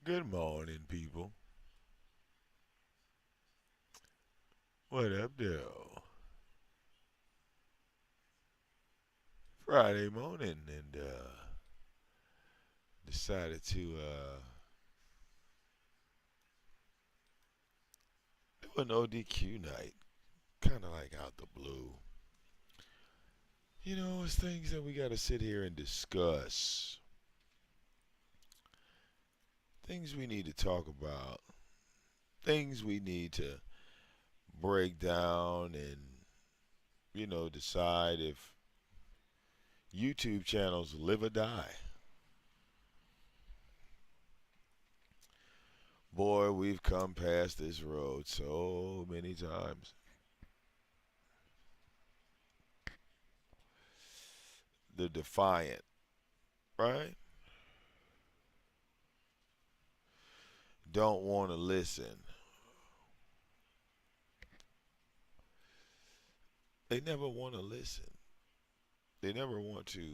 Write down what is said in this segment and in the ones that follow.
Good morning, people. What up, though? Friday morning, and decided to do an ODQ night, kind of like out the blue. It's things that we got to sit here and discuss, things we need to talk about, things we need to break down, and decide if YouTube channels live or die. Boy, we've come past this road so many times. The defiant, right? Don't want to listen. They never want to listen. They never want to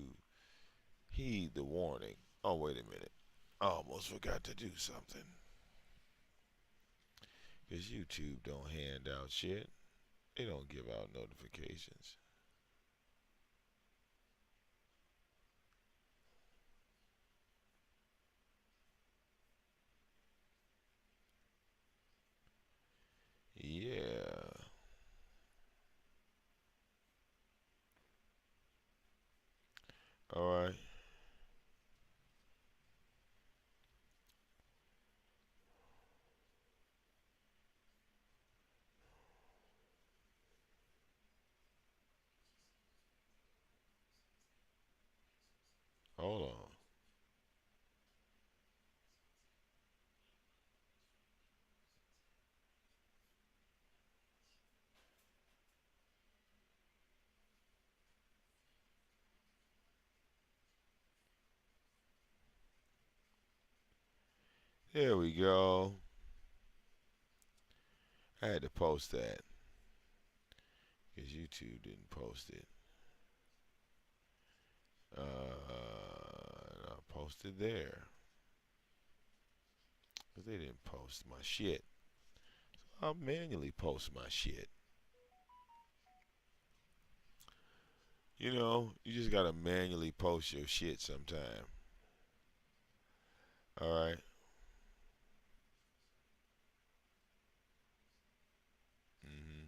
heed the warning. Oh, wait a minute. I almost forgot to do something. Because YouTube don't hand out shit. They don't give out notifications. Yeah. All right. Hold on. There we go. I had to post that because YouTube didn't post it. I posted there because they didn't post my shit. I'll manually post my shit. You just gotta manually post your shit sometime. All right. Mm-hmm.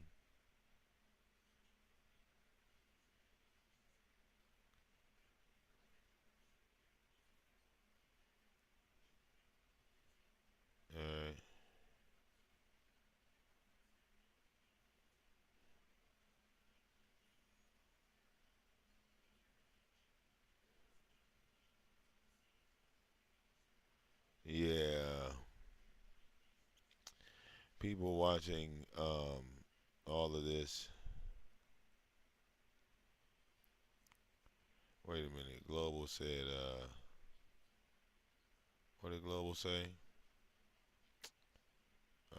All right. Yeah. People watching all of this. Wait a minute. Global said. What did Global say?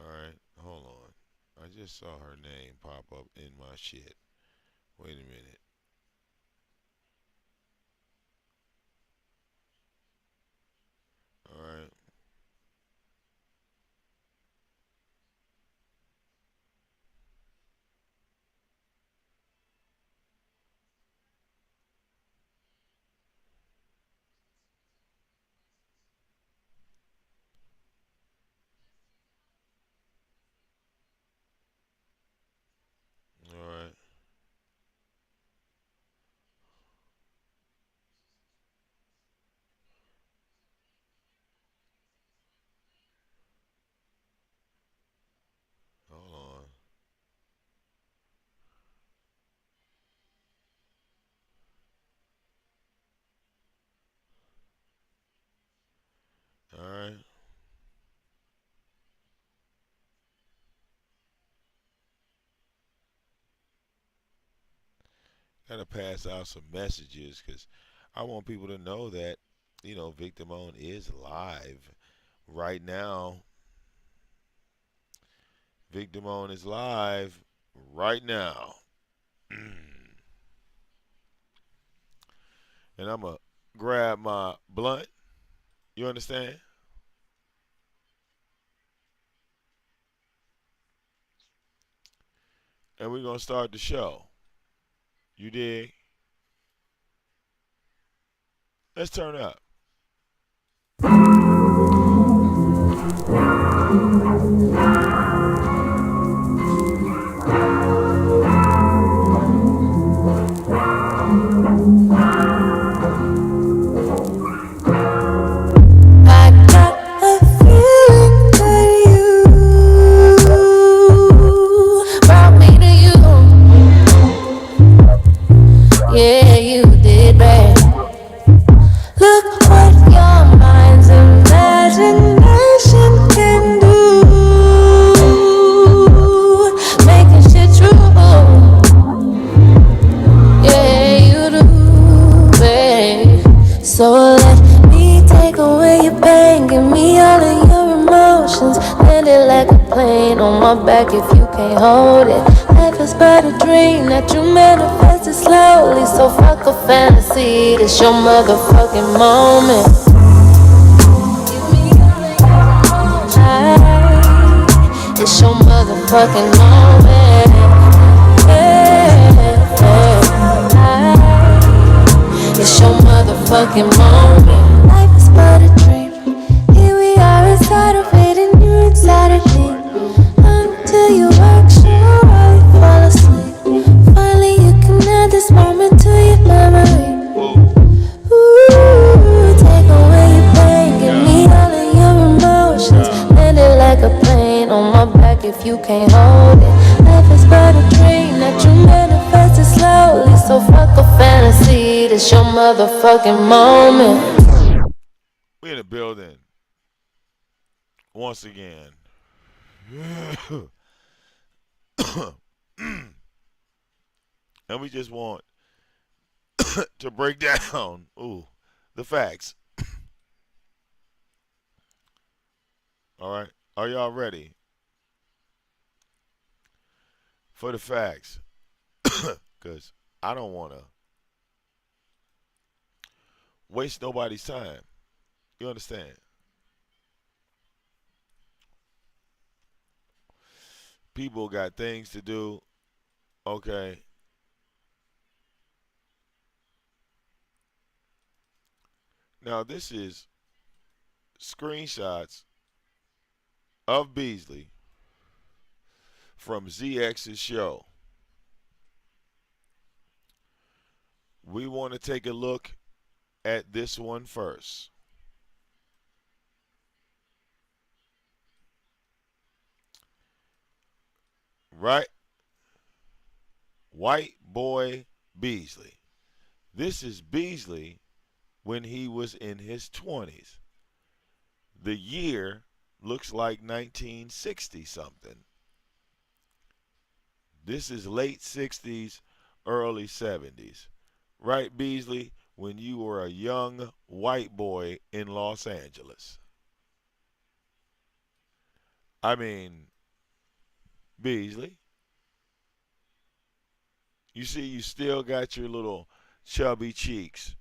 All right. Hold on. I just saw her name pop up in my shit. Wait a minute. All right. All right. Hold on. All right. Gotta pass out some messages because I want people to know that VicDamoane is live right now. VicDamoane is live right now. And I'm going to grab my blunt. You understand? and we're going to start the show. You dig? Let's turn up. Yeah, you did bad. Look what your mind's imagination can do. Making shit true. Yeah, you do, babe. So let me take away your pain. Give me all of your emotions. Land it like a plane on my back if you can't hold it. Life is but a dream that you manifested slowly. So fuck a fantasy, this your motherfucking moment. It's your motherfucking moment. It's your motherfucking moment. Life is but a dream. Here we are inside of it, and you're inside of me. Until you work sure while you fall asleep. Finally, you can add this moment to your memory. Ooh, take away your pain, give me all of your emotions. Land it like a plane on my back if you can't hold it. Life is but a dream that you manifested slowly. So fuck a fantasy, this your motherfucking moment. We in the building once again. And we just want to break down the facts. All right. Are y'all ready for the facts? Because I don't want to waste nobody's time. You understand? People got things to do. Okay. Now, this is screenshots of Beasley from ZX's show. We want to take a look at this one first. Right? White boy Beasley. This is Beasley when he was in his 20s. The year looks like 1960 something. This is late 60s, early 70s. Right, Beasley? When you were a young white boy in Los Angeles. I mean, Beasley, you see, you still got your little chubby cheeks.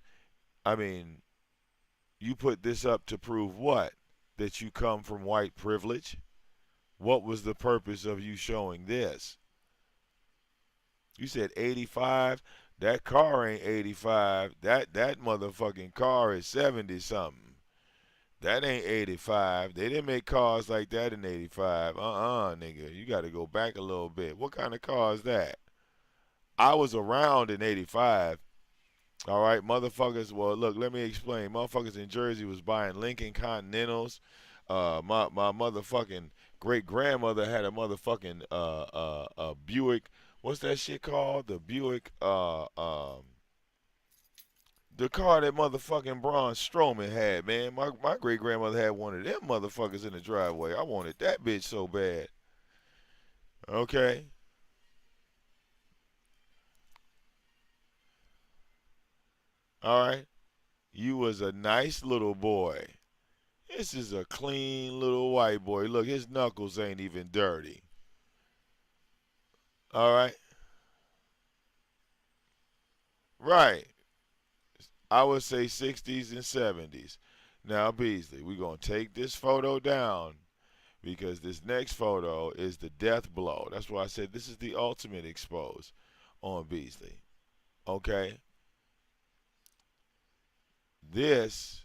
I mean, you put this up to prove what? That you come from white privilege? What was the purpose of you showing this? You said 85. That car ain't 85. That motherfucking car is 70 something. That ain't 85. They didn't make cars like that in 85. Nigga. You got to go back a little bit. What kind of car is that? I was around in 85. All right, motherfuckers. Well, look, let me explain. Motherfuckers in Jersey was buying Lincoln Continentals. My motherfucking great grandmother had a motherfucking Buick. What's that shit called? The Buick. The car that motherfucking Braun Strowman had, man. My great grandmother had one of them motherfuckers in the driveway. I wanted that bitch so bad. Okay. All right. You was a nice little boy. This is a clean little white boy. Look, his knuckles ain't even dirty. All right. Right. I would say 60s and 70s. Now, Beasley, we're going to take this photo down. because this next photo is the death blow. That's why I said this is the ultimate expose on Beasley. Okay? This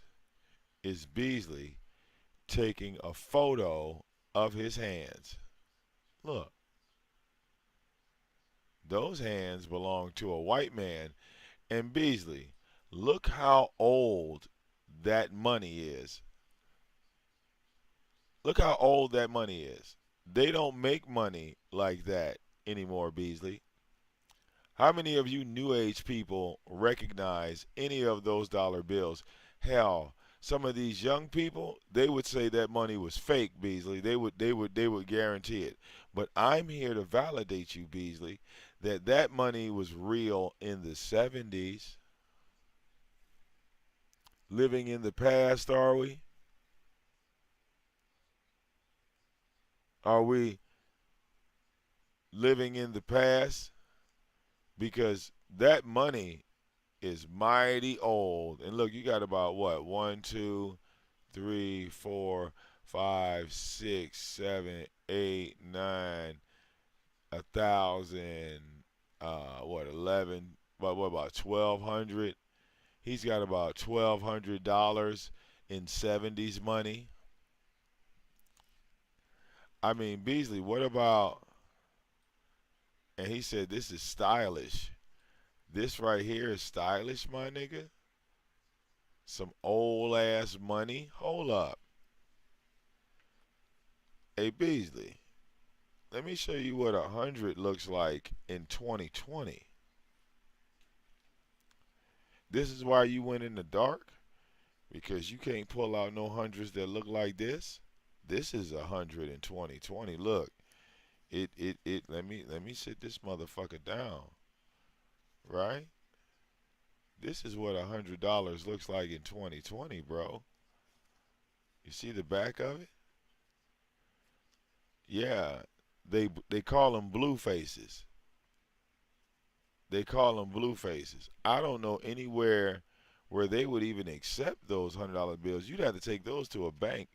is Beasley taking a photo of his hands. Look, those hands belong to a white man. And Beasley, look how old that money is. Look how old that money is. They don't make money like that anymore, Beasley. How many of you new age people recognize any of those dollar bills? Hell, some of these young people, they would say that money was fake, Beasley. They would guarantee it. But I'm here to validate you, Beasley, that that money was real in the 70s. Living in the past, are we? Are we living in the past? Because that money is mighty old. And look, you got about what? One, two, three, four, five, six, seven, eight, nine, 1,000, what, 11, what about 1,200? He's got about $1,200 in 70s money. I mean, Beasley, what about, and he said this is stylish. This right here is stylish, my nigga. Some old ass money. Hold up. Hey, Beasley, let me show you what 100 looks like in 2020. This is why you went in the dark, because you can't pull out no hundreds that look like this. This is 100 in 2020. Look, it. Let me sit this motherfucker down, right? This is what $100 looks like in 2020, bro. You see the back of it? Yeah, they call them blue faces. They call them blue faces. I don't know anywhere where they would even accept those $100 bills. You'd have to take those to a bank.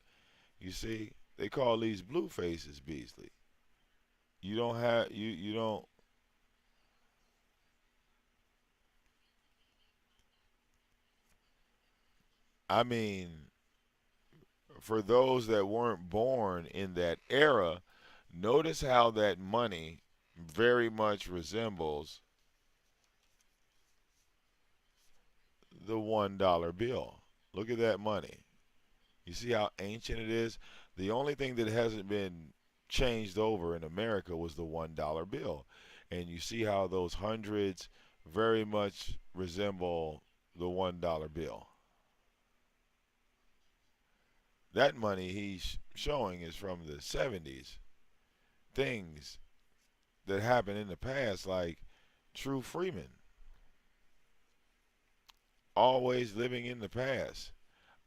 You see, they call these blue faces, Beasley. You don't have you don't. I mean, for those that weren't born in that era, notice how that money very much resembles the $1 bill. Look at that money. You see how ancient it is? The only thing that hasn't been changed over in America was the $1 bill. And you see how those hundreds very much resemble the $1 bill. That money he's showing is from the 70s. Things that happened in the past, like True Freeman, always living in the past.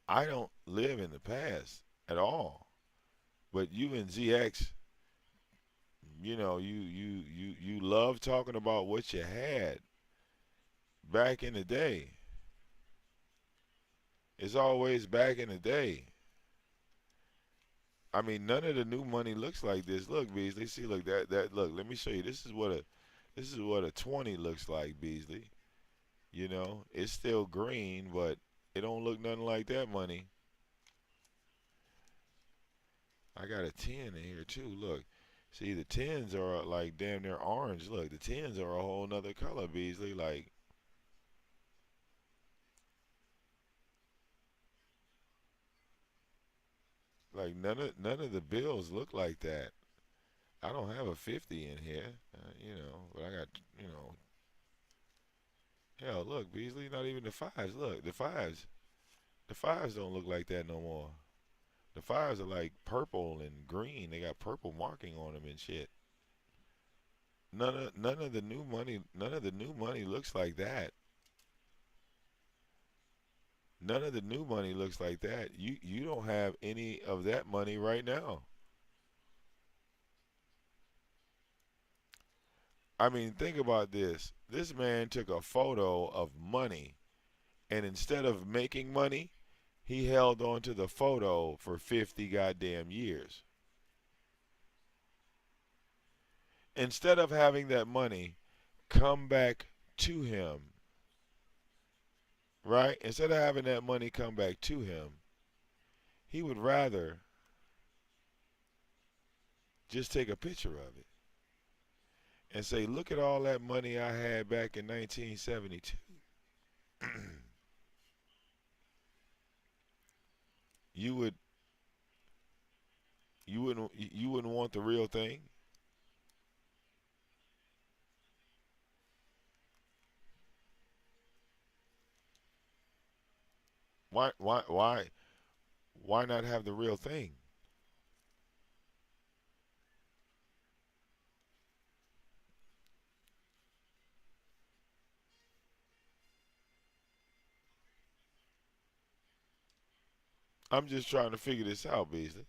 I don't live in the past at all. But you and ZX, you love talking about what you had back in the day. It's always back in the day. I mean, none of the new money looks like this. Look, Beasley, see, look that look. Let me show you. This is what a 20 looks like, Beasley. It's still green, but it don't look nothing like that money. I got a 10 in here too. Look, see, the tens are like damn near orange. Look, the tens are a whole nother color, Beasley. Like none of the bills look like that. I don't have a 50 in here, but I got, hell, look, Beasley, not even the fives. Look, the fives don't look like that no more. The fives are like purple and green. They got purple marking on them and shit. None of the new money looks like that. None of the new money looks like that. You don't have any of that money right now. I mean, think about this. This man took a photo of money, and instead of making money, he held on to the photo for 50 goddamn years. instead of having that money come back to him, right? Instead of having that money come back to him, he would rather just take a picture of it and say, "Look at all that money I had back in 1972." you would you wouldn't want the real thing. Why not have the real thing? I'm just trying to figure this out, Beasley.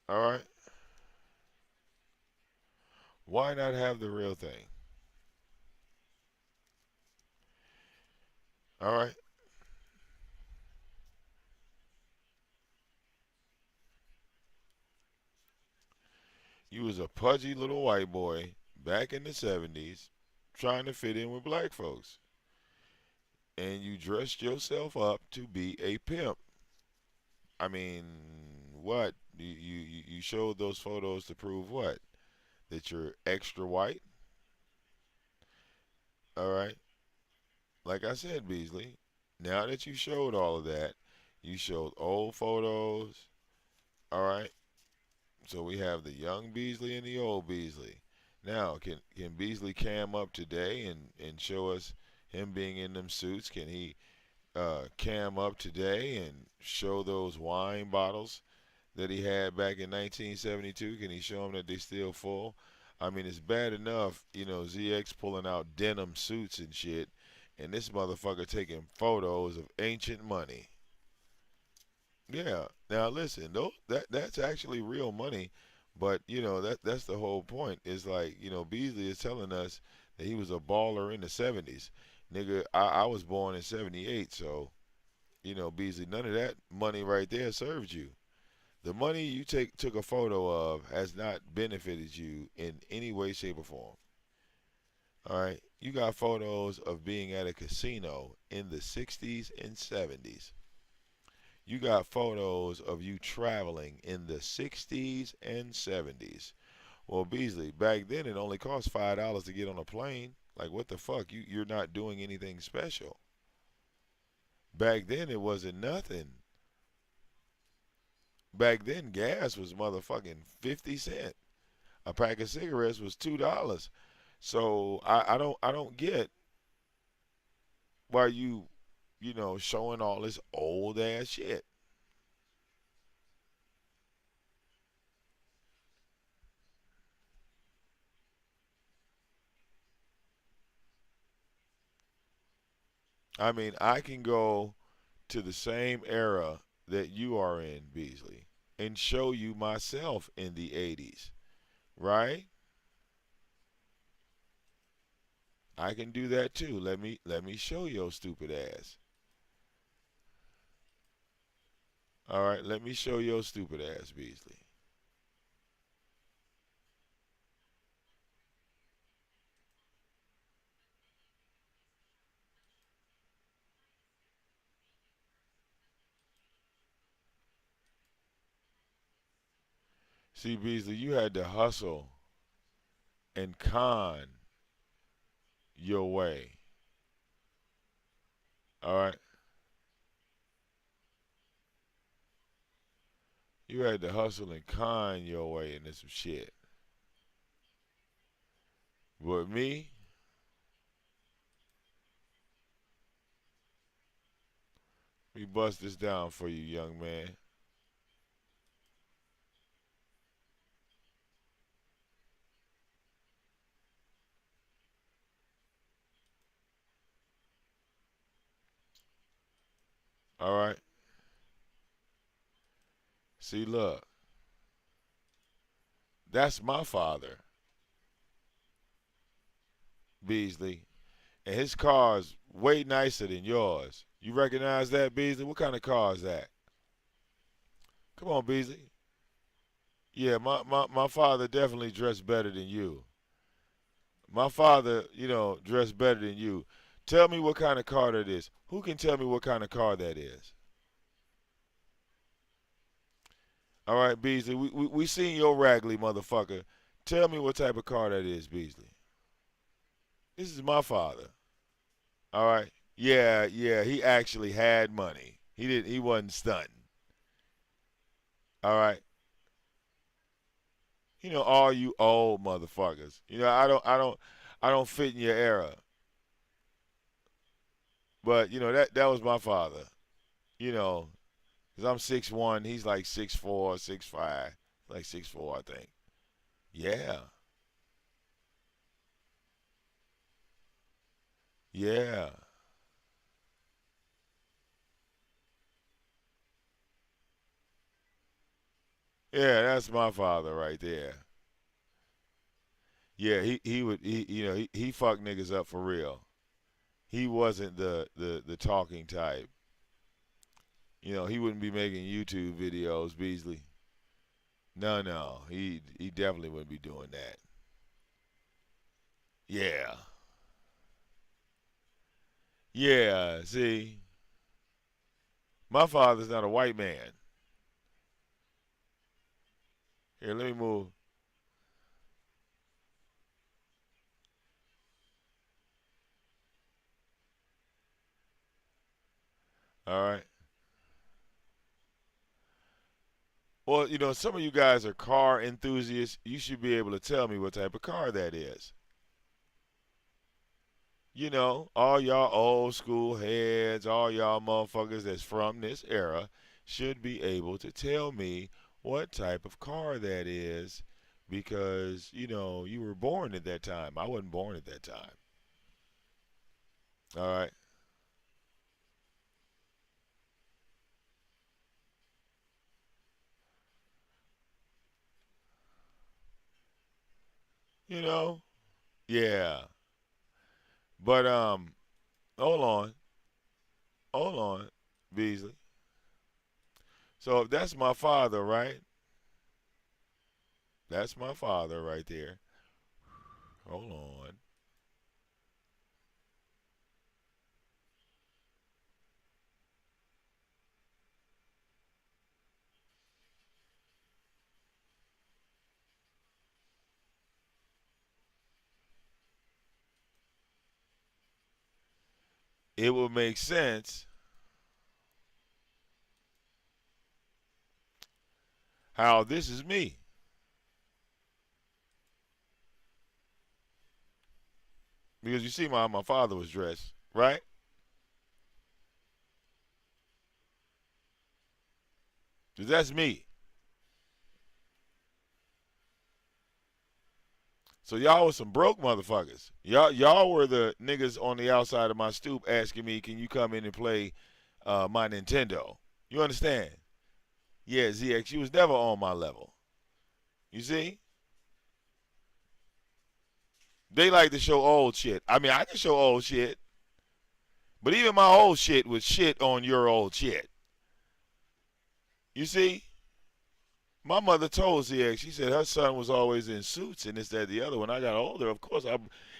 All right. Why not have the real thing? All right. You was a pudgy little white boy back in the 70s trying to fit in with black folks. And you dressed yourself up to be a pimp. I mean, what? You showed those photos to prove what? That you're extra white? All right. Like I said, Beasley, now that you showed all of that, you showed old photos. All right. So we have the young Beasley and the old Beasley. Now, can Beasley cam up today and show us him being in them suits? Can he cam up today and show those wine bottles that he had back in 1972? Can he show them that they still full? I mean, it's bad enough, ZX pulling out denim suits and shit, and this motherfucker taking photos of ancient money. Yeah. Now listen, though that's actually real money, but that's the whole point. Is like Beasley is telling us that he was a baller in the 70s. Nigga, I was born in 78, so Beasley, none of that money right there served you. The money you took a photo of has not benefited you in any way, shape, or form. All right, you got photos of being at a casino in the 60s and 70s. You got photos of you traveling in the 60s and 70s. Well, Beasley, back then it only cost $5 to get on a plane. Like, what the fuck? You're not doing anything special. Back then it wasn't nothing. Back then gas was motherfucking 50 cents. A pack of cigarettes was $2. So I don't get why you showing all this old ass shit. I mean, I can go to the same era that you are in, Beasley, and show you myself in the 80s, right? I can do that too. Let me show your stupid ass. All right, let me show your stupid ass, Beasley. See, Beasley, you had to hustle and con your way. All right, you had to hustle and con your way into some shit. But me, we bust this down for you, young man. All right. See, look, that's my father, Beasley, and his car's way nicer than yours. You recognize that, Beasley? What kind of car is that? Come on, Beasley. Yeah, my father definitely dressed better than you. My father, dressed better than you. Tell me what kind of car that is. Who can tell me what kind of car that is? All right, Beasley, we seen your raggly motherfucker. Tell me what type of car that is, Beasley. This is my father. All right. Yeah, yeah, he actually had money. He wasn't stunting. All right. All you old motherfuckers. I don't fit in your era. But that was my father. You know, cause I'm 6'1", he's like 6'4", 6'5", like 6'4", I think. Yeah, yeah, yeah. That's my father right there. Yeah, he would he fucked niggas up for real. He wasn't the talking type. He wouldn't be making YouTube videos, Beasley. No, no, he definitely wouldn't be doing that. Yeah, yeah. See, my father's not a white man. Here, let me move. All right. Well, some of you guys are car enthusiasts. You should be able to tell me what type of car that is. All y'all old school heads, all y'all motherfuckers that's from this era should be able to tell me what type of car that is because, you were born at that time. I wasn't born at that time. All right. You know? Yeah. But hold on. Hold on, Beasley. So if that's my father, right? That's my father right there. Hold on. It will make sense how this is me. Because you see how my father was dressed, right? Because that's me. So y'all was some broke motherfuckers. Y'all were the niggas on the outside of my stoop asking me, can you come in and play my Nintendo? You understand? Yeah, ZX, you was never on my level. You see? They like to show old shit. I mean, I can show old shit, but even my old shit was shit on your old shit. You see? My mother told ZX, she said her son was always in suits and this, that, the other. When I got older, of course,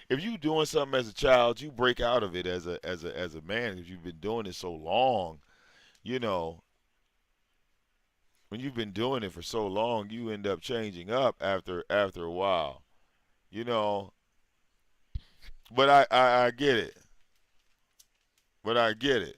if you doing something as a child, you break out of it as a man because you've been doing it so long. You know, when you've been doing it for so long, you end up changing up after a while. You know, but I get it. But I get it.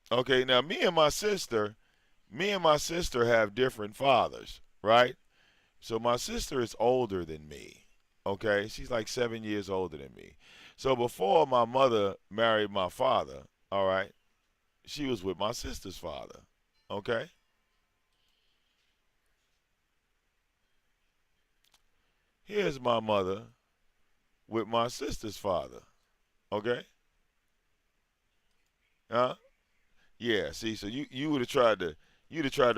Okay, now me and my sister have different fathers, right? So my sister is older than me. Okay, she's like 7 years older than me. So before my mother married my father, all right, she was with my sister's father. Okay, here's my mother with my sister's father. Okay, huh? Yeah. See, so you would have tried to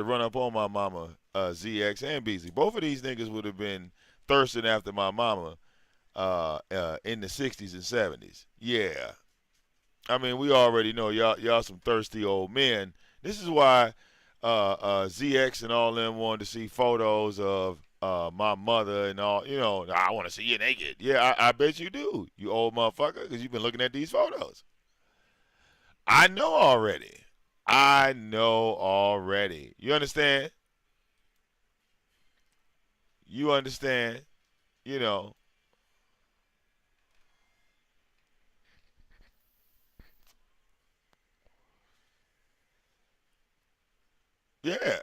run up on my mama, ZX and Beasley. Both of these niggas would have been thirsting after my mama in the 60s and 70s. Yeah. I mean, we already know y'all some thirsty old men. This is why ZX and all them wanted to see photos of my mother and all. You know, I want to see you naked. Yeah, I bet you do, you old motherfucker, because you've been looking at these photos. I know already. I know already. You understand? You understand? You know. Yeah.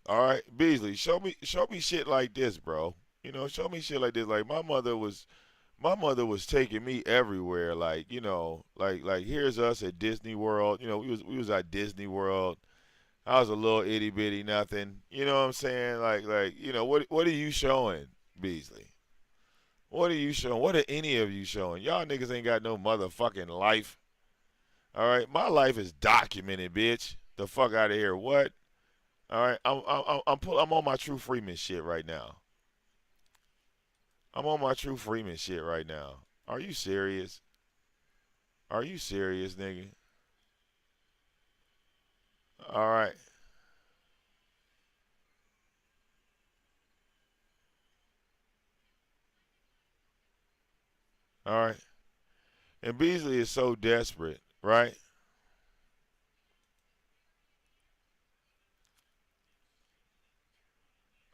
All right, Beasley, show me shit like this, bro. You know, show me shit like this. Like my mother was taking me everywhere. Like, like here's us at Disney World. You know, we was at Disney World. I was a little itty bitty nothing. You know what I'm saying? What are you showing, Beasley? What are you showing? What are any of you showing? Y'all niggas ain't got no motherfucking life. All right, my life is documented, bitch. The fuck out of here. What? All right, I'm on my True Freeman shit right now. I'm on my True Freeman shit right now. Are you serious? Are you serious, nigga? All right, all right. And Beasley is so desperate, right?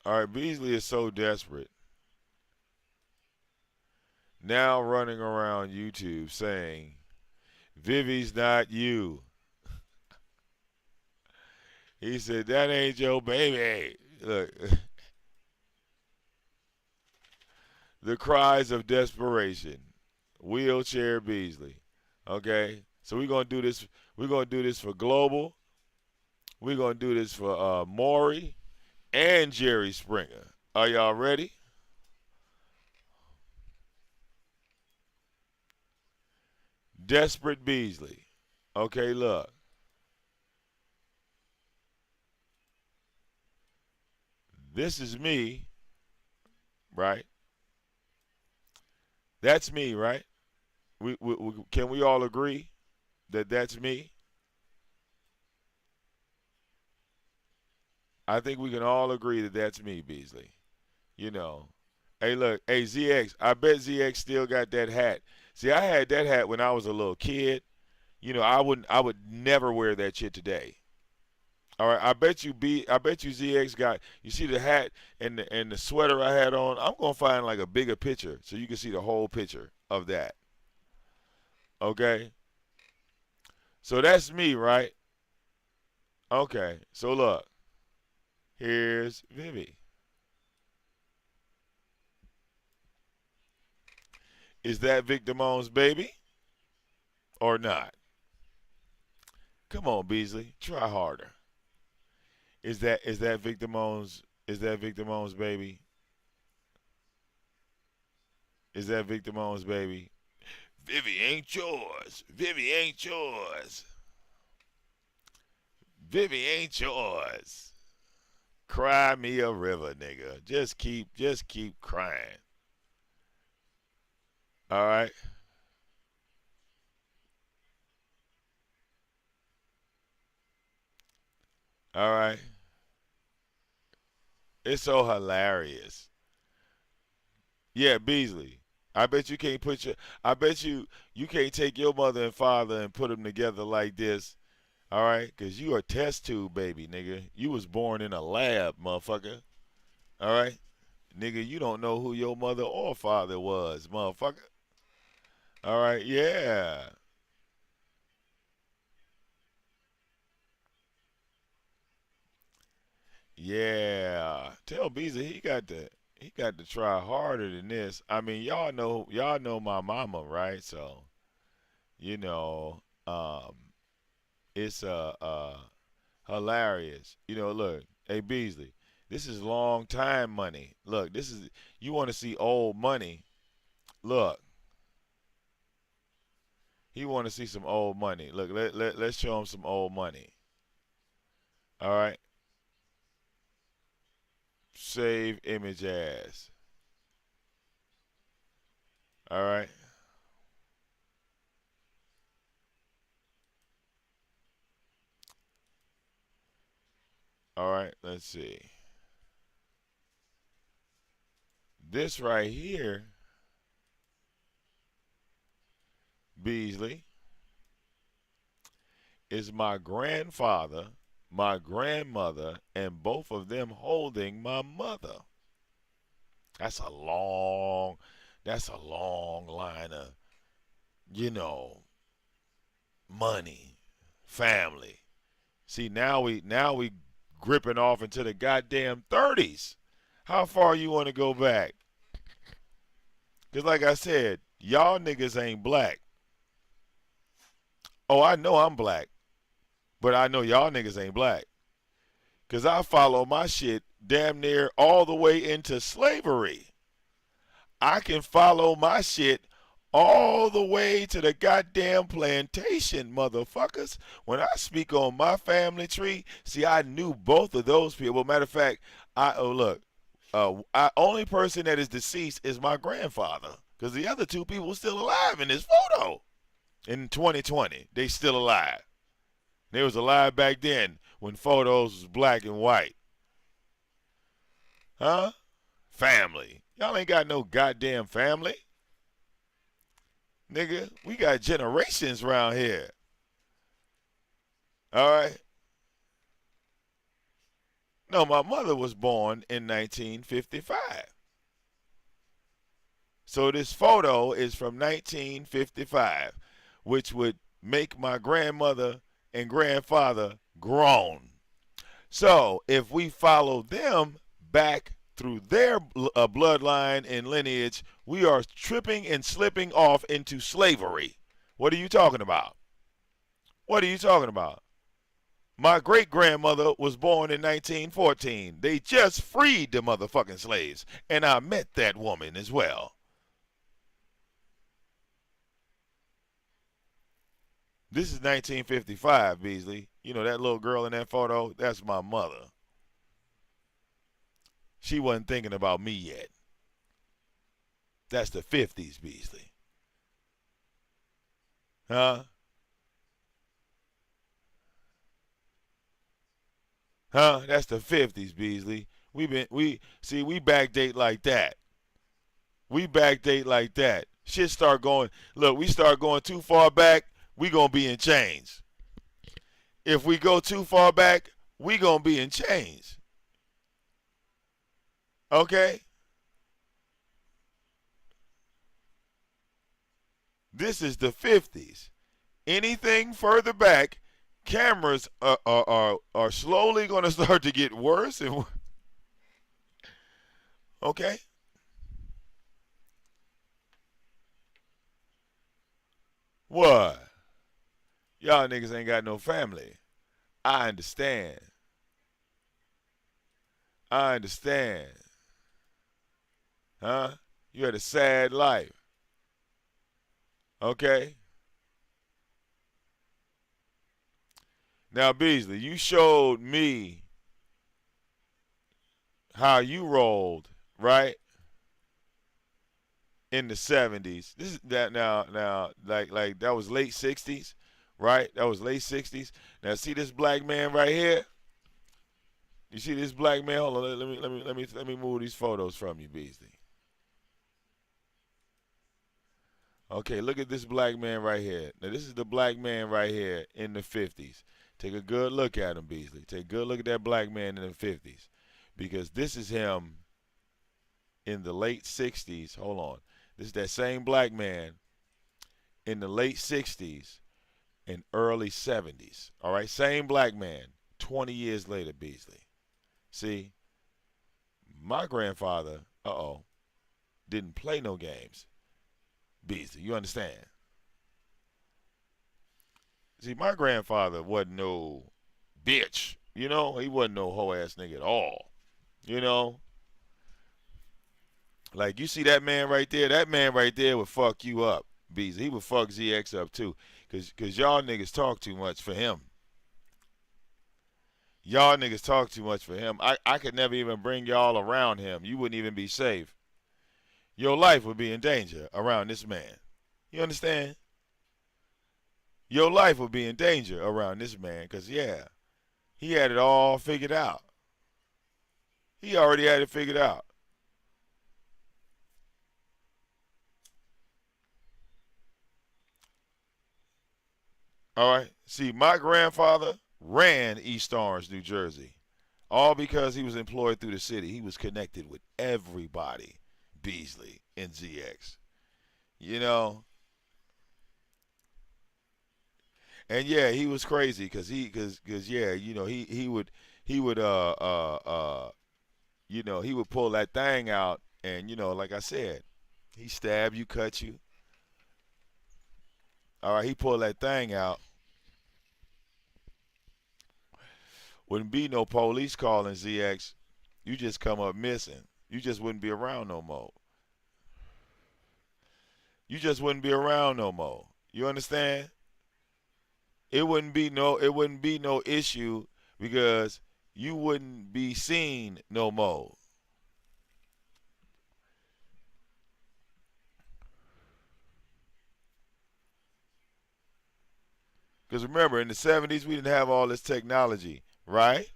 All right, Beasley is so desperate. Now running around YouTube saying, Vivi's not you. He said, that ain't your baby. Look, the cries of desperation. Wheelchair Beasley. Okay? So we're gonna do this. We're gonna do this for Global. We're gonna do this for Maury and Jerry Springer. Are y'all ready? Desperate Beasley. Okay, look. This is me, right? That's me, right? Can we all agree that that's me? I think we can all agree that that's me, Beasley. You know. Hey, look. Hey, ZX. I bet ZX still got that hat. See, I had that hat when I was a little kid. You know, I wouldn't. I would never wear that shit today. All right. I bet you ZX got. You see the hat and the sweater I had on. I'm gonna find like a bigger picture so you can see the whole picture of that. Okay. So that's me, right? Okay. So look. Here's Vivi. Is that Vic Damone's baby or not? Come on, Beasley. Try harder. Is that Vic Damone's baby? Is that Vic Damone's baby? Vivi ain't yours. Vivi ain't yours. Vivi ain't yours. Cry me a river, nigga. Just keep crying. All right. All right. It's so hilarious. Yeah, Beasley. I bet you can't put your. I bet you can't take your mother and father and put them together like this. All right, cause you a test tube baby, nigga. You was born in a lab, motherfucker. All right, nigga. You don't know who your mother or father was, motherfucker. All right, yeah, yeah. Tell Beasley he got to try harder than this. I mean, y'all know my mama, right? So you know, it's hilarious. You know, look, hey Beasley, This is long time money. Look, this is, you want to see old money. Look, he want to see some old money. Look, let's show him some old money. All right. Save image as. All right. All right. Let's see. This right here, Beasley, is my grandfather, my grandmother, and both of them holding my mother. That's a long, that's a long line of, you know, money, family. See, now we gripping off into the goddamn 30s. How far you want to go back? Cause like I said, y'all niggas ain't black. Oh, I know I'm black, but I know y'all niggas ain't black. Cause I follow my shit damn near all the way into slavery. I can follow my shit all the way to the goddamn plantation, motherfuckers. When I speak on my family tree, see, I knew both of those people. Matter of fact, only person that is deceased is my grandfather, because the other two people still alive in this photo. In 2020, they still alive. They was alive back then when photos was black and white. Huh? Family. Y'all ain't got no goddamn family. Nigga, we got generations around here. All right? No, my mother was born in 1955. So this photo is from 1955, which would make my grandmother and grandfather grown. So if we follow them back through their bloodline and lineage, we are tripping and slipping off into slavery. What are you talking about? What are you talking about? My great grandmother was born in 1914. They just freed the motherfucking slaves, and I met that woman as well. This is 1955, Beasley. You know that little girl in that photo? That's my mother. She wasn't thinking about me yet. That's the 50s, Beasley. Huh? Huh? That's the 50s, Beasley. We backdate like that. We backdate like that. Shit start going, look, we start going too far back, we gonna be in chains. If we go too far back, we gonna be in chains. Okay? This is the 50s. Anything further back, cameras are slowly going to start to get worse and worse. Okay? What? Y'all niggas ain't got no family. I understand. I understand. Huh? You had a sad life. Okay? Now, Beasley, you showed me how you rolled, right? In the 70s. This is that now like that was late 60s, right? That was late 60s. Now see this black man right here? You see this black man? Hold on, let me move these photos from you, Beasley. Okay, look at this black man right here. Now this is the black man right here in the 50s. Take a good look at him, Beasley. Take a good look at that black man in the 50s. Because this is him in the late 60s. Hold on. This is that same black man in the late 60s and early 70s. All right, same black man 20 years later, Beasley. See, my grandfather, didn't play no games. Beasley, you understand? See, my grandfather wasn't no bitch. You know, he wasn't no hoe ass nigga at all. You know, like you see that man right there. That man right there would fuck you up, Beasley. He would fuck ZX up too, cause y'all niggas talk too much for him. Y'all niggas talk too much for him. I could never even bring y'all around him. You wouldn't even be safe. Your life would be in danger around this man. You understand? Your life would be in danger around this man, cause yeah, he had it all figured out. He already had it figured out. All right. See, my grandfather ran East Orange, New Jersey, all because he was employed through the city. He was connected with everybody, Beasley and ZX. You know, and yeah, he was crazy because yeah, he would he would pull that thing out, and like I said, he stab you, cut you. All right, he pulled that thing out. Wouldn't be no police calling ZX. You just come up missing. You just wouldn't be around no more. You just wouldn't be around no more. You understand? It wouldn't be no issue because you wouldn't be seen no more. Because remember, in the 70s, we didn't have all this technology, right?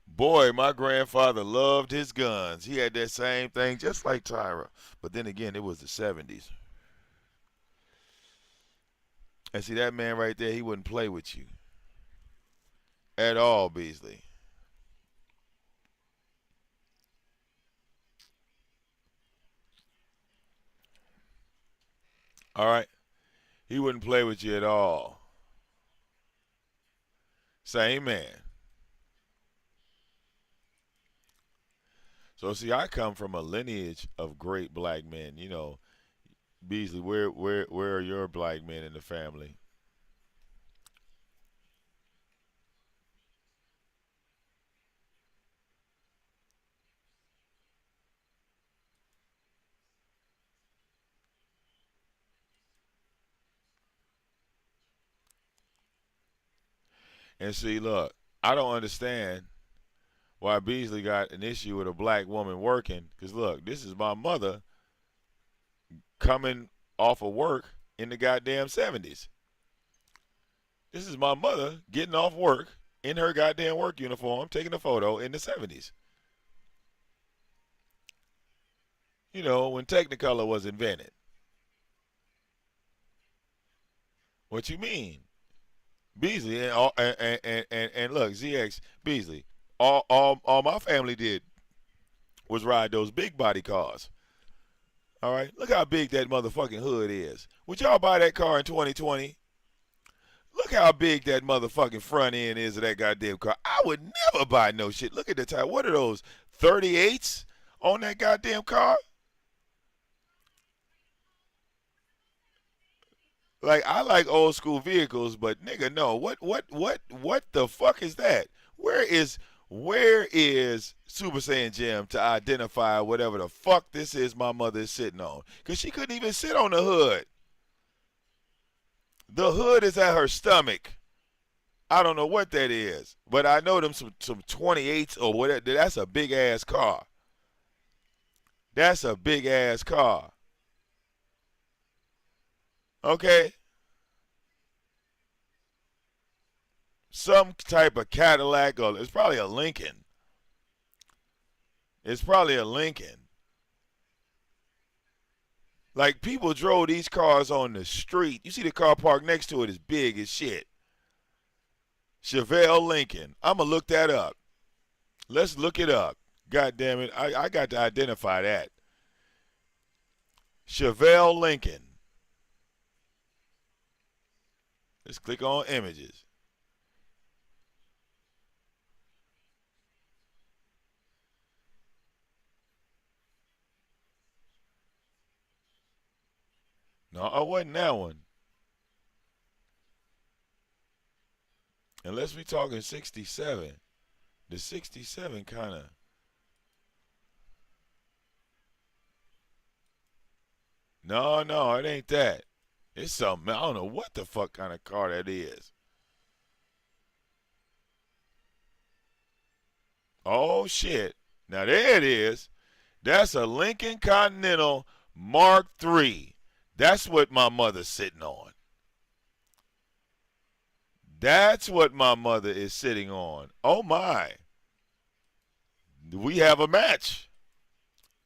Boy, my grandfather loved his guns. He had that same thing just like Tyra. But then again, it was the 70s. And see, that man right there, he wouldn't play with you at all, Beasley. All right? He wouldn't play with you at all. Same man. So see, I come from a lineage of great black men. Beasley, where are your black men in the family? And see, look, I don't understand why Beasley got an issue with a black woman working. Cause look, this is my mother coming off of work in the goddamn 70s. This is my mother getting off work in her goddamn work uniform, taking a photo in the 70s. When Technicolor was invented. What you mean? Beasley and look, ZX Beasley. All my family did was ride those big body cars. All right, look how big that motherfucking hood is. Would y'all buy that car in 2020? Look how big that motherfucking front end is of that goddamn car. I would never buy no shit. Look at the tire. What are those 38s on that goddamn car? Like I like old school vehicles, but nigga, no. What the fuck is that? Where is Super Saiyan Jim to identify whatever the fuck this is my mother is sitting on? Cause she couldn't even sit on the hood. The hood is at her stomach. I don't know what that is, but I know them some 28s or whatever. That's a big ass car. That's a big ass car. Okay, some type of Cadillac or it's probably a Lincoln. It's probably a Lincoln. Like people drove these cars on the street. You see the car parked next to it is big as shit. Chevelle Lincoln. I'ma look that up. Let's look it up. God damn it. I got to identify that. Chevelle Lincoln. Let's click on images. No, it wasn't that one. Unless we talking 67. The 67 kind of. No, no, it ain't that. It's something. I don't know what the fuck kind of car that is. Oh, shit. Now, there it is. That's a Lincoln Continental Mark III. That's what my mother's sitting on. That's what my mother is sitting on. Oh, my. We have a match.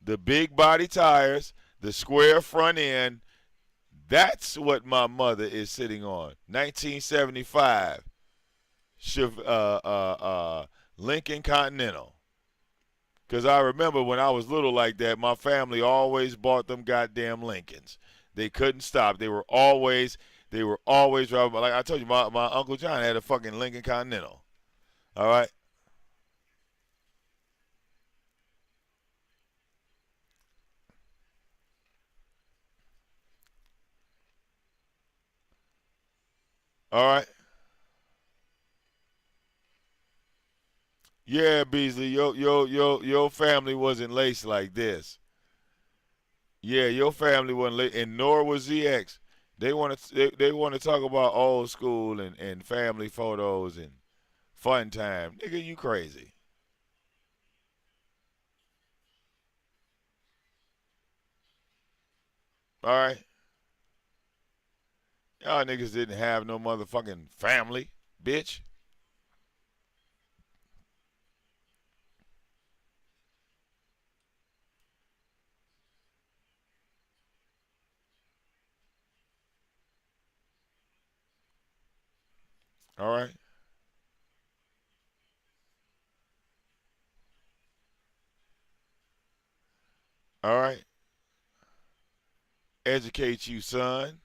The big body tires, the square front end. That's what my mother is sitting on. 1975 Lincoln Continental. Because I remember when I was little like that, my family always bought them goddamn Lincolns. They couldn't stop. They were always driving. Like I told you, my Uncle John had a fucking Lincoln Continental. All right? All right? Yeah, Beasley, your family wasn't laced like this. Yeah, your family wasn't laced, and nor was ZX. They want to talk about old school and family photos and fun time. Nigga, you crazy. All right? Y'all niggas didn't have no motherfucking family, bitch. All right? All right? Educate you, son.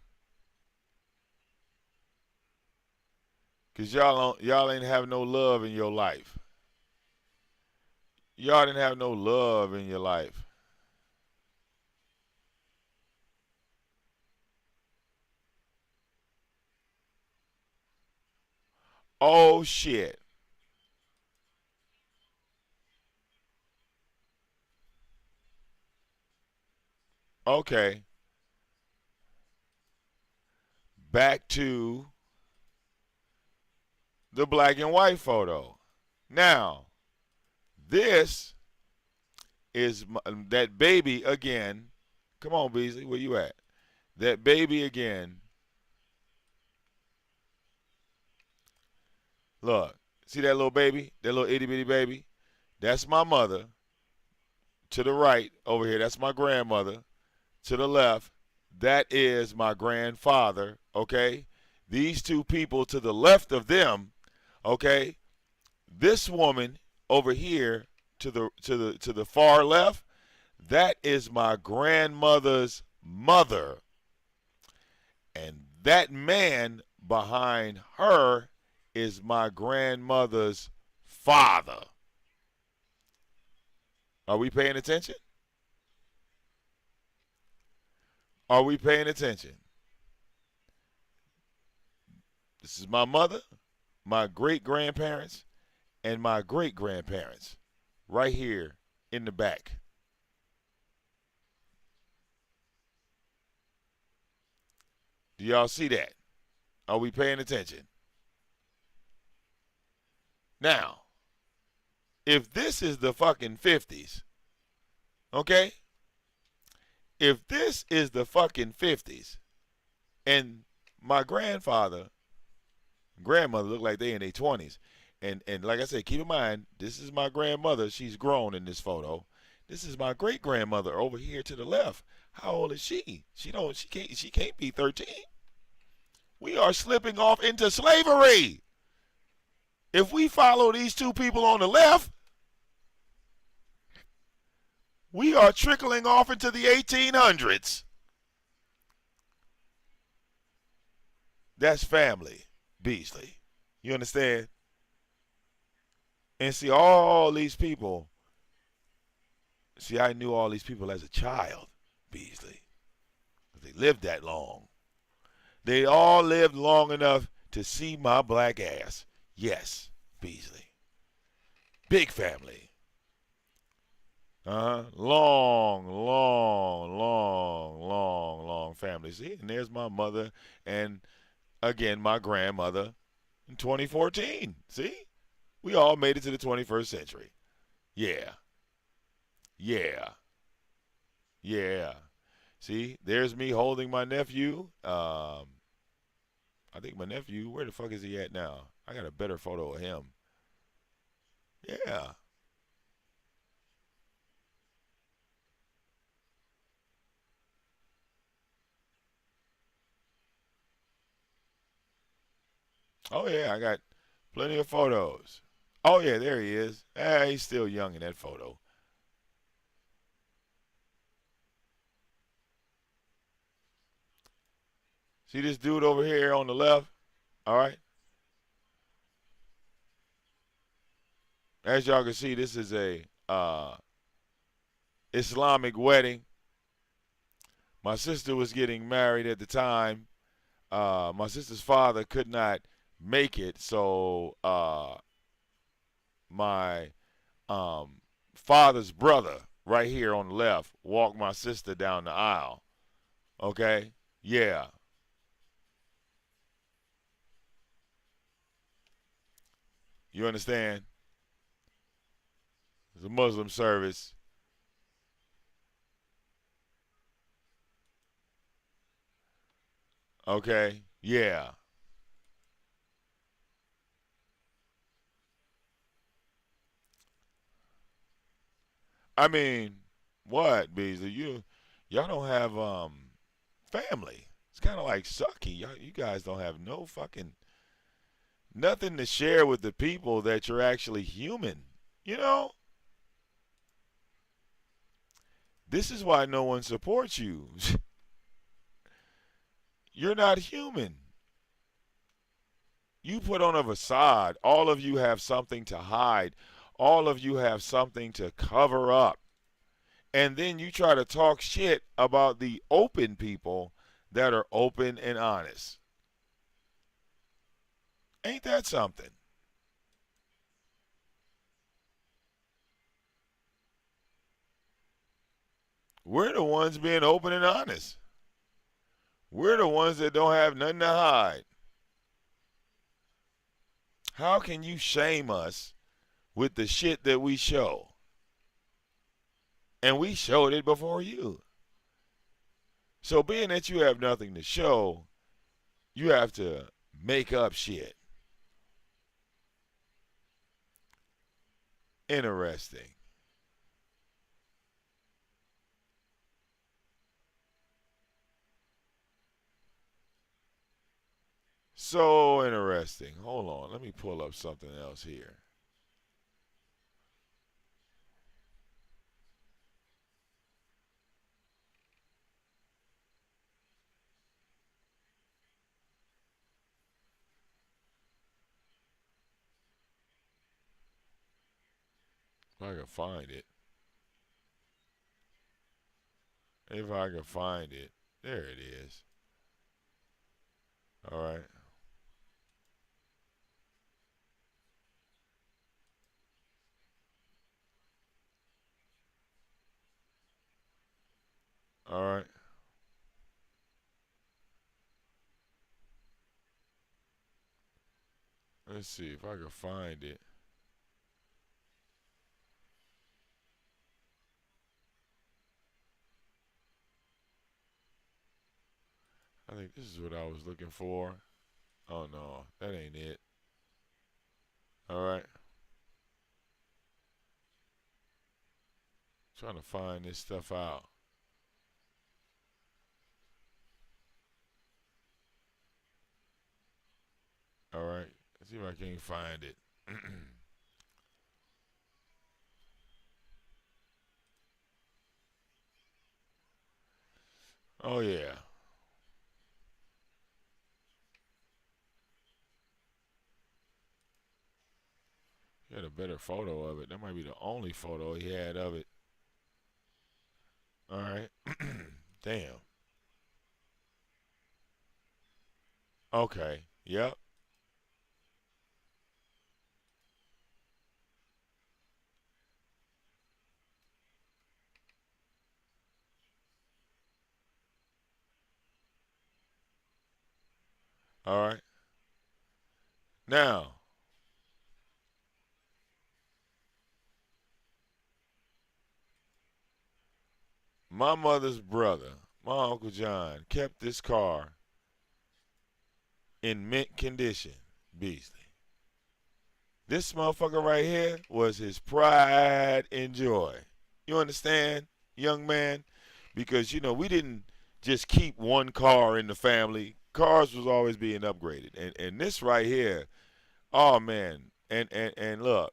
Cause y'all ain't have no love in your life. Y'all didn't have no love in your life. Oh shit. Okay. Back to the black and white photo. Now, this is that baby again. Come on, Beasley, where you at? That baby again. Look, see that little baby? That little itty bitty baby? That's my mother. To the right over here, that's my grandmother. To the left, that is my grandfather. Okay? These two people to the left of them, okay? This woman over here to the far left, that is my grandmother's mother. And that man behind her is my grandmother's father. Are we paying attention? Are we paying attention? This is my mother, my great grandparents, and my great grandparents right here in the back. Do y'all see that? Are we paying attention? Now, if this is the fucking 50s, okay? If this is the fucking 50s and my grandfather and grandmother look like they in their 20s, and like I said, keep in mind, this is my grandmother. She's grown in this photo. This is my great grandmother over here to the left. How old is she? She can't be 13. We are slipping off into slavery. If we follow these two people on the left, we are trickling off into the 1800s. That's family, Beasley. You understand? And see, all these people, see, I knew all these people as a child, Beasley. They lived that long. They all lived long enough to see my black ass. Yes, Beasley. Big family. Long, long, long, long, long family. See, and there's my mother, and again, my grandmother in 2014. See, we all made it to the 21st century. Yeah, yeah, yeah. See, there's me holding my nephew. I think my nephew, where the fuck is he at now? I got a better photo of him. Yeah. Oh, yeah, I got plenty of photos. Oh, yeah, there he is. He's still young in that photo. See this dude over here on the left? All right. As y'all can see, this is a Islamic wedding. My sister was getting married at the time. My sister's father could not make it, so my father's brother, right here on the left, walked my sister down the aisle. Okay? Yeah. You understand? It's a Muslim service. Okay? Yeah. I mean, what, Beasley? Y'all don't have family. It's kind of like sucky. You guys don't have no fucking nothing to share with the people that you're actually human. You know, this is why no one supports you. You're not human. You put on a facade. All of you have something to hide. All of you have something to cover up. And then you try to talk shit about the open people that are open and honest. Ain't that something? We're the ones being open and honest. We're the ones that don't have nothing to hide. How can you shame us with the shit that we show? And we showed it before you. So, being that you have nothing to show, you have to make up shit. Interesting. So interesting. Hold on. Let me pull up something else here. If I can find it. If I can find it. There it is. All right. All right. Let's see if I can find it. I think this is what I was looking for. Oh no, that ain't it. All right. Trying to find this stuff out. All right. Let's see if I can find it. Oh yeah. He had a better photo of it. That might be the only photo he had of it. All right. Damn. Okay. Yep. All right. Now, my mother's brother, my Uncle John, kept this car in mint condition, Beasley. This motherfucker right here was his pride and joy. You understand, young man? Because, we didn't just keep one car in the family. Cars was always being upgraded. And this right here, oh man. And look,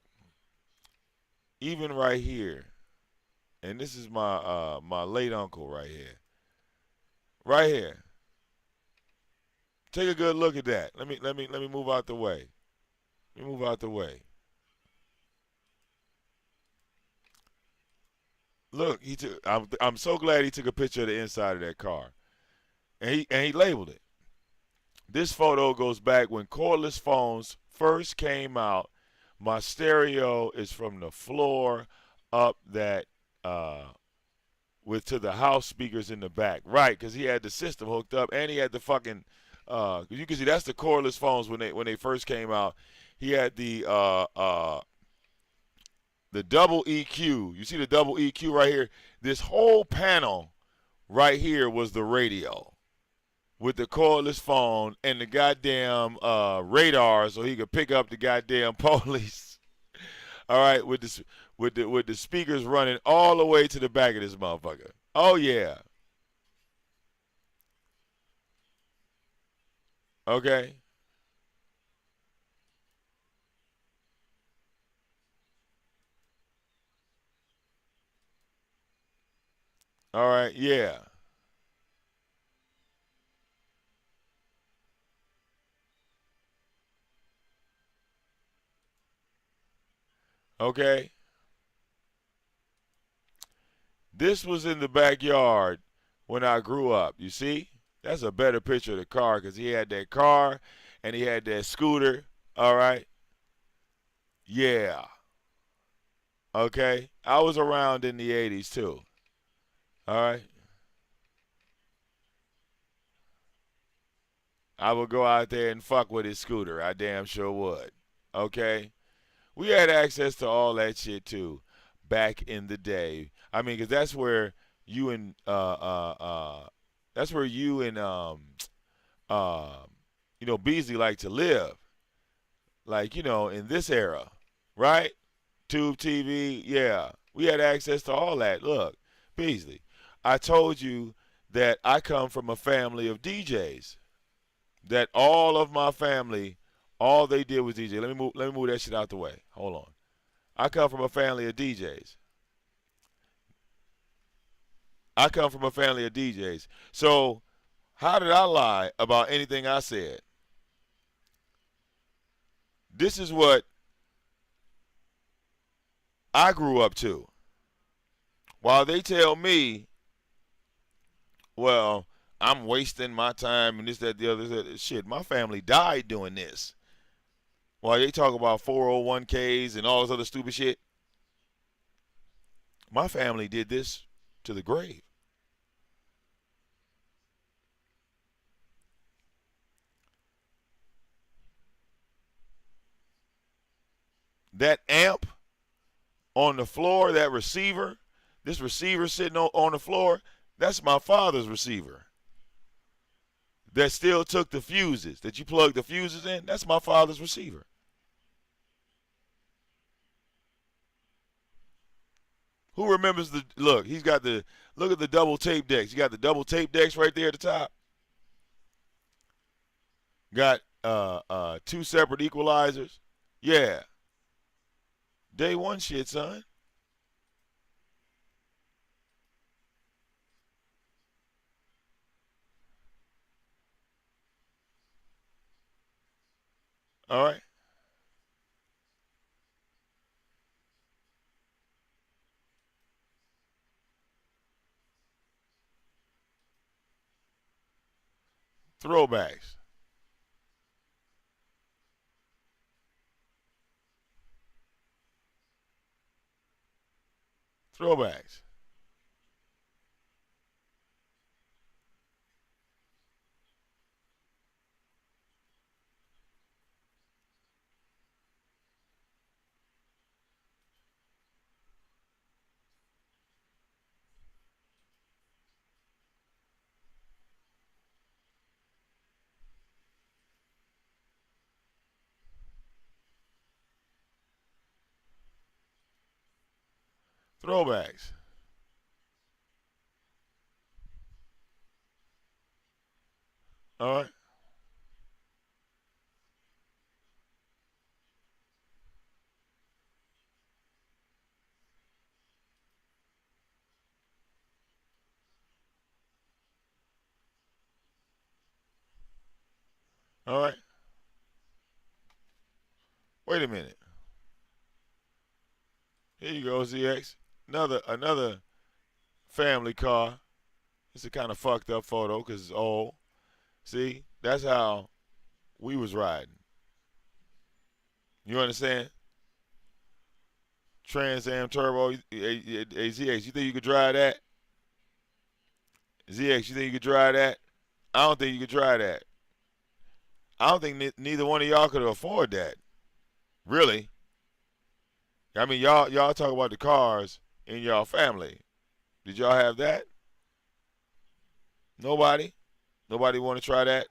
even right here, and this is my late uncle right here. Right here. Take a good look at that. Let me move out the way. Let me move out the way. Look, he took. I'm so glad he took a picture of the inside of that car, and he labeled it. This photo goes back when cordless phones first came out. My stereo is from the floor up that with to the house speakers in the back, right? Because he had the system hooked up, and he had the fucking. You can see that's the cordless phones when they first came out. He had the double EQ. You see the double EQ right here? This whole panel right here was the radio with the cordless phone and the goddamn radar so he could pick up the goddamn police. All right, with the speakers running all the way to the back of this motherfucker. Oh yeah. Okay. All right. Yeah. Okay. This was in the backyard when I grew up. You see? That's a better picture of the car because he had that car and he had that scooter. All right. Yeah. Okay. I was around in the 80s too. All right. I would go out there and fuck with his scooter. I damn sure would. Okay. We had access to all that shit too back in the day. I mean, because that's where you and uh, Beasley like to live. Like in this era, right? Tube TV, yeah. We had access to all that. Look, Beasley, I told you that I come from a family of DJs. That all of my family, all they did was DJ. Let me move that shit out the way. Hold on. I come from a family of DJs. I come from a family of DJs. So how did I lie about anything I said? This is what I grew up to. While they tell me, well, I'm wasting my time and this, that, the other shit. My family died doing this. While they talk about 401ks and all this other stupid shit, my family did this to the grave. That amp on the floor, that receiver, this receiver sitting on the floor, that's my father's receiver. That still took the fuses, that you plug the fuses in, that's my father's receiver. Who remembers the look? He's got the look at the double tape decks. You got the double tape decks right there at the top. Got two separate equalizers. Yeah, day one shit, son. All right, throwbacks, throwbacks. Throwbacks. All right. All right. Wait a minute. Here you go, ZX. Another family car. It's a kind of fucked up photo because it's old. See, that's how we was riding. You understand? Trans Am Turbo. Hey, ZX, you think you could drive that? ZX, you think you could drive that? I don't think you could drive that. I don't think neither one of y'all could afford that. Really? I mean, y'all talk about the cars in y'all family. Did y'all have that? Nobody? Nobody want to try that?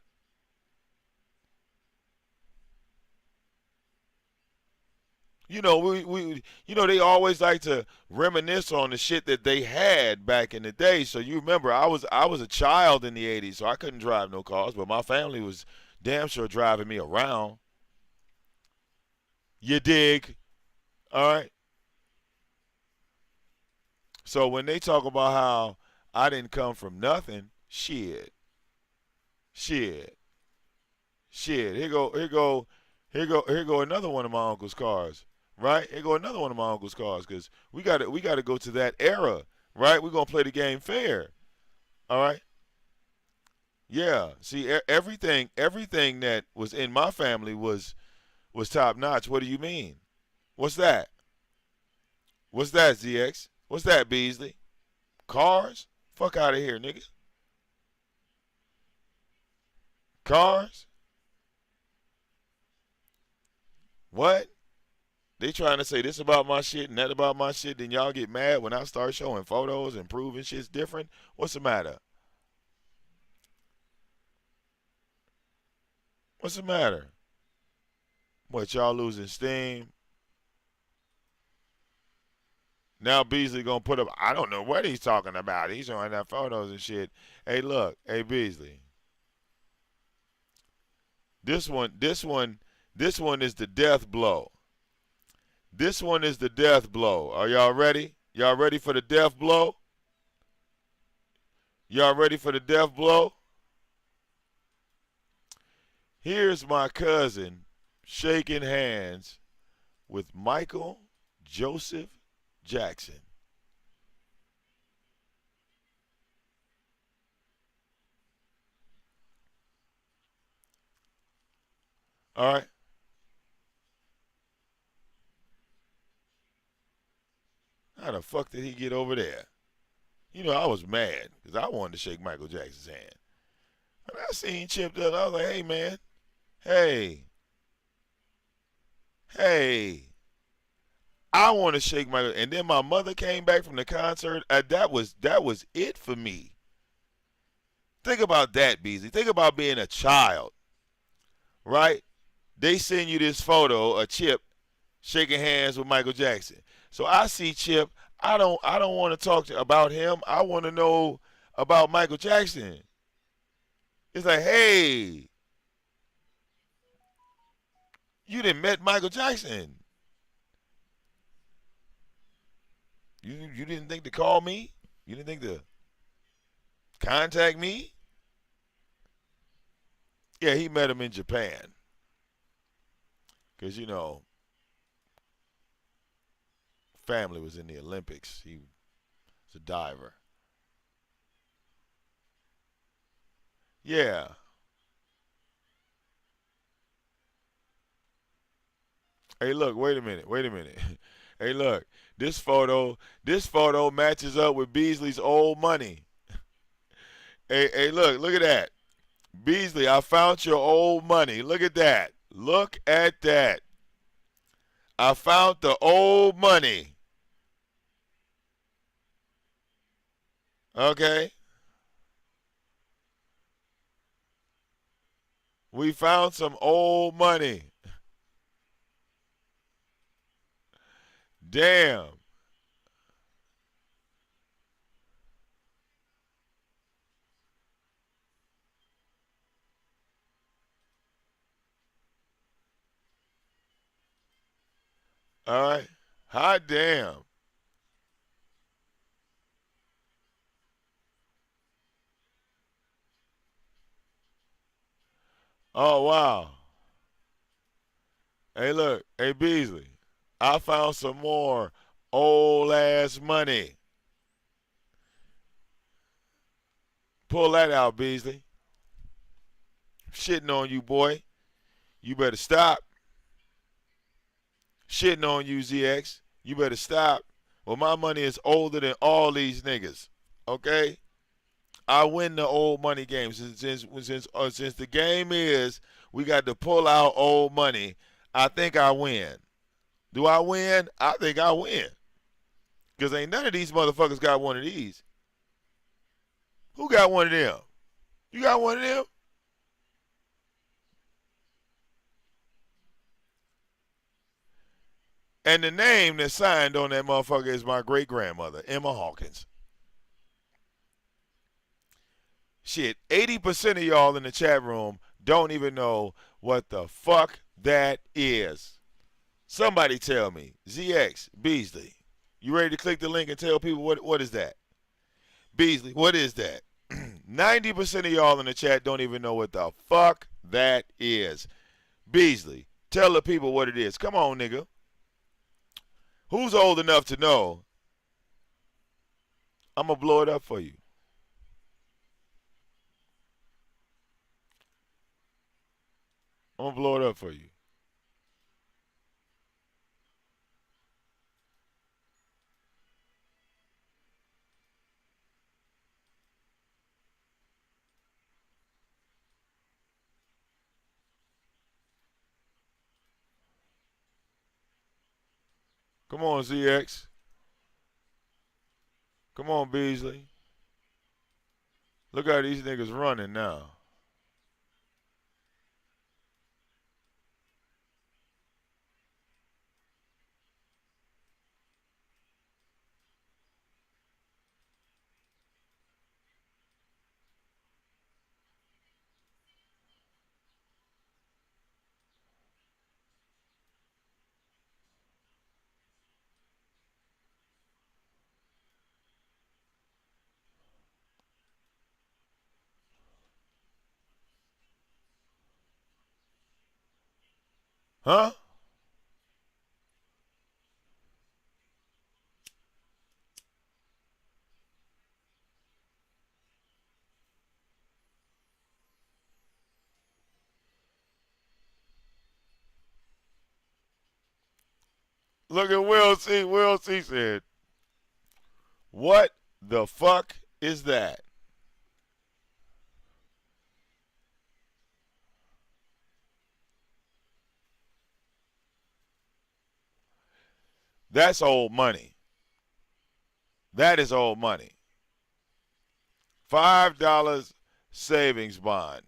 They always like to reminisce on the shit that they had back in the day. So you remember, I was a child in the '80s, so I couldn't drive no cars, but my family was damn sure driving me around. You dig? All right. So when they talk about how I didn't come from nothing, shit, shit. Here go another one of my uncle's cars. Right? Here go another one of my uncle's cars because we got to go to that era. Right? We're gonna play the game fair. All right. Yeah. See, everything that was in my family was top notch. What do you mean? What's that? What's that, ZX? What's that, Beasley? Cars? Fuck out of here, nigga. Cars? What? They trying to say this about my shit and that about my shit, then y'all get mad when I start showing photos and proving shit's different? What's the matter? What's the matter? What, y'all losing steam? Now Beasley gonna put up, I don't know what he's talking about. He's showing that photos and shit. Hey, look. Hey, Beasley. This one is the death blow. This one is the death blow. Are y'all ready? Y'all ready for the death blow? Y'all ready for the death blow? Here's my cousin shaking hands with Michael Joseph Jackson. All right. How the fuck did he get over there? I was mad because I wanted to shake Michael Jackson's hand. And I seen Chip there. I was like, hey, man. Hey. Hey. I want to shake Michael. And then my mother came back from the concert. That was it for me. Think about that, Beasley. Think about being a child, right? They send you this photo of Chip shaking hands with Michael Jackson. So I see Chip. I don't want to talk about him. I want to know about Michael Jackson. It's like, hey, you didn't met Michael Jackson. You didn't think to call me? You didn't think to contact me? Yeah, he met him in Japan. Because, family was in the Olympics. He was a diver. Yeah. Hey, look, wait a minute. Wait a minute. Hey, look. This photo matches up with Beasley's old money. Hey, look at that. Beasley, I found your old money. Look at that. Look at that. I found the old money. Okay? We found some old money. Damn. All right. Hot damn. Oh wow. Hey look, hey Beasley. I found some more old ass money. Pull that out, Beasley. Shitting on you, boy. You better stop. Shitting on you, ZX. You better stop. Well, my money is older than all these niggas. Okay? I win the old money game. Since the game is we got to pull out old money, I think I win. Do I win? I think I win. Because ain't none of these motherfuckers got one of these. Who got one of them? You got one of them? And the name that's signed on that motherfucker is my great grandmother, Emma Hawkins. Shit, 80% of y'all in the chat room don't even know what the fuck that is. Somebody tell me. ZX, Beasley. You ready to click the link and tell people what is that? Beasley, what is that? 90% of y'all in the chat don't even know what the fuck that is. Beasley, tell the people what it is. Come on, nigga. Who's old enough to know? I'm going to blow it up for you. I'm going to blow it up for you. Come on, ZX. Come on, Beasley. Look how these niggas running now. Huh? Look at Will C. Will C said, what the fuck is that? That's old money. That is old money. $5 savings bond.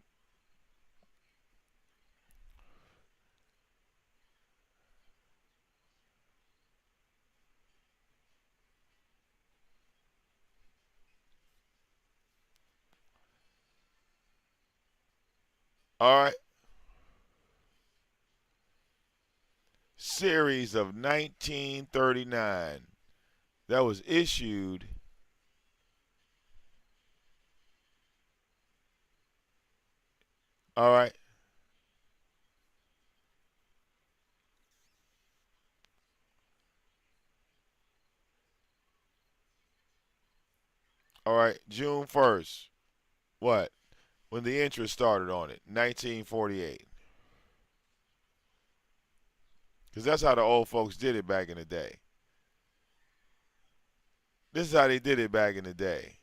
All right. Series of 1939 that was issued. All right. All right. June 1st. What? When the interest started on it. 1948. Because that's how the old folks did it back in the day. This is how they did it back in the day.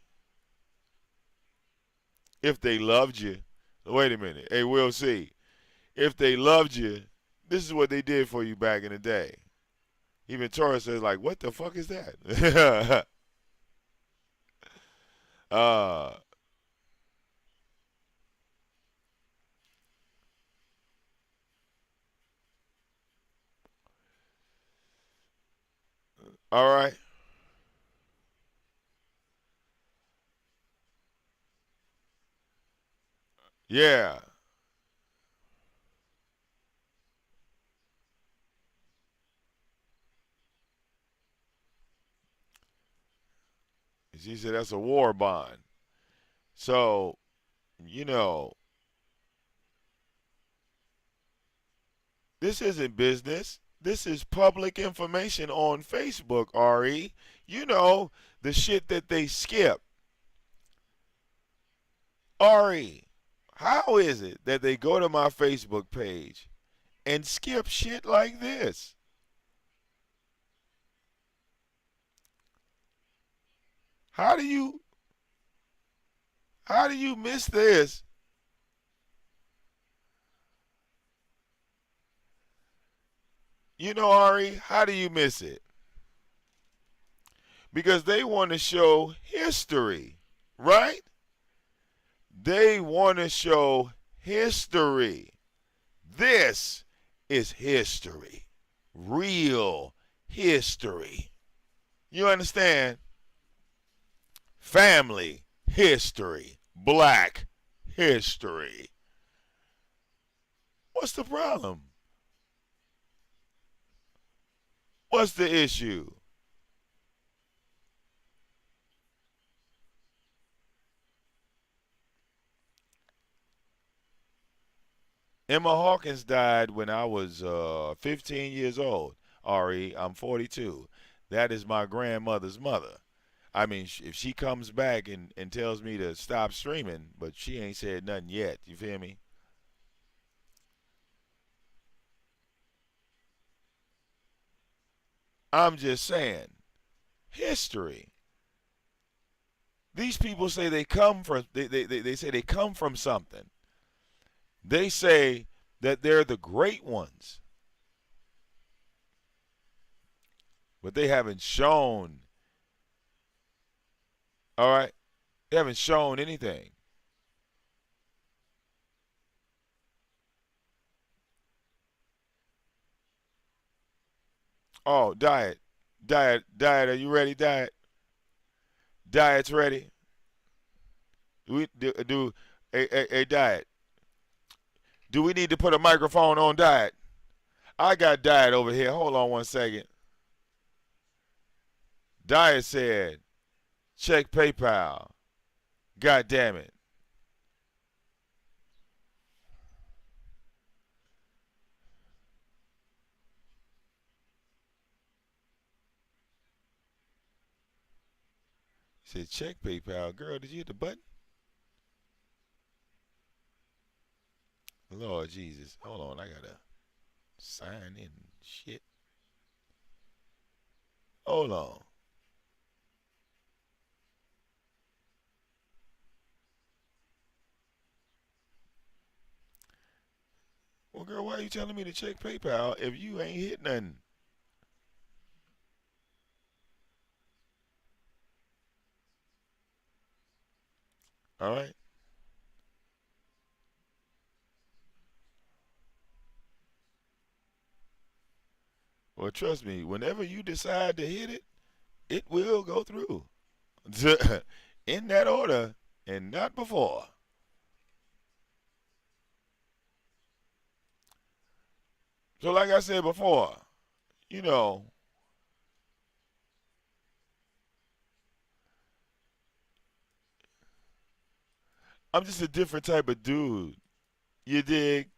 If they loved you, wait a minute. Hey, we'll see. If they loved you, this is what they did for you back in the day. Even Torres says, like, what the fuck is that? uh, all right. Yeah. She said that's a war bond. So, you know, this isn't business. This is public information on Facebook, RE. You know, the shit that they skip. RE, how is it that they go to my Facebook page and skip shit like this? How do you miss this? You know, Ari, how do you miss it? Because they want to show history, right? They want to show history. This is history. Real history. You understand? Family history. Black history. What's the problem? What's the issue? Emma Hawkins died when I was 15 years old. Ari, I'm 42. That is my grandmother's mother. I mean, if she comes back and tells me to stop streaming, but she ain't said nothing yet. You feel me? I'm just saying, history. These people say they come from, they say they come from something. They say that they're the great ones, but they haven't shown, all right? They haven't shown anything. Oh, diet. Diet, are you ready, diet? Diet's ready. Do a diet. Do we need to put a microphone on diet? I got diet over here. Hold on one second. Diet said, check PayPal. God damn it. He said, check PayPal. Girl, did you hit the button? Lord Jesus. Hold on. I got to sign in. Shit. Hold on. Well, girl, why are you telling me to check PayPal if you ain't hit nothing? All right. Well, trust me, whenever you decide to hit it, it will go through. In that order and not before. So, like I said before, you know, I'm just a different type of dude. You dig?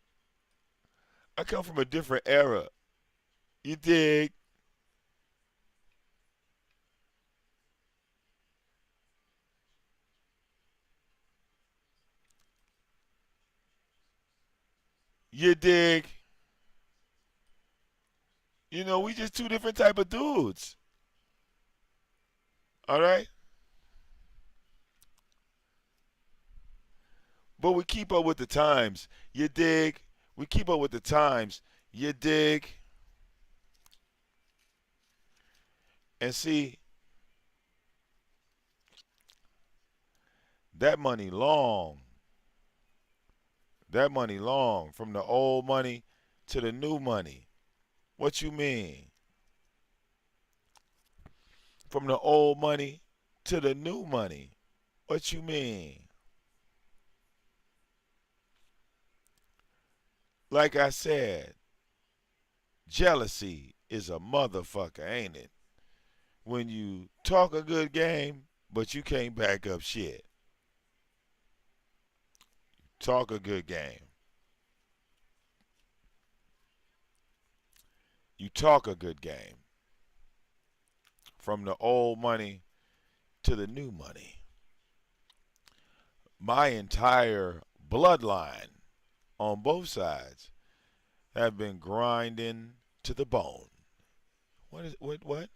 I come from a different era. You dig? You dig? You know, we just two different type of dudes. All right? But we keep up with the times. You dig? We keep up with the times. You dig? And see, that money long. That money long. From the old money to the new money. What you mean? From the old money to the new money. What you mean? Like I said, jealousy is a motherfucker, ain't it? When you talk a good game but you can't back up shit. Talk a good game. You talk a good game. From the old money to the new money. My entire bloodline on both sides have been grinding to the bone. What is what?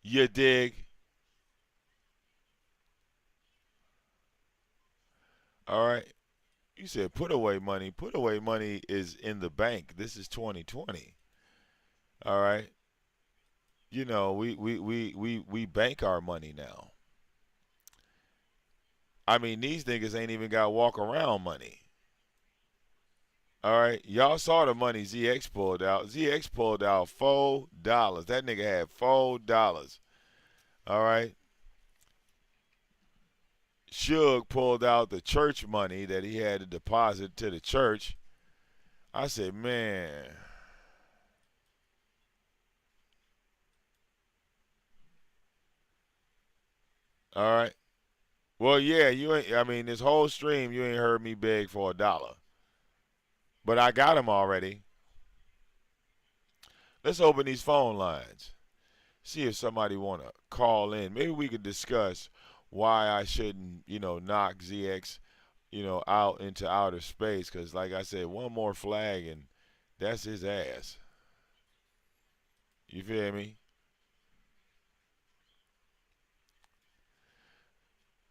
You dig? All right. You said put away money. Put away money is in the bank. This is 2020. All right. You know, we bank our money now. I mean, these niggas ain't even got walk around money. All right, y'all saw the money ZX pulled out. ZX pulled out $4. That nigga had $4. All right, Suge pulled out the church money that he had to deposit to the church. I said, man, all right. Well, yeah, you ain't. I mean, this whole stream, you ain't heard me beg for $1, but I got him already. Let's open these phone lines. See if somebody want to call in. Maybe we could discuss why I shouldn't, knock ZX, out into outer space. Because, like I said, one more flag and that's his ass. You feel me?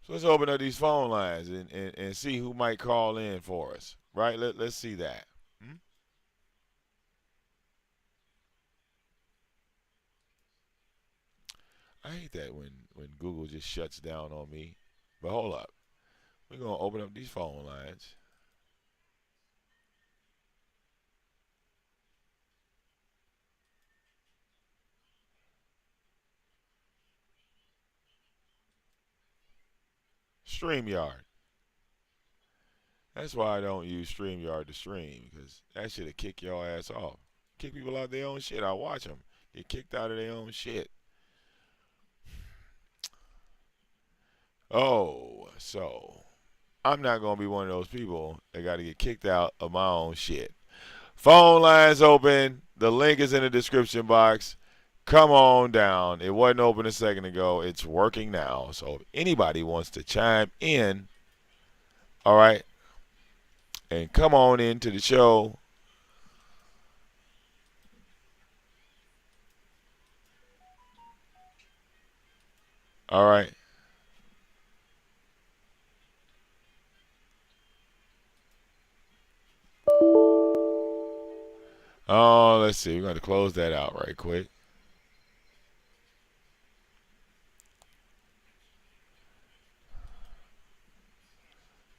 So let's open up these phone lines and see who might call in for us. Right? Let's see that. Hmm? I hate that when Google just shuts down on me. But hold up. We're going to open up these phone lines. StreamYard. That's why I don't use StreamYard to stream, because that shit'll kick your ass off. Kick people out their own shit. I watch them get kicked out of their own shit. Oh, so I'm not gonna be one of those people that got to get kicked out of my own shit. Phone lines open. The link is in the description box. Come on down. It wasn't open a second ago. It's working now. So if anybody wants to chime in, all right, and come on into the show. All right. Oh, let's see. We're going to close that out right quick.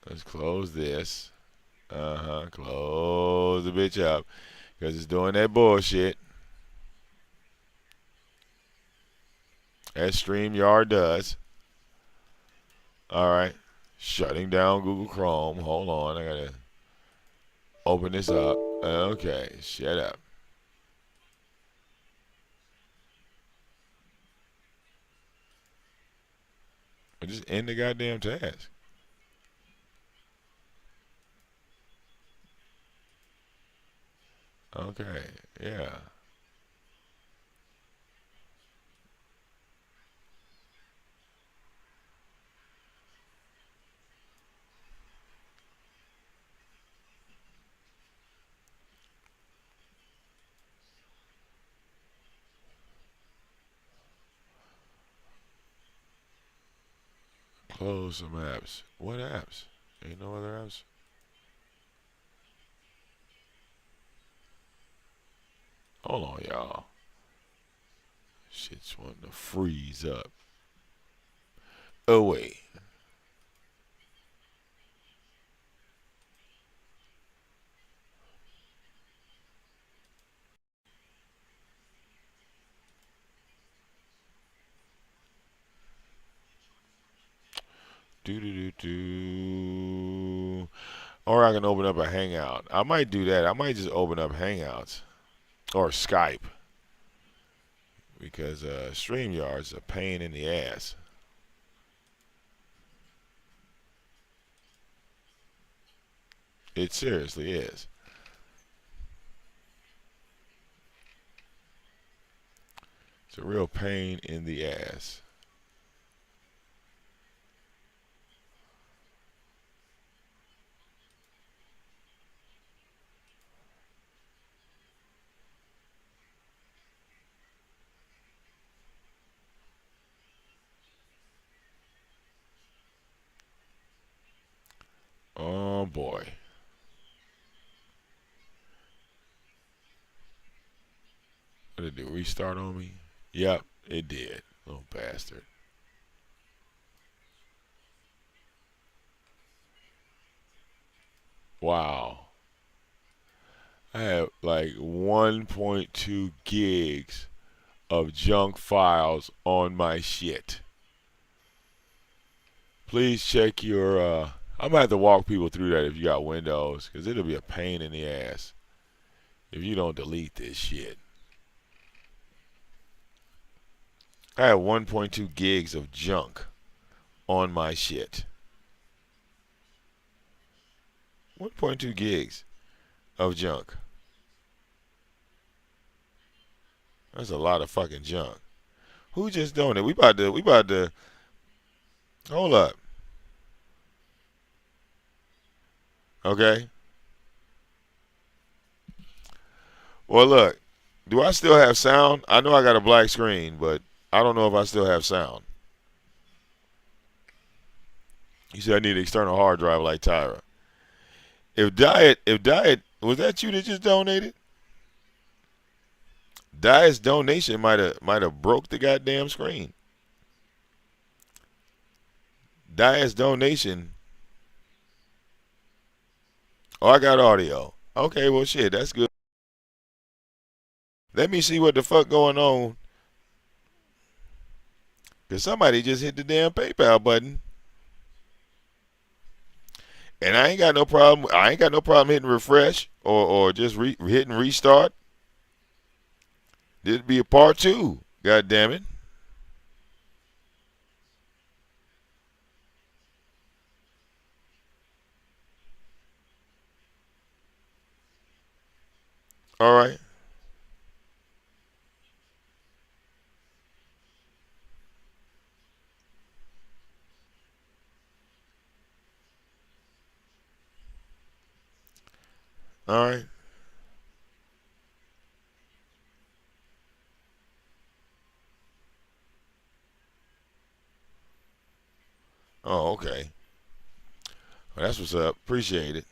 Let's close this. Close the bitch up because it's doing that bullshit. As StreamYard does. All right. Shutting down Google Chrome. Hold on. I got to open this up. Okay. Shut up. Just end the goddamn task. Okay. Yeah. Close some apps. What apps? Ain't no other apps? Hold on, y'all. Shit's wanting to freeze up. Oh, wait. Do do do do. Or I can open up a Hangout. I might do that. I might just open up Hangouts or Skype because StreamYard's a pain in the ass. It seriously is. It's a real pain in the ass. Oh boy. What did it do? Restart on me? Yep, it did. Little bastard. Wow. I have like 1.2 gigs of junk files on my shit. Please check your. I'm gonna have to walk people through that if you got Windows, because it'll be a pain in the ass if you don't delete this shit. I have 1.2 gigs of junk on my shit. 1.2 gigs of junk. That's a lot of fucking junk. Who just donated? We about to hold up. Okay. Well, look. Do I still have sound? I know I got a black screen, but I don't know if I still have sound. You said I need an external hard drive like Tyra. If Diet, was that you that just donated? Diet's donation might have broke the goddamn screen. Diet's donation. Oh, I got audio. Okay, well shit, that's good. Let me see what the fuck going on. Cause somebody just hit the damn PayPal button. And I ain't got no problem. I ain't got no problem hitting refresh or just hitting restart. This'd be a part 2. God damn it. All right. All right. Oh, okay. Well, that's what's up. Appreciate it.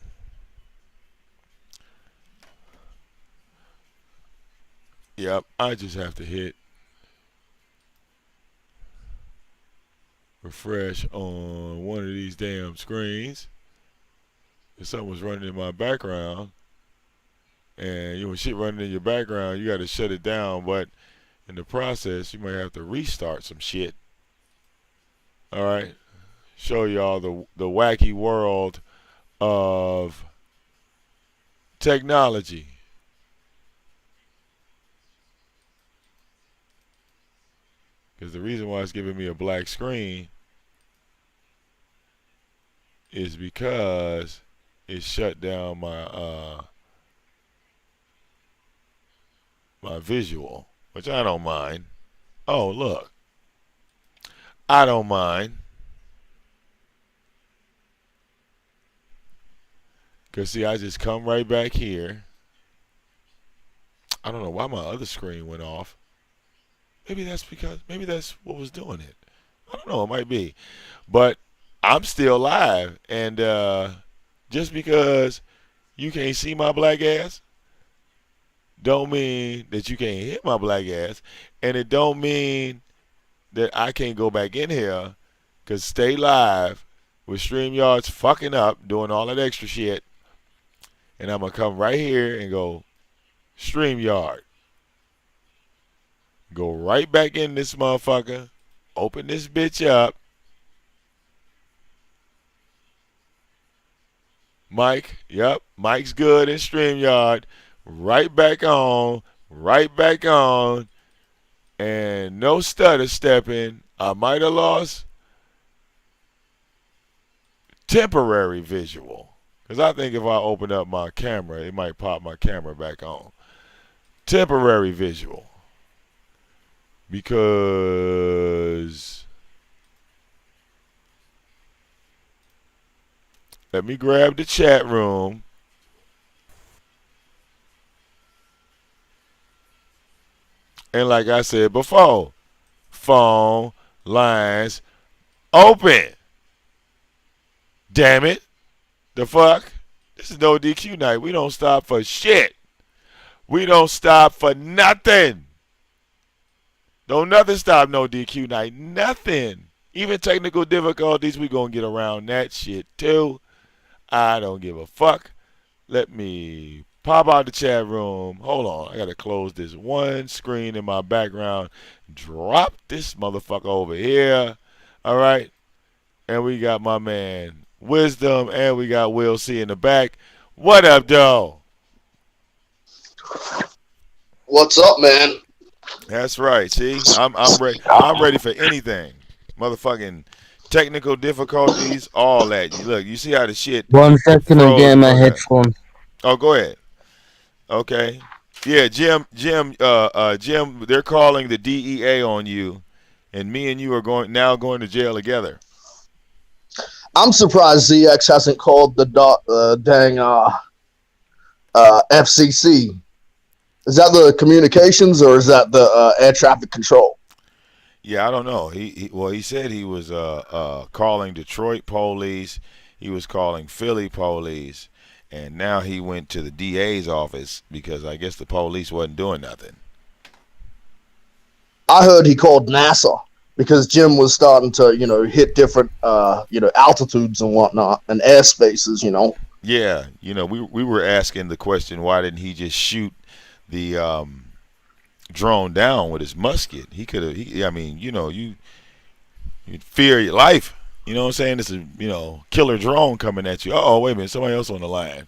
Yep. I just have to hit refresh on one of these damn screens. If something was running in my background, and you know shit running in your background, you got to shut it down. But in the process, you might have to restart some shit. All right. Show y'all the wacky world of technology. Because the reason why it's giving me a black screen is because it shut down my visual, which I don't mind. Oh, look. I don't mind. Because, see, I just come right back here. I don't know why my other screen went off. Maybe that's what was doing it. I don't know. It might be. But I'm still live. And just because you can't see my black ass don't mean that you can't hit my black ass. And it don't mean that I can't go back in here, because Stay Live with StreamYard's fucking up, doing all that extra shit. And I'm going to come right here and go StreamYard. Go right back in this motherfucker. Open this bitch up. Mike. Yep. Mike's good in StreamYard. Right back on. Right back on. And no stutter stepping. I might have lost temporary visual. Because I think if I open up my camera, it might pop my camera back on. Temporary visual. Because let me grab the chat room. And like I said before, phone lines open. Damn it. The fuck? This is no DQ night. We don't stop for shit. We don't stop for nothing. Don't nothing stop no DQ night. Nothing. Even technical difficulties, we gonna get around that shit too. I don't give a fuck. Let me pop out the chat room. Hold on. I gotta close this one screen in my background. Drop this motherfucker over here. Alright. And we got my man Wisdom, and we got Will C in the back. What up, though? What's up, man? That's right. See, I'm ready. I'm ready for anything. Motherfucking technical difficulties, all that. Look, you see how the shit. 1 second, I'm getting my headphones. Oh, go ahead. Okay. Yeah, Jim. They're calling the DEA on you, and me and you are going to jail together. I'm surprised ZX hasn't called the dang FCC. Is that the communications or is that the air traffic control? Yeah, I don't know. He said he was calling Detroit police. He was calling Philly police, and now he went to the DA's office because I guess the police wasn't doing nothing. I heard he called NASA because Jim was starting to, hit different, altitudes and whatnot and airspaces, Yeah, we were asking the question, why didn't he just shoot the drone down with his musket? He could have. You fear your life. You know what I'm saying? This is killer drone coming at you. Oh, wait a minute, somebody else on the line.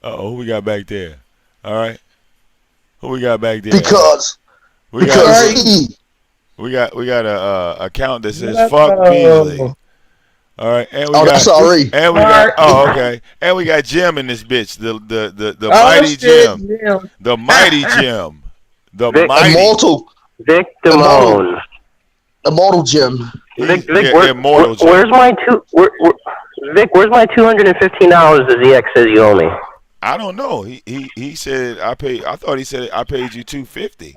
Who we got back there? All right, who we got back there? Because we got a account that says fuck Beasley. All right, and we got sorry. And we got okay, and we got Jim in this bitch, the mighty Jim, the mighty Jim, the mighty immortal VicDamoane, immortal Jim. Vic, immortal Jim. Where's my Vic? Where's my $215 the ZX says you owe me? I don't know. He said I paid. I thought he said I paid you $250.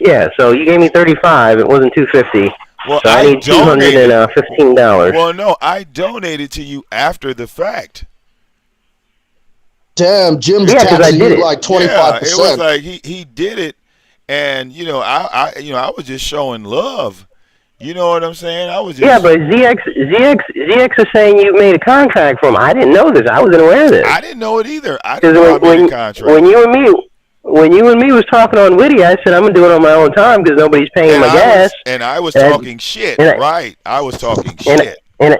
Yeah, so you gave me $35. It wasn't $250. Well, so I need $215. Well, no, I donated to you after the fact. Damn, Jim's taxing you like 25%. Yeah, it was like he did it, and I was just showing love. You know what I'm saying? I was just but ZX is saying you made a contract for him. I didn't know this. I wasn't aware of this. I didn't know it either. I didn't know I made a contract. When you and me was talking on Witty, I said I'm gonna do it on my own time because nobody's paying my gas. I was talking shit, right? I was talking shit. And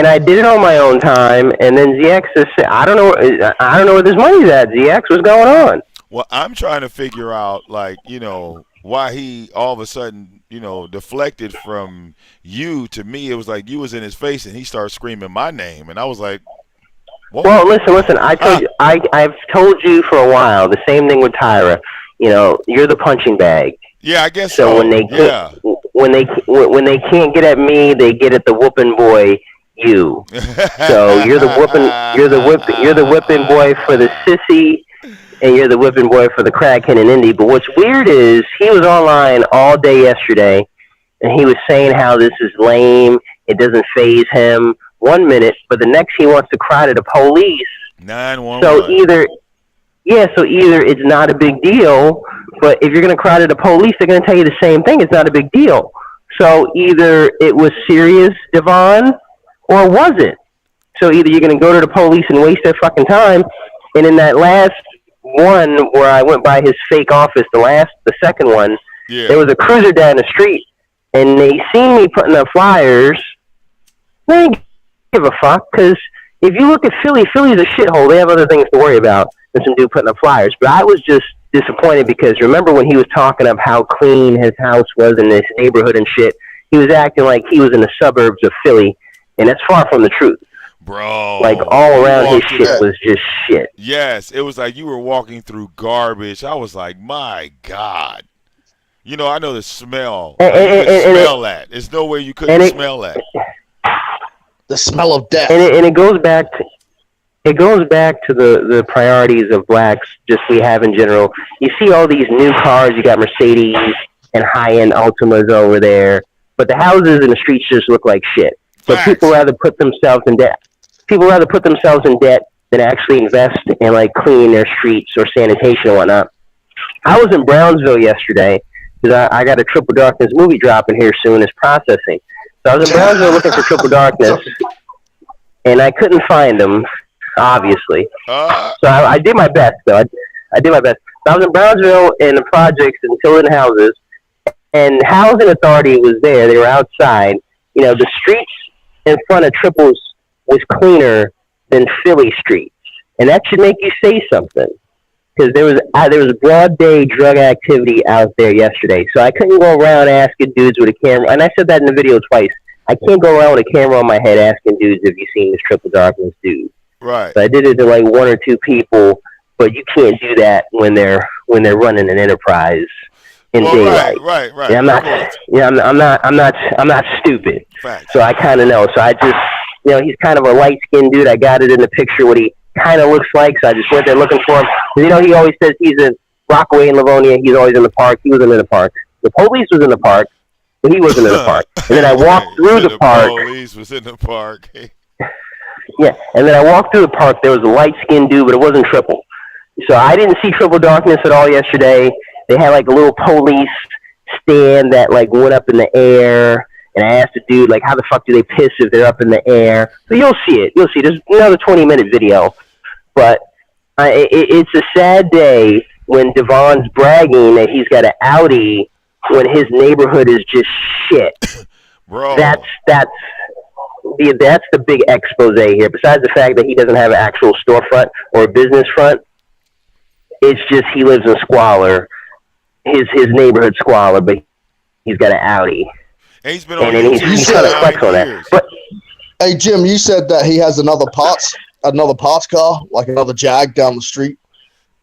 I did it on my own time. And then ZX said, I don't know where this money's at. ZX, what's going on? Well, I'm trying to figure out, why he all of a sudden, deflected from you to me. It was like you was in his face, and he started screaming my name, and I was like, whoa. Well, listen. I told you, I've told you for a while the same thing with Tyra. You're the punching bag. Yeah, I guess so. When they can't get at me, they get at the whooping boy. You. So you're the whipping boy for the sissy, and you're the whipping boy for the crackhead in Indy. But what's weird is he was online all day yesterday, and he was saying how this is lame. It doesn't faze him 1 minute, but the next he wants to cry to the police. 911. So either it's not a big deal, but if you're going to cry to the police, they're going to tell you the same thing. It's not a big deal. So either it was serious, Devon, or was it? So either you're going to go to the police and waste their fucking time, and in that last one where I went by his fake office, the second one, there was a cruiser down the street, and they seen me putting up flyers. They give a fuck, because if you look at Philly's a shithole. They have other things to worry about than some dude putting up flyers. But I was just disappointed because remember when he was talking of how clean his house was in this neighborhood and shit, he was acting like he was in the suburbs of Philly, and that's far from the truth. Bro. Like, all around his shit was just shit. Yes, it was like you were walking through garbage. I was like, my God. You know, I know the smell. You could smell that. There's no way you couldn't smell that. The smell of death. And it goes back to the priorities of blacks just we have in general. You see all these new cars, you got Mercedes and high-end Ultimas over there, but the houses in the streets just look like shit. So people rather put themselves in debt. People rather put themselves in debt than actually invest in like cleaning their streets or sanitation and whatnot. I was in Brownsville yesterday because I got a Triple Darkness movie dropping here soon as processing. So I was in Brownsville looking for Triple Darkness, and I couldn't find them, obviously. So I did my best, though. I did my best. So I was in Brownsville in the projects and Tilden houses, and Housing Authority was there. They were outside. You know, the streets in front of Triples was cleaner than Philly streets, and that should make you say something. Because there was broad day drug activity out there yesterday, so I couldn't go around asking dudes with a camera. And I said that in the video twice. I can't go around with a camera on my head asking dudes if you've seen this Triple Darkness dude. Right. So I did it to like one or two people, but you can't do that when they're running an enterprise in daylight. Right. Yeah, I'm not stupid. Fact. So I kind of know. So I just, you know, he's kind of a light skinned dude. I got it in the picture what he kind of looks like, so I just went there looking for him. You know, he always says he's in Rockaway and Livonia. He's always in the park. He wasn't in the park. The police was in the park, but he wasn't in the park. And then I walked through the park. The police was in the park. Yeah, and then I walked through the park. There was a light-skinned dude, but it wasn't Triple. So I didn't see Triple Darkness at all yesterday. They had, like, a little police stand that, like, went up in the air. And I asked the dude, like, how the fuck do they piss if they're up in the air? So you'll see it. You'll see. There's another 20-minute video. But it's a sad day when Devon's bragging that he's got an Audi when his neighborhood is just shit. Bro. That's the big expose here. Besides the fact that he doesn't have an actual storefront or a business front, it's just he lives in squalor. His neighborhood squalor, but he's got an Audi. And he's been on he's trying to flex on that. But, hey, Jim, you said that he has another parts car, like another Jag down the street,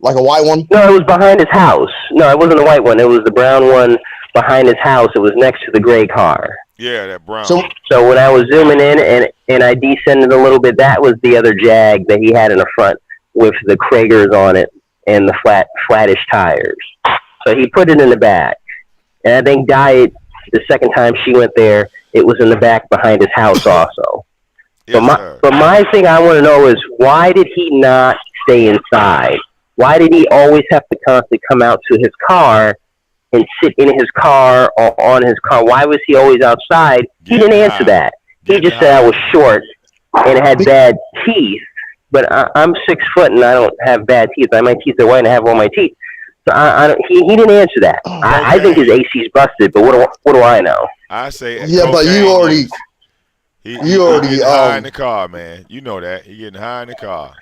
like a white one? No, it was behind his house. No, it wasn't the white one. It was the brown one behind his house. It was next to the gray car. Yeah, that brown. So when I was zooming in and I descended a little bit, that was the other Jag that he had in the front with the Kragers on it and the flattish tires. So he put it in the back. And I think Diet, the second time she went there, it was in the back behind his house also. Yes, but my thing I want to know is, why did he not stay inside? Why did he always have to constantly come out to his car and sit in his car or on his car? Why was he always outside? He didn't answer that. He just said I was short and had bad teeth. But I'm 6 foot and I don't have bad teeth. My teeth are white and I have all my teeth. So he didn't answer that. I think his AC's busted, but what do I know? I say yeah, but you already. He getting high in the car, man. You know that. He getting high in the car.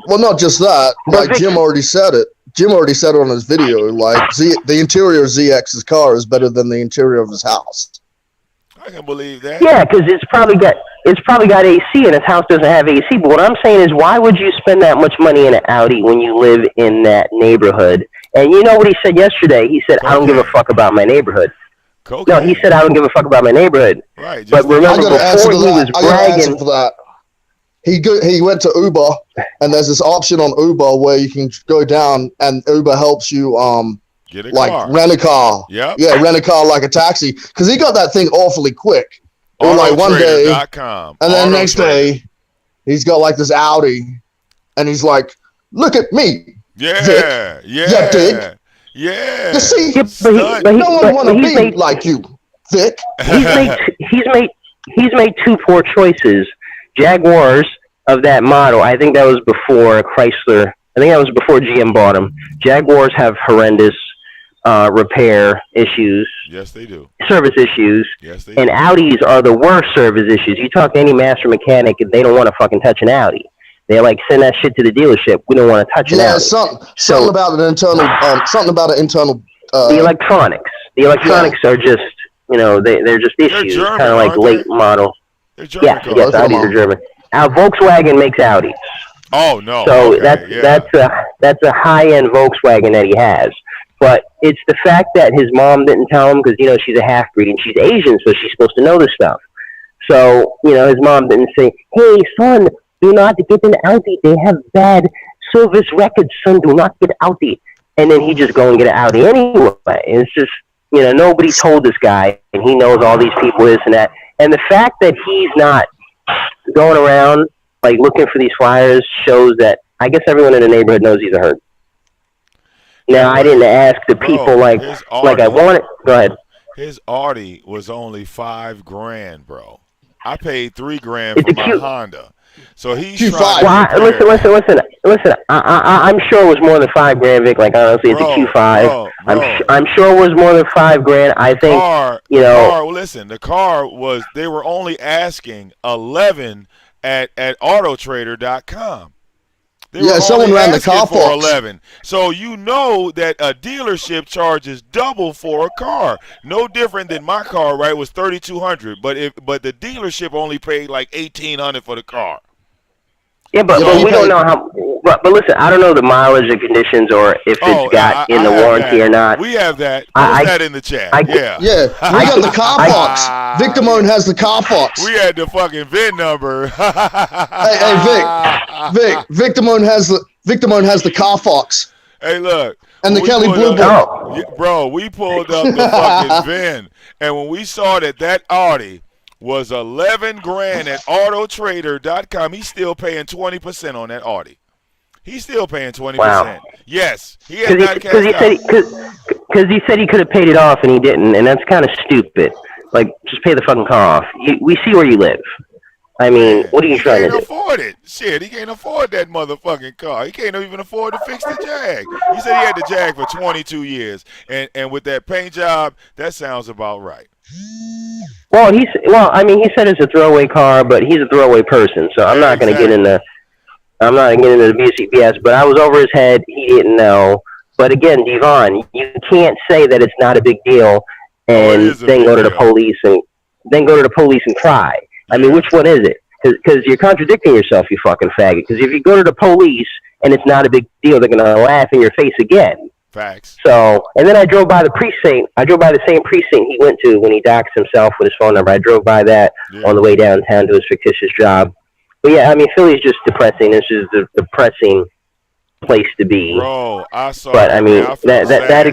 Well, not just that. Like Jim already said it. Jim already said it on his video. Like the interior of ZX's car is better than the interior of his house. I can believe that. Yeah, because it's probably got AC and his house doesn't have AC. But what I'm saying is, why would you spend that much money in an Audi when you live in that neighborhood? And you know what he said yesterday? He said, I don't give a fuck about my neighborhood. Cocaine. No, he said, I don't give a fuck about my neighborhood. Right. But remember, before he was bragging. For that. He went to Uber, and there's this option on Uber where you can go down, and Uber helps you get a car. Rent a car. Yep. Yeah, rent a car like a taxi. Because he got that thing awfully quick. Or like one day, and then next day, he's got like this Audi, and he's like, look at me. Yeah. Vic. Yeah. Dick. Yeah. You see, but no one want to be like you, Vic. He's made two poor choices. Jaguars of that model, I think that was before Chrysler. I think that was before GM bought them. Jaguars have horrendous repair issues. Yes, they do. Service issues. Yes, they and do. Audis are the worst service issues. You talk to any master mechanic, they don't want to fucking touch an Audi. They're like, send that shit to the dealership. We don't want to touch an Audi. Something about an internal. The electronics. The electronics are just, they're just issues. German, kind of like late model. They're German cars. Yes, Audis are German. Now Volkswagen makes Audis. Oh no. So okay, that's a high-end Volkswagen that he has. But it's the fact that his mom didn't tell him because, she's a half-breed and she's Asian, so she's supposed to know this stuff. So, his mom didn't say, hey, son, do not get an Audi. They have bad service records, son. Do not get Audi. And then he just go and get an Audi anyway. It's just, nobody told this guy, and he knows all these people, this and that. And the fact that he's not going around, like, looking for these flyers shows that I guess everyone in the neighborhood knows he's a herd. Now, I didn't ask the people like I wanted. Go ahead. His Audi was only $5,000, bro. I paid $3,000 for my Honda. So he's trying to listen. I'm sure it was more than $5,000, Vic. Like honestly, it's a Q5. I'm sure it was more than $5,000. I think listen, the car was. They were only asking 11 at Autotrader.com. Someone ran the car for 11. So you know that a dealership charges double for a car. No different than my car, right? Was $3,200, but the dealership only paid like $1,800 for the car. Yeah, but we don't know how. But listen, I don't know the mileage and conditions or if it's got in the warranty or not. We have that. Post that in the chat. Yeah. We got the Carfax. VicDamoane has the Carfax. We had the fucking VIN number. hey, Vic. VicDamoane has the Carfax. Hey, look. And the Kelly Blue Book. Bro, we pulled up the fucking VIN, and when we saw that Audi was $11,000 at Autotrader.com, he's still paying 20% on that Audi. He's still paying 20%. Wow. Yes, he has not cashed out. Because he said he could have paid it off and he didn't, and that's kind of stupid. Like, just pay the fucking car off. We see where you live. I mean, what are you trying to do? He can't afford it. Shit, he can't afford that motherfucking car. He can't even afford to fix the Jag. He said he had the Jag for 22 years, and with that paint job, that sounds about right. Well, he said it's a throwaway car, but he's a throwaway person, so I'm not going to get into the BS. But I was over his head. He didn't know. But again, Devon, you can't say that it's not a big deal, and then go to the police and cry. I mean, which one is it? Because you're contradicting yourself, you fucking faggot. Because if you go to the police and it's not a big deal, they're going to laugh in your face again. Facts. So, and then I drove by the precinct. I drove by the same precinct he went to when he doxed himself with his phone number. I drove by that on the way downtown to his fictitious job. But yeah, I mean, Philly's just depressing. This is the depressing place to be. Bro, I saw. But I mean, that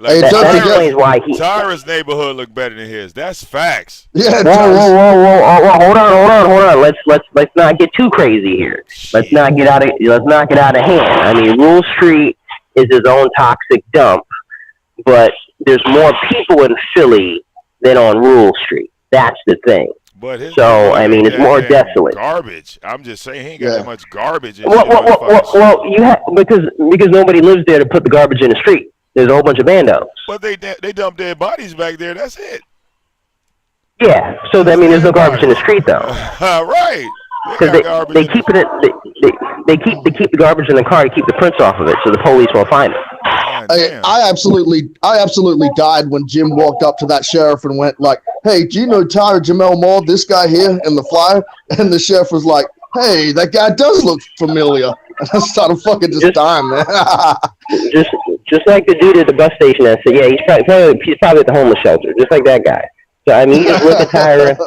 explains why Tyra's neighborhood look better than his. That's facts. Yeah. Whoa! Hold on. Let's not get too crazy here. Let's not get out of hand. I mean, Rule Street is his own toxic dump, but there's more people in Philly than on Rule Street. That's the thing. But it's more desolate. Garbage. I'm just saying, he ain't got that much garbage. Well, you have because nobody lives there to put the garbage in the street. There's a whole bunch of bandos. But they dump dead bodies back there. That's it. Yeah. So there's no garbage in the street though. Right. Because they keep the garbage in the car to keep the prints off of it, so the police won't find it. I absolutely died when Jim walked up to that sheriff and went like, "Hey, do you know Tyra Jamel Moore? This guy here in the flyer?" And the sheriff was like, "Hey, that guy does look familiar." And I started fucking just dying, man. just like the dude at the bus station that said, "Yeah, he's probably at the homeless shelter," just like that guy. So, I mean, you just look at Tyra,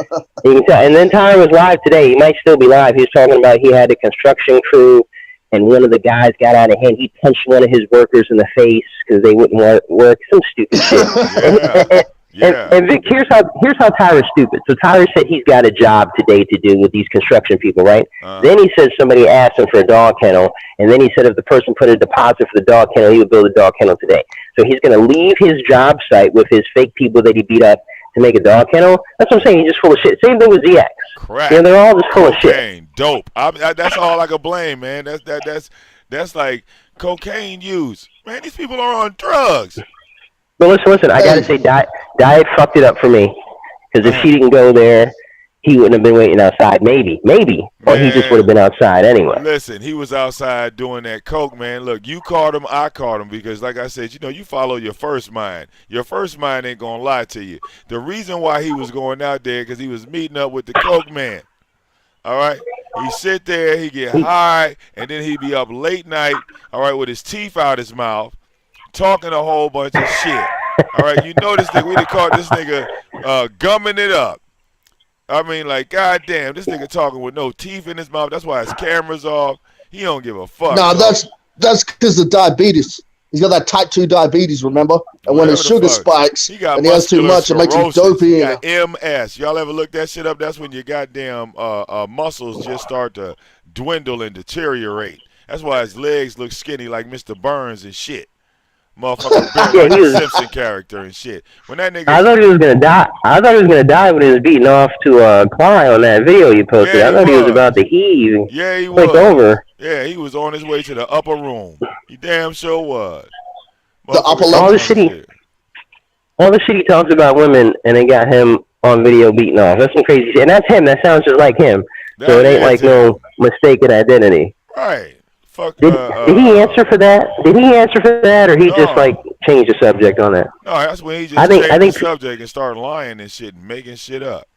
and then Tyra was live today. He might still be live. He was talking about he had a construction crew, and one of the guys got out of hand. He punched one of his workers in the face because they wouldn't work. Some stupid shit. And Vic, here's how Tyra's stupid. So Tyra said he's got a job today to do with these construction people, right? Then he said somebody asked him for a dog kennel, and then he said if the person put a deposit for the dog kennel, he would build a dog kennel today. So he's going to leave his job site with his fake people that he beat up to make a dog kennel. That's what I'm saying. He's just full of shit. Same thing with ZX. Correct. Yeah, they're all just full of shit. Dope. That's all I can blame, man. That's like cocaine use. Man, these people are on drugs. But listen. I gotta say, diet fucked it up for me. Because if she didn't go there, he wouldn't have been waiting outside. Maybe, or he just would have been outside anyway. Listen, he was outside doing that coke, man. Look, you caught him, I caught him, because like I said, you follow your first mind. Your first mind ain't gonna lie to you. The reason why he was going out there because he was meeting up with the coke man. All right, he sit there, he get high, and then he be up late night. All right, with his teeth out his mouth, talking a whole bunch of shit. All right, you notice that we done caught this nigga gumming it up. I mean, like, goddamn, this nigga talking with no teeth in his mouth. That's why his camera's off. He don't give a fuck. No, that's because of diabetes. He's got that type 2 diabetes, remember? And when his sugar spikes and he has too much, it makes him dopey. He got MS. Y'all ever look that shit up? That's when your goddamn muscles just start to dwindle and deteriorate. That's why his legs look skinny like Mr. Burns and shit. Motherfucker, like a Simpson character and shit. When that nigga, I thought he was gonna die. I thought he was gonna die when he was beating off to Cly on that video you posted. I thought he was about to heave. Yeah, he was. Over. Yeah, he was on his way to the upper room. He damn sure was. The upper all the shit he talks about women, and they got him on video beating off. That's some crazy shit, and that's him. That sounds just like him. So it ain't like no mistaken identity. Right. Fuck. Did he answer for that? Did he answer for that, or he just like changed the subject on that? No, that's when he just changed the subject and started lying and shit, and making shit up.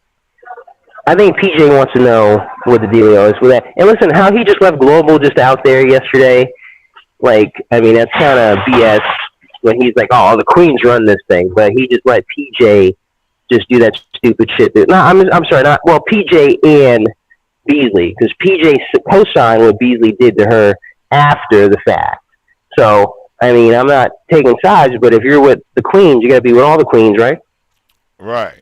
I think PJ wants to know what the deal is with that. And listen, how he just left Global just out there yesterday, like, I mean, that's kind of BS when he's like, oh, the Queens run this thing, but he just let PJ just do that stupid shit. No, I'm sorry, PJ and Beasley, because PJ co-signed what Beasley did to her after the fact. So, I mean, I'm not taking sides, but if you're with the Queens, you got to be with all the Queens, right? Right.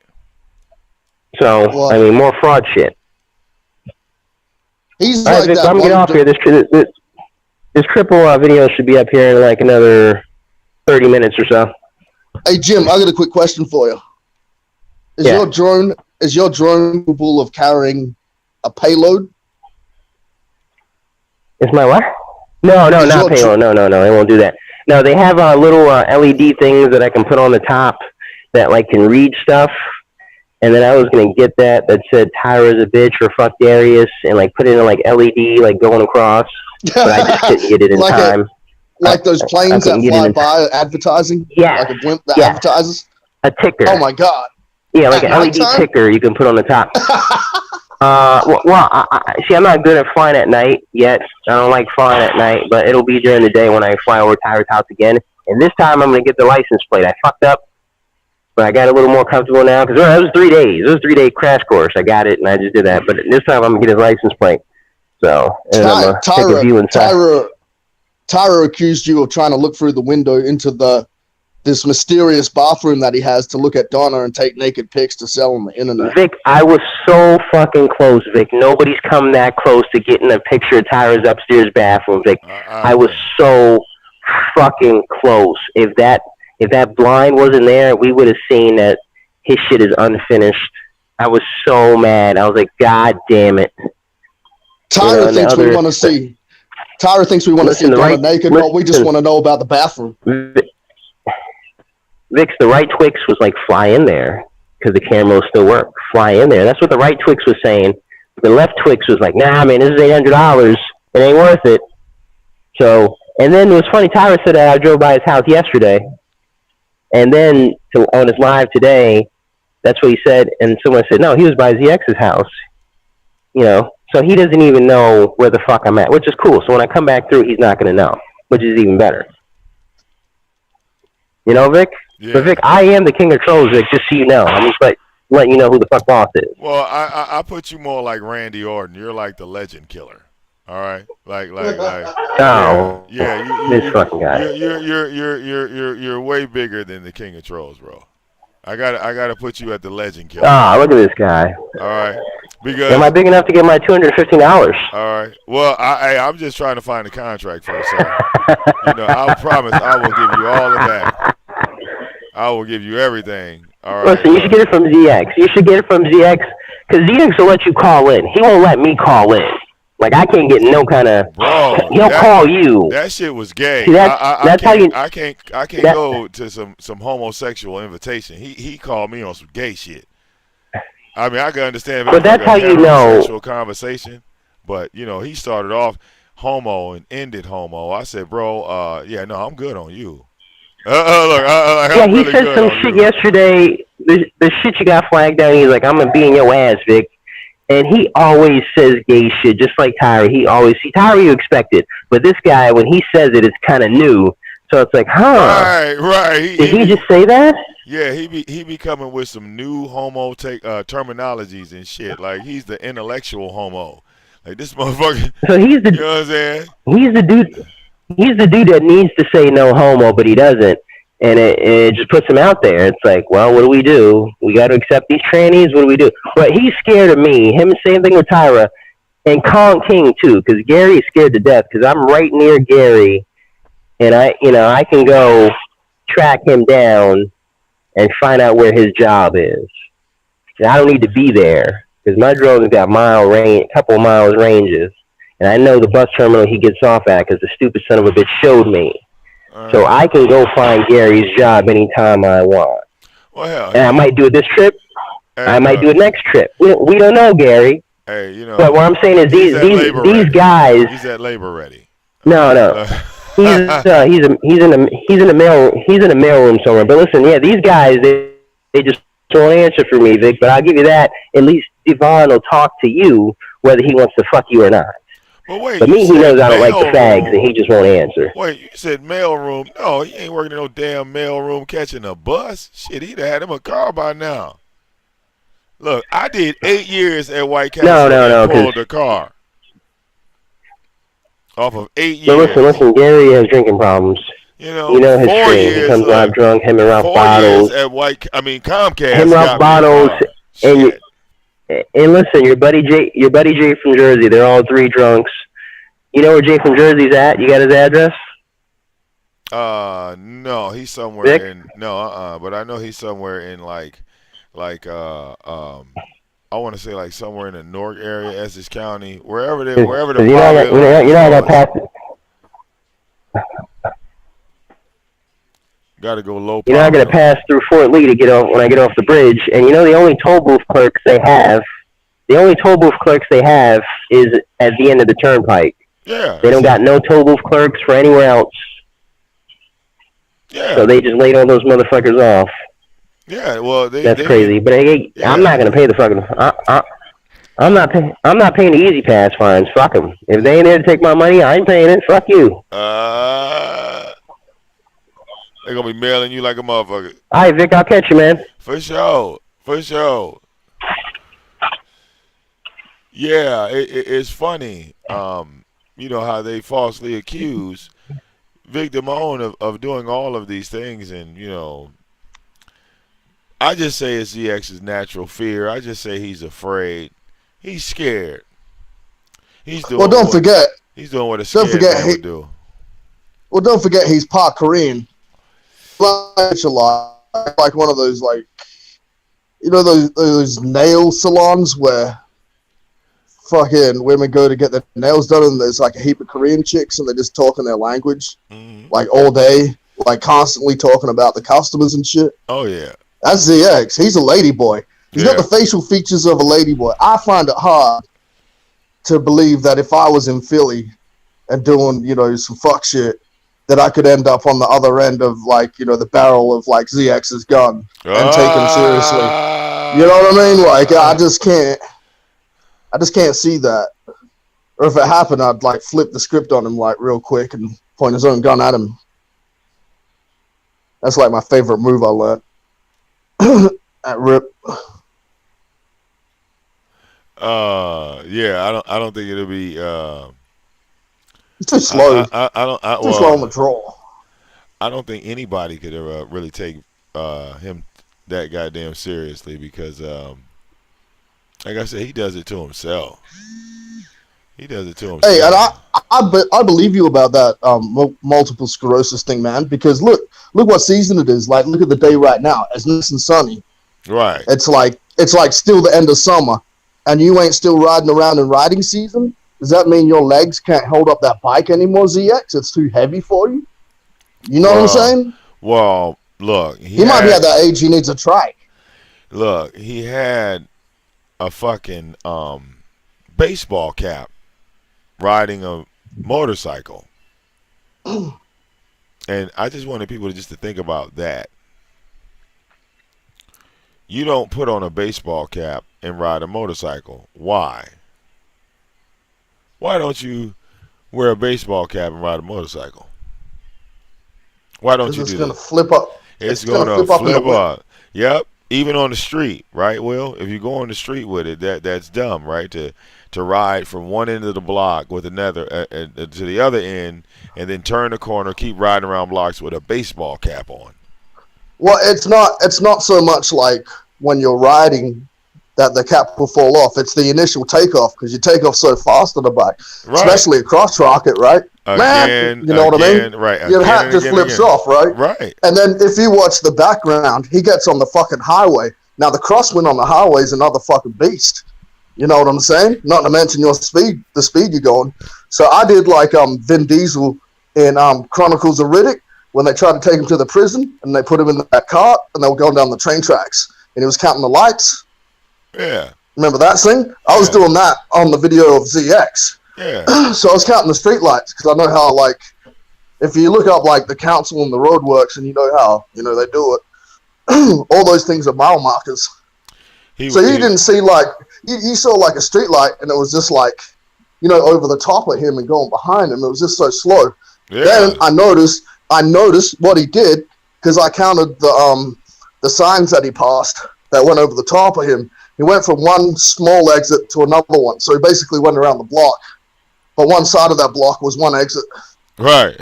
So, well, I mean, more fraud shit. He's like Vic, that. I'm getting off here. This triple video should be up here in like another 30 minutes or so. Hey, Jim, I got a quick question for you. Is your drone capable of carrying a payload? Is my what? No, not payload. No, it won't do that. No, they have little LED things that I can put on the top that like can read stuff. And then I was gonna get that said Tyra's a bitch or fuck Darius and like put it in like LED like going across, but I just couldn't get it in time. Like those planes that fly by advertising? Yeah. Like a blimp that advertises? A ticker. Oh my god. Yeah, like an LED ticker you can put on the top. See, I'm not good at flying at night yet. I don't like flying at night, but it'll be during the day when I fly over Tyra's house again. And this time I'm gonna get the license plate. I fucked up. But I got a little more comfortable now because it was 3 days. It was a 3-day crash course. I got it, and I just did that. But this time I'm going to get his license plate. So, and I'm going to take a view inside. Tyra accused you of trying to look through the window into this mysterious bathroom that he has to look at Donna and take naked pics to sell on the internet. Vic, I was so fucking close, Vic. Nobody's come that close to getting a picture of Tyra's upstairs bathroom, Vic. I was so fucking close. If that blind wasn't there, we would have seen that his shit is unfinished. I was so mad. I was like, God damn it. Tyra thinks we want to see. Tyra thinks we want to see Donna naked, but we just want to know about the bathroom. Vix, the right Twix was like, fly in there, because the camera will still work. Fly in there. That's what the right Twix was saying. The left Twix was like, nah, man, this is $800. It ain't worth it. So, and then it was funny. Tyra said that I drove by his house yesterday. And then on his live today, that's what he said. And someone said, no, he was by ZX's house. You know, so he doesn't even know where the fuck I'm at, which is cool. So when I come back through, he's not going to know, which is even better. You know, Vic? Yeah. But Vic, I am the king of trolls, Vic, just so you know. I'm just like letting you know who the fuck boss is. Well, I put you more like Randy Orton. You're like the legend killer. All right, like. Oh, yeah. This fucking guy. You're way bigger than the king of trolls, bro. I gotta put you at the legend killer. Ah, look at this guy. All right, because am I big enough to get my $215? All right. Well, I'm just trying to find a contract first. So, I promise I will give you all of that. I will give you everything. All right. Listen, you should get it from ZX. You should get it from ZX because ZX will let you call in. He won't let me call in. Like I can't get no kind of. Bro, He'll call you. that shit was gay. See, that's how you. I can't go to some homosexual invitation. He called me on some gay shit. I mean, I can understand if But it's that's like a how you know. heterosexual conversation, but you know, he started off homo and ended homo. I said, bro, yeah, no, I'm good on you. Yeah, he said some shit yesterday. The shit you got flagged down. He's like, I'm gonna be in your ass, Vic. And he always says gay shit, just like Tyra. Tyra you expected, but this guy, when he says it, it's kind of new. So it's like, huh? Right. Did he just say that? Yeah, he be coming with some new homo terminologies and shit. Like he's the intellectual homo. Like this motherfucker. So he's the. You know what I'm saying? He's the dude. He's the dude that needs to say no homo, but he doesn't. And it just puts him out there. It's like, well, what do we do? We got to accept these trannies. What do we do? But he's scared of me. Him, same thing with Tyra. And Kong King, too, because Gary is scared to death because I'm right near Gary. And I can go track him down and find out where his job is. And I don't need to be there because my drone's got couple miles ranges. And I know the bus terminal he gets off at because the stupid son of a bitch showed me. So I can go find Gary's job anytime I want. Well, hell, and I might do it this trip. I might do it next trip. We don't know, Gary. Hey, you know. But what I'm saying is these guys. He's at labor ready. No. He's in a mailroom somewhere. But listen, yeah, these guys they just don't answer for me, Vic. But I'll give you that. At least Devon will talk to you whether he wants to fuck you or not. But me, he knows I don't like the fags, and he just won't answer. Wait, you said mailroom? No, he ain't working in no damn mailroom catching a bus. Shit, he'd have had him a car by now. Look, I did 8 years at White Castle and pulled a car. Off of 8 years. But listen, Gary has drinking problems. You know his 4 thing. years. He comes live drunk, him and Ralph 4 Bottles. years at Comcast. Him, Ralph Bottles, and listen, your buddy Jay from Jersey, they're all three drunks. You know where Jay from Jersey's at? You got his address? No, he's somewhere Vic? but I know he's somewhere in like I want to say like somewhere in the Newark area, Essex County, wherever the you know that path. Got to go low. You know I got to pass through Fort Lee to get off when I get off the bridge, and you know the only toll booth clerks they have is at the end of the turnpike. Yeah. They don't got no toll booth clerks for anywhere else. Yeah. So they just laid all those motherfuckers off. Yeah. Well, that's crazy. But I'm not gonna pay the fucking. I'm not paying the Easy Pass fines. Fuck them. If they ain't there to take my money, I ain't paying it. Fuck you. They're gonna be mailing you like a motherfucker. All right, Vic, I'll catch you, man. For sure. Yeah, it's funny. You know how they falsely accuse VicDamoane of doing all of these things, and you know, I just say it's ZX's natural fear. I just say he's afraid. He's scared. He's doing. Well, don't forget. He's doing what a scared man would do. Well, don't forget he's part Korean. Like a lot, like one of those, like, you know, those nail salons where fucking women go to get their nails done, and there's like a heap of Korean chicks, and they're just talking their language, like all day, like constantly talking about the customers and shit. Oh yeah, that's ZX. He's a lady boy. He's got the facial features of a lady boy. I find it hard to believe that if I was in Philly and doing, you know, some fuck shit, that I could end up on the other end of, like, you know, the barrel of, like, ZX's gun and take him seriously. You know what I mean? Like, I just can't see that. Or if it happened, I'd, like, flip the script on him, like, real quick and point his own gun at him. That's, like, my favorite move I learned. At RIP. Yeah, I don't think it'll be, it's too slow. Too slow on the draw. I don't think anybody could ever really take him that goddamn seriously because, like I said, he does it to himself. He does it to himself. Hey, and I believe you about that multiple sclerosis thing, man. Because look what season it is. Like, look at the day right now. It's nice and sunny. Right. It's like still the end of summer, and you ain't still riding around in riding season. does that mean your legs can't hold up that bike anymore, ZX? It's too heavy for you? You know what I'm saying? Well, look, he might be at that age he needs a trike. Look, he had a fucking baseball cap riding a motorcycle. And I just wanted people to think about that. You don't put on a baseball cap and ride a motorcycle. Why? Why don't you wear a baseball cap and ride a motorcycle? Why don't you do that? It's going to flip up. It's going to flip up. Yep. Even on the street, right, Will? If you go on the street with it, that's dumb, right? To ride from one end of the block with another to the other end, and then turn the corner, keep riding around blocks with a baseball cap on. Well, it's not so much like when you're riding that the cap will fall off. It's the initial takeoff, because you take off so fast on a bike, right. Especially a cross rocket, right? Again, you know what I mean? Right. Your hat just flips off, right? Right. And then if you watch the background, he gets on the fucking highway. Now the crosswind on the highway is another fucking beast. You know what I'm saying? Not to mention the speed you're going. So I did like Vin Diesel in Chronicles of Riddick, when they tried to take him to the prison and they put him in that cart and they were going down the train tracks and he was counting the lights. Yeah. Remember that scene? I was doing that on the video of ZX. Yeah. So I was counting the street lights, because I know how, like, if you look up like the council and the roadworks and you know how, you know, they do it, all those things are mile markers. You didn't see like, you saw like a street light and it was just like, you know, over the top of him and going behind him. It was just so slow. Yeah. Then I noticed what he did, because I counted the signs that he passed that went over the top of him. He went from one small exit to another one. So he basically went around the block. But one side of that block was one exit. Right.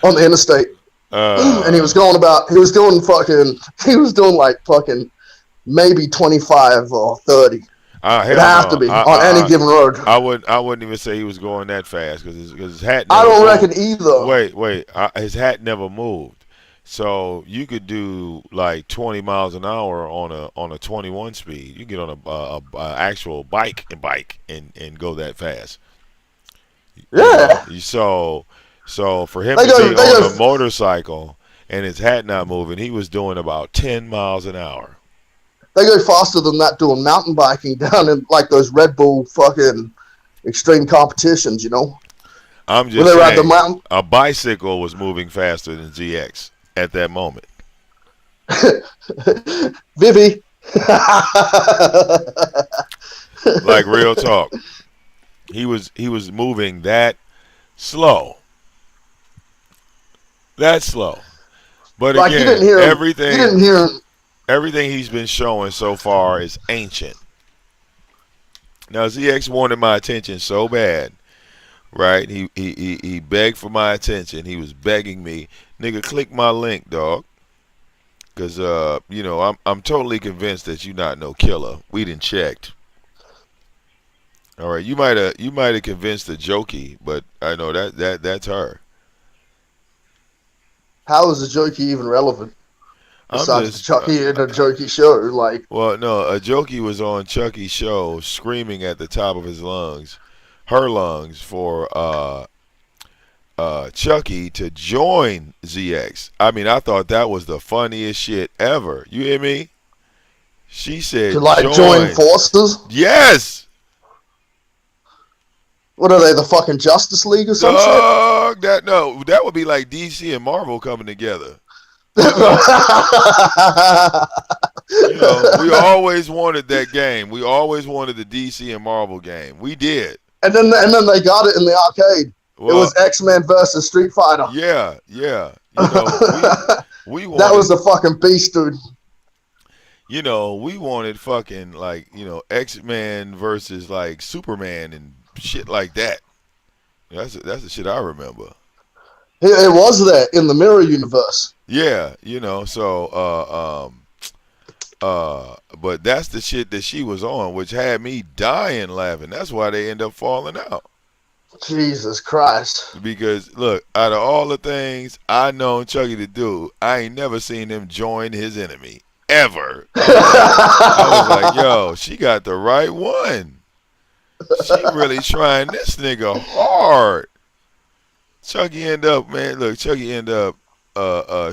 On the interstate. And he was doing like fucking maybe 25 or 30. It'd have to be on any given road. I wouldn't even say he was going that fast, because his hat never I don't moved. reckon either. Wait. His hat never moved. So you could do like 20 miles an hour on a 21 speed. You get on a actual bike and go that fast. Yeah. So for him to be on a motorcycle and his hat not moving, he was doing about 10 miles an hour. They go faster than that doing mountain biking down in like those Red Bull fucking extreme competitions, you know? I'm just saying, a bicycle was moving faster than ZX at that moment. Vivi. Like, real talk. He was moving that slow. That slow. But like, again, everything he's been showing so far is ancient. Now ZX wanted my attention so bad, right? He begged for my attention. He was begging me, nigga, click my link, dog. Cause you know, I'm totally convinced that you not no killer. We done checked. All right, you might have convinced the jokey, but I know that's her. How is the jokey even relevant? Besides Chucky in a jokey show, like. Well, no, a jokey was on Chucky's show, screaming at the top of his lungs, her lungs, for Chucky to join ZX. I mean, I thought that was the funniest shit ever. You hear me? She said to like join forces. Yes. What are they, the fucking Justice League or some shit? That would be like DC and Marvel coming together. You know, we always wanted that game. We always wanted the DC and Marvel game. We did. And then they got it in the arcade. Well, it was X-Men versus Street Fighter. Yeah. You know, we wanted, that was the fucking beast, dude. You know, we wanted fucking like, you know, X-Men versus like Superman and shit like that. That's the shit I remember. It was that in the mirror universe. Yeah, you know, so but that's the shit that she was on, which had me dying laughing. That's why they end up falling out. Jesus Christ. Because look, out of all the things I known Chucky to do, I ain't never seen him join his enemy. Ever. I was like, yo, she got the right one. She really trying this nigga hard. Chucky end up, man. Look, Chucky end up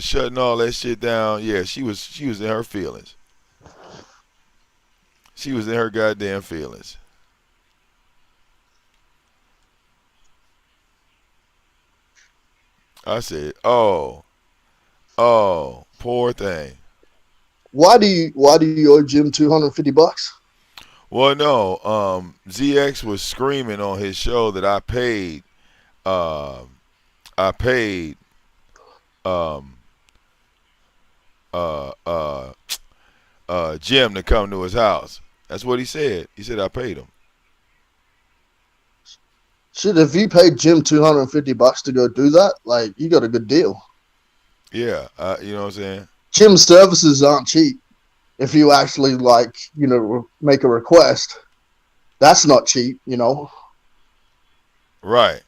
shutting all that shit down. Yeah, she was in her feelings. She was in her goddamn feelings. I said, oh, poor thing. Why do you owe Jim $250? Well, no, ZX was screaming on his show that I paid, um, uh, uh, Jim to come to his house. That's what he said. He said I paid him. Shit, if you paid Jim $250 to go do that, like you got a good deal. Yeah, you know what I'm saying? Jim's services aren't cheap. If you actually make a request, that's not cheap. Right.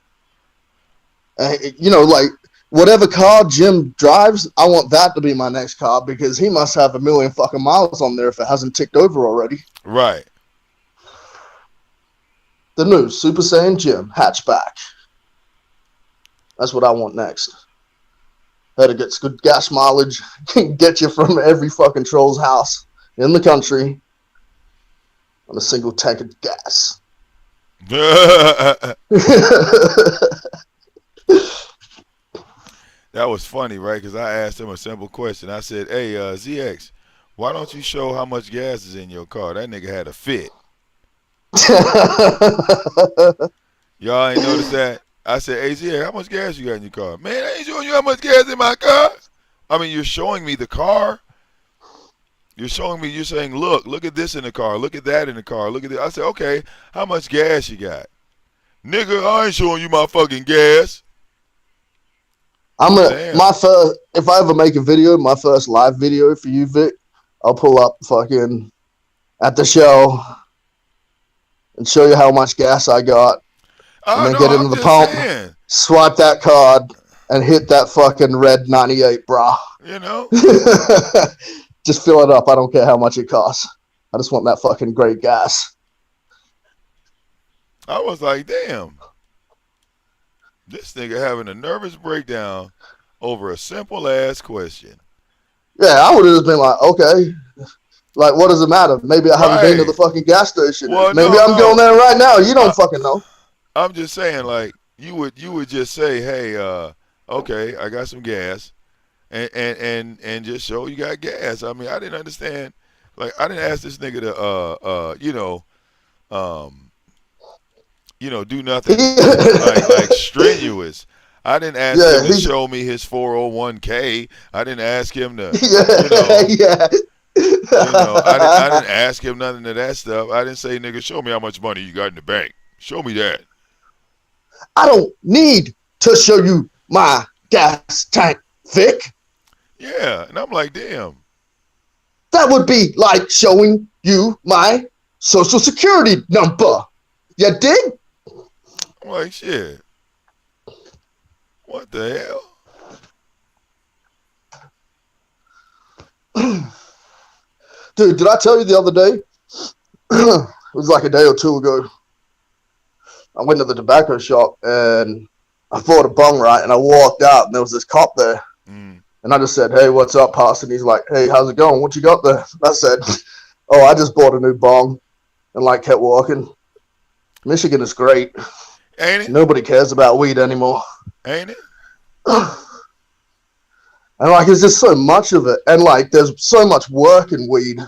Like whatever car Jim drives, I want that to be my next car because he must have 1,000,000 fucking miles on there if it hasn't ticked over already. Right. The new Super Saiyan Jim hatchback. That's what I want next. That it gets good gas mileage, get you from every fucking troll's house in the country on a single tank of gas. That was funny, right? Because I asked him a simple question. I said, hey, ZX, why don't you show how much gas is in your car? That nigga had a fit. Y'all ain't noticed that? I said, hey, ZX, how much gas you got in your car? Man, I ain't showing you how much gas in my car. I mean, you're showing me the car. You're saying, look at this in the car. Look at that in the car. Look at this. I said, okay, how much gas you got? Nigga, I ain't showing you my fucking gas. If I ever make a video, my first live video for you, Vic, I'll pull up fucking at the show and show you how much gas I got. And then get into the pump, swipe that card, and hit that fucking red 98, brah. You know? Just fill it up. I don't care how much it costs. I just want that fucking great gas. I was like, damn. This nigga having a nervous breakdown over a simple ass question. Yeah, I would have just been like, okay. Like, what does it matter? Maybe I haven't been to the fucking gas station. Well, maybe I'm going there right now. You don't fucking know. I'm just saying, like, you would just say, hey, okay, I got some gas, and just show you got gas. I mean, I didn't understand. Like, I didn't ask this nigga to, do nothing like strenuous. I didn't ask him to show me his 401k. I didn't ask him to, I didn't ask him nothing of that stuff. I didn't say, nigga, show me how much money you got in the bank. Show me that. I don't need to show you my gas tank, Vic. Yeah, and I'm like, damn. That would be like showing you my social security number. You dig? I'm like, shit. What the hell? Dude, did I tell you the other day? It was like a day or two ago. I went to the tobacco shop and I bought a bong, right? And I walked out and there was this cop there. And I just said, hey, what's up, Pastor? And he's like, hey, how's it going? What you got there? I said, oh, I just bought a new bong. And like kept walking. Michigan is great. Ain't it? Nobody cares about weed anymore. Ain't it? And like, there's just so much of it. And like, there's so much work in weed.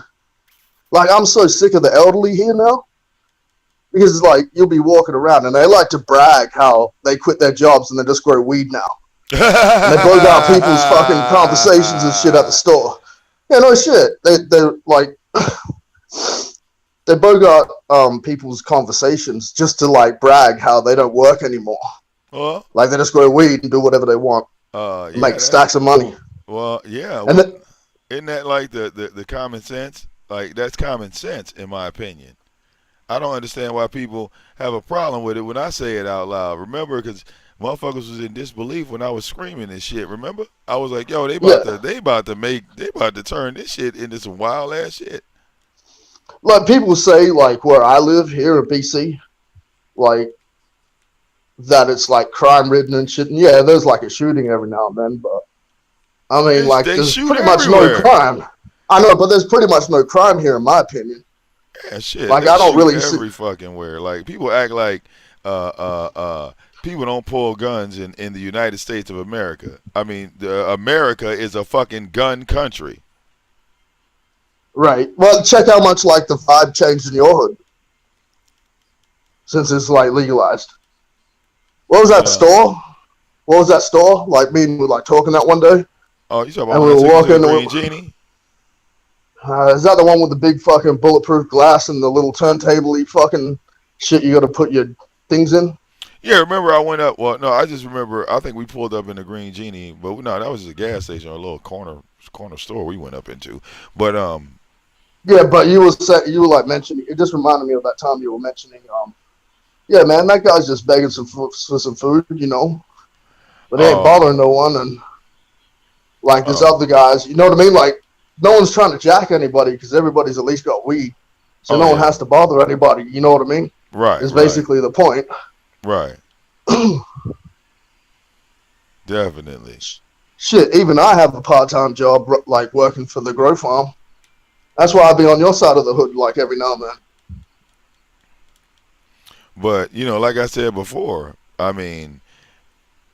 Like, I'm so sick of the elderly here now. Because, like, you'll be walking around and they like to brag how they quit their jobs and they just grow weed now. And they broke out people's fucking conversations and shit at the store. Yeah, no shit. They're like, they bogart people's conversations just to, like, brag how they don't work anymore. Well, like, they just grow weed and do whatever they want. Make stacks of money. Well, yeah. And isn't that like the common sense? Like, that's common sense, in my opinion. I don't understand why people have a problem with it when I say it out loud. Remember, because motherfuckers was in disbelief when I was screaming this shit. Remember? I was like, yo, they about to turn this shit into some wild ass shit. Like people say, like where I live here in BC, like that it's like crime ridden and shit. And yeah, there's like a shooting every now and then, but I mean, like They there's shoot pretty much no everywhere. crime. I know, but there's pretty much no crime here, in my opinion. Yeah, shit, Like they I don't shoot really see. every fucking where. Like people act like uh uh uh people don't pull guns in the United States of America. I mean, America is a fucking gun country. Right. Well, check how much like the vibe changed in your hood since it's like legalized. What was that Yeah. store? What was that store? Like me and we were like talking that one day, Oh, you talking about and when we I were took you to walking. the And Green Genie? is that the one with the big fucking bulletproof glass and the little turntable-y fucking shit you got to put your things in? Yeah, remember I went up. Well, no, I just remember. I think we pulled up in the Green Genie, but no, that was just a gas station or a little corner store we went up into. But Yeah, but you were like mentioning. It just reminded me of that time you were mentioning. Yeah, man, that guy's just begging for some food, but he ain't oh, bothering no one. And like this oh, other guys, you know what I mean? Like no one's trying to jack anybody because everybody's at least got weed, so oh no one yeah, has to bother anybody. You know what I mean? right, Is right, basically the point. right, definitely. Shit, even I have a part-time job, like working for the grow farm. That's why I'll be on your side of the hood, like every now and then. But like I said before, I mean,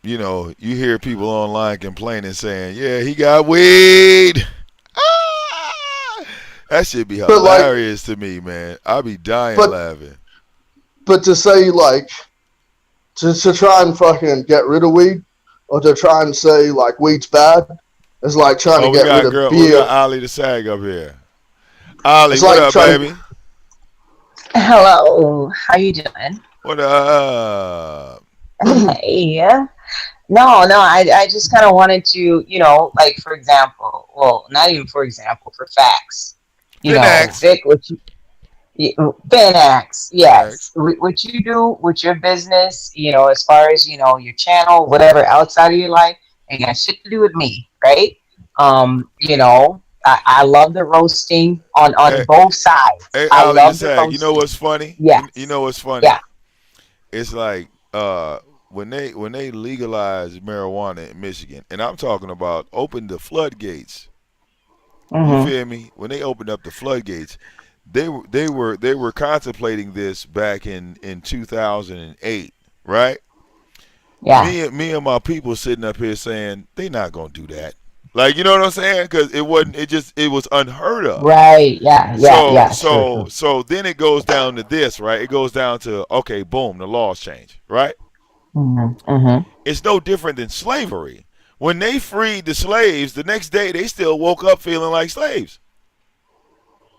you hear people online complaining, saying, "Yeah, he got weed." Ah! That should be But like, hilarious to me, man. I'll be dying but laughing. but to say like to try and fucking get rid of weed, or to try and say like weed's bad, is like trying to Oh, we get rid got of girl. We beer. got Ollie the Sag up here. Ollie, It's what like up, trying to. baby? Hello, how you doing? What up? Hey, no, I just kind of wanted to, like for example, well, not even for example, for facts, Finax. Vic, Benax, yes, Finax. what you do with your business, as far as your channel, whatever outside of your life, ain't got shit to do with me, right? I love the roasting on Hey, both sides. hey, I Ollie the love the Sag. You know roasting. what's funny? You know Yes, what's funny? yeah. It's like when they legalized marijuana in Michigan, and I'm talking about open the floodgates. You Mm-hmm. feel me? When they opened up the floodgates, they were contemplating this back in 2008, right? Yeah. Me and my people sitting up here saying they not gonna do that. Like, you know what I'm saying? Because it wasn't. It was unheard of. Right. Yeah. Yeah. So Yeah. True. so True. so then it goes down to this, right? It goes down to, okay, boom, the laws change, right? Mm-hmm. Mm-hmm. It's no different than slavery. When they freed the slaves, the next day they still woke up feeling like slaves.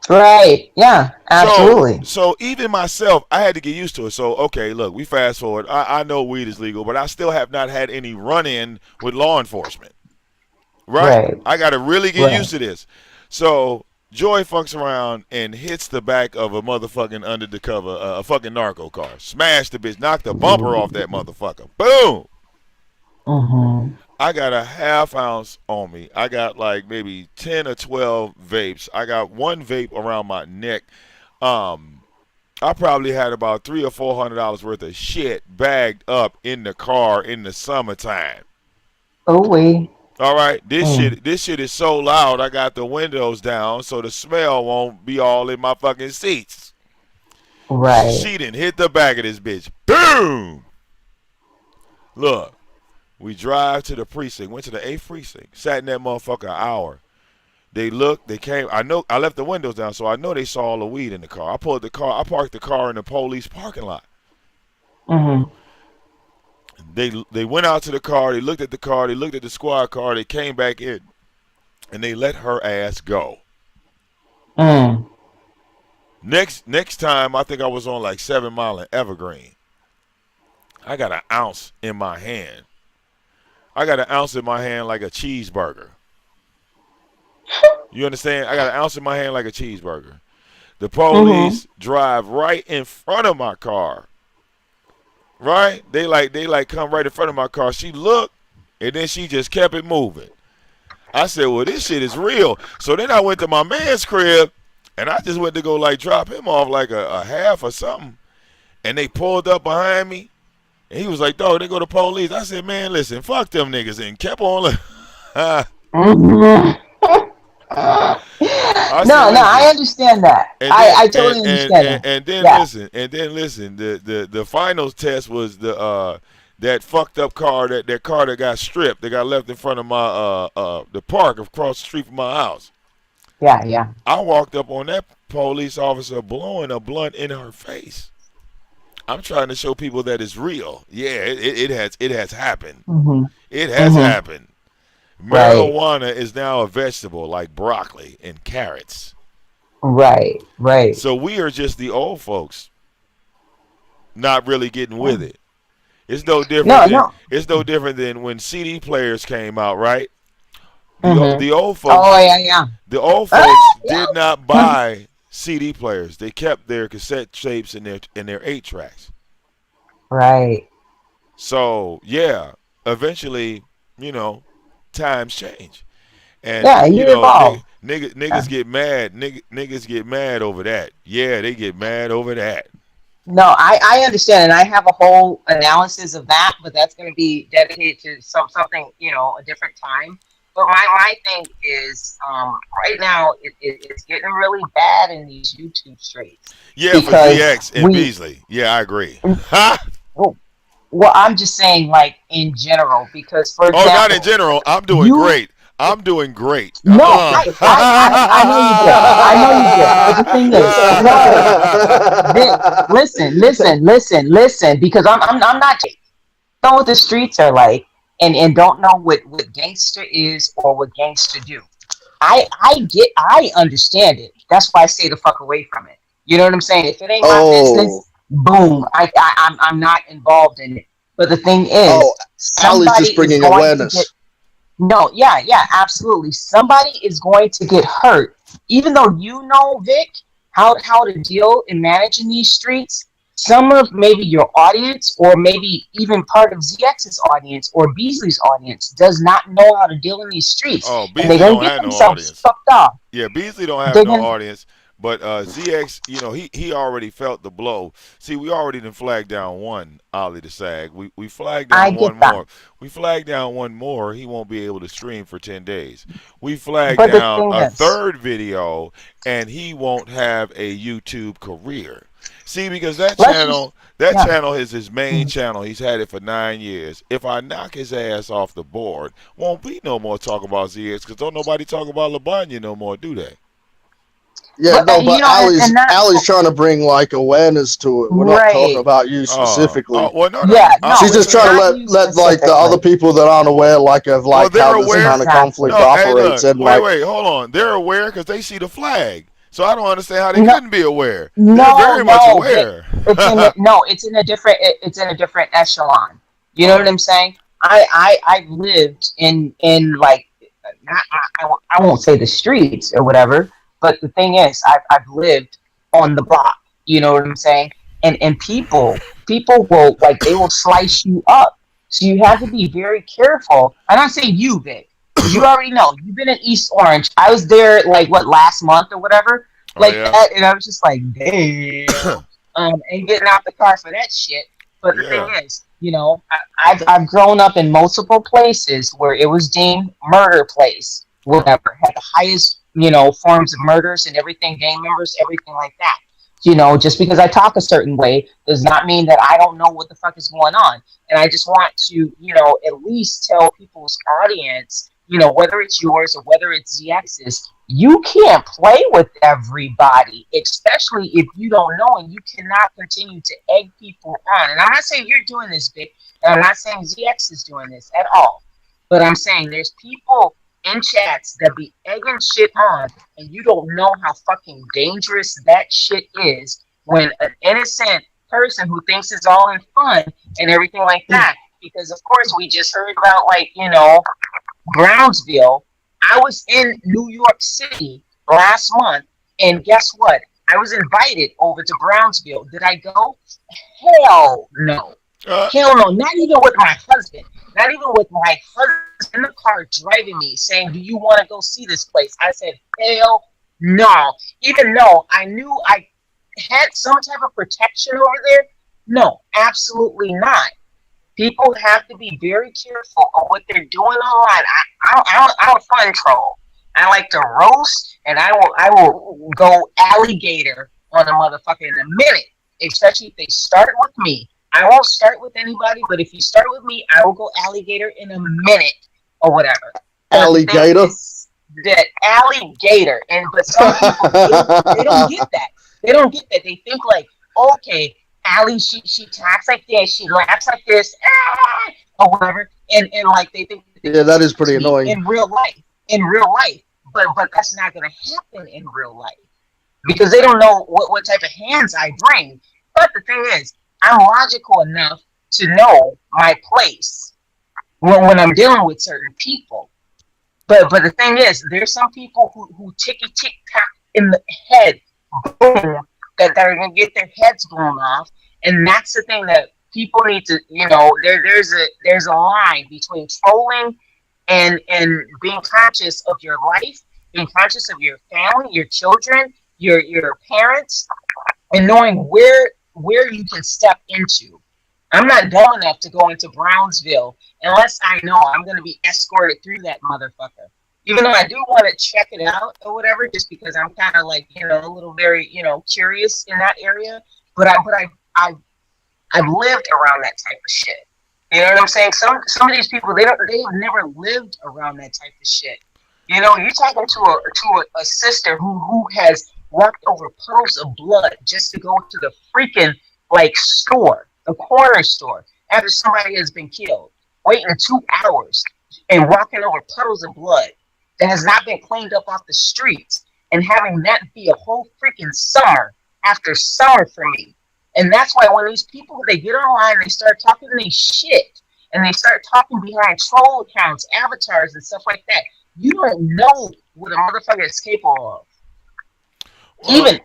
Right. Yeah. So Absolutely. so even myself, I had to get used to it. So okay, look, we fast forward. I know weed is legal, but I still have not had any run in with law enforcement. Right? Right. I got to really get Right. used to this. So Joy fucks around and hits the back of a motherfucking under the cover, a fucking narco car. Smash the bitch, knock the bumper off that motherfucker. Boom! Mm-hmm. I got a half ounce on me. I got like maybe 10 or 12 vapes. I got one vape around my neck. Um, I probably had about $300 or $400 worth of shit bagged up in the car in the summertime. Oh we. All right, this Mm. shit, this shit is so loud. I got the windows down so the smell won't be all in my fucking seats. Right. She done hit the back of this bitch. Boom! Look, we drive to the precinct. Went to the 8th precinct. Sat in that motherfucker an hour. They looked. They came. I know. I left the windows down, so I know they saw all the weed in the car. I pulled the car. I parked the car in the police parking lot. Mm-hmm. They went out to the car. They looked at the car. They looked at the squad car. They came back in, and they let her ass go. Mm. Next time, I think I was on like 7 Mile and Evergreen. I got an ounce in my hand. I got an ounce in my hand like a cheeseburger. You understand? I got an ounce in my hand like a cheeseburger. The Mm-hmm. police drive right in front of my car. Right? They come right in front of my car. She looked, and then she just kept it moving. I said, well, this shit is real. So then I went to my man's crib, and I just went to go like drop him off like a half or something. and they pulled up behind me, and he was like, "Dog, they go to police." I said, "Man, listen, fuck them niggas," and kept on. I said, No, I "Listen." understand that. And then I totally understand that. and then Yeah, listen, the finals test was the that fucked up car, that car that got stripped, that got left in front of my the park across the street from my house. yeah. I walked up on that police officer blowing a blunt in her face. I'm trying to show people that it's real. Yeah, it has happened. Hmm. It has Hmm. happened. Right, Marijuana is now a vegetable like broccoli and carrots. right. So we are just the old folks not really getting with it. It's no different No, than no. when CD players came out, right? Hmm. The old Oh, folks yeah. did not Yeah. buy CD players. They kept their cassette tapes and their 8 tracks. Right. So yeah, eventually, you know, times change. And Yeah, you evolve. Yeah. niggas get mad. Niggas get mad over that. Yeah, they get mad over that. No, I understand, and I have a whole analysis of that, but that's going to be dedicated to something, a different time. But my thing is, right now it's getting really bad in these YouTube streets Yeah, for because ZX and we. Beasley. Yeah, I agree. Ha! Well, I'm just saying, like in general, because for Oh, not in example, general. I'm doing you. great. I'm doing great. No, I know you good. I know you good. But the thing is, no, Vic, listen, because I'm not know what the streets are like, and don't know what gangster is or what gangster do. I understand it. That's why I stay the fuck away from it. You know what I'm saying? If it ain't my Oh, business, boom, I'm not involved in it. But the thing is, oh, Allie's somebody just is bringing going to get. awareness. No, yeah, absolutely. Somebody is going to get hurt, even though you know, Vic, how to deal and manage in these streets. Some of maybe your audience, or maybe even part of ZX's audience or Beasley's audience, does not know how to deal in these streets, Oh, and they're Beasley gonna don't get have no themselves audience. fucked off. Yeah, Beasley don't have They're no gonna. audience. But ZX, he already felt the blow. See, we already done flagged down one Ollie the Sag. We flagged I down one get that, more. We flagged down one more. He won't be able to stream for 10 days. We flagged but the down thing a is, third video, and he won't have a YouTube career. See, because that let's just channel, that yeah. channel is his main channel. He's had it for 9 years. If I knock his ass off the board, won't be no more talk about ZX, because don't nobody talk about LeBanya no more, do they? Yeah, But no, but Allie's and that's Allie's trying to bring like awareness to it. We're not talking right. about you specifically. Well, no, Yeah, I no, She's was just it's trying to saying. not let you like the other specifically. people that aren't aware like of Well, like they're how this kind aware. of Exactly. conflict No, hey, operates look, and wait, like wait, hold on. They're aware because they see the flag. So I don't understand how they No, couldn't be aware. They're no, very much no, Vic. aware. It's in a different. It's in a different echelon. You know what Oh, I'm saying? I've lived in like, I won't say the streets or whatever, but the thing is, I've lived on the block. You know what I'm saying? And people will, like, they will slice you up. So you have to be very careful. And I say you, Vic, because you already know you've been in East Orange. I was there like what, last month or whatever, oh like yeah, that, and I was just like, damn, and getting out the car for that shit. But the thing yeah. is, I've grown up in multiple places where it was deemed murder place, whatever, had the highest, forms of murders and everything, gang members, everything like that. Just because I talk a certain way does not mean that I don't know what the fuck is going on. And I just want to, at least tell people's audience, whether it's yours or whether it's ZX's, you can't play with everybody, especially if you don't know, and you cannot continue to egg people on. And I'm not saying you're doing this, Vic, and I'm not saying ZX is doing this at all. But I'm saying there's people in chats that be egging shit on, and you don't know how fucking dangerous that shit is when an innocent person who thinks it's all in fun and everything like that. Because of course we just heard about, like, Brownsville. I was in New York City last month, and guess what? I was invited over to Brownsville. Did I go? Hell no. Uh, Hell no. Not even with my husband. Not even with my husband in the car driving me, saying, "Do you want to go see this place?" I said, hell no. Even though I knew I had some type of protection over there, No, absolutely not. People have to be very careful of what they're doing online. I don't fun troll. I like to roast, and I will go alligator on a motherfucker in a minute. Especially if they start with me. I won't start with anybody, but if you start with me, I will go alligator in a minute or whatever. The thing Alligator. is that alligator, and but some people they don't get that. They don't get that. They think like, okay, Allie, she talks like this, she laughs like this, or whatever, and like they think they Yeah, can that is speak to pretty me annoying. in real life, but that's not gonna happen in real life because they don't know what type of hands I bring. But the thing is, I'm logical enough to know my place when I'm dealing with certain people. But the thing is, there's some people who ticky tick tock in the head, boom, that are gonna get their heads blown off, and that's the thing that people need to, there's a line between trolling and being conscious of your life, being conscious of your family, your children, your parents, and knowing where you can step into. I'm not dumb enough to go into Brownsville unless I know I'm going to be escorted through that motherfucker. Even though I do want to check it out or whatever, just because I'm kind of like a little very curious in that area. I've lived around that type of shit. You know what I'm saying? Some of these people they've never lived around that type of shit. You're talking to a sister who has walked over puddles of blood just to go to the freaking store, the corner store, after somebody has been killed, waiting 2 hours and walking over puddles of blood that has not been cleaned up off the streets, and having that be a whole freaking summer after summer for me. And that's why when these people they get online, they start talking these shit, and they start talking behind troll accounts, avatars, and stuff like that. You don't know what a motherfucker is capable of. Even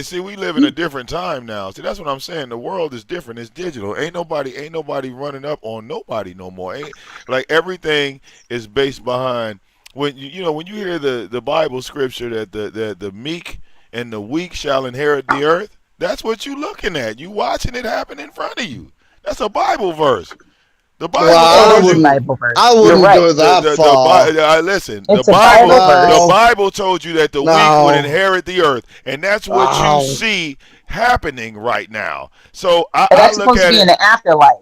see, we live in a different time now. See, that's what I'm saying. The world is different. It's digital. Ain't nobody running up on nobody no more. Ain't like everything is based behind when when you hear the Bible scripture that the meek and the weak shall inherit the earth. That's what you looking at. You watching it happen in front of you. That's a Bible verse. The Bible Well, told you. I wouldn't go that far. Listen, It's the a Bible verse. Bible told you that the weak would inherit the earth, and that's what you No. see happening right now. So I That's look supposed to at be it. in the afterlife.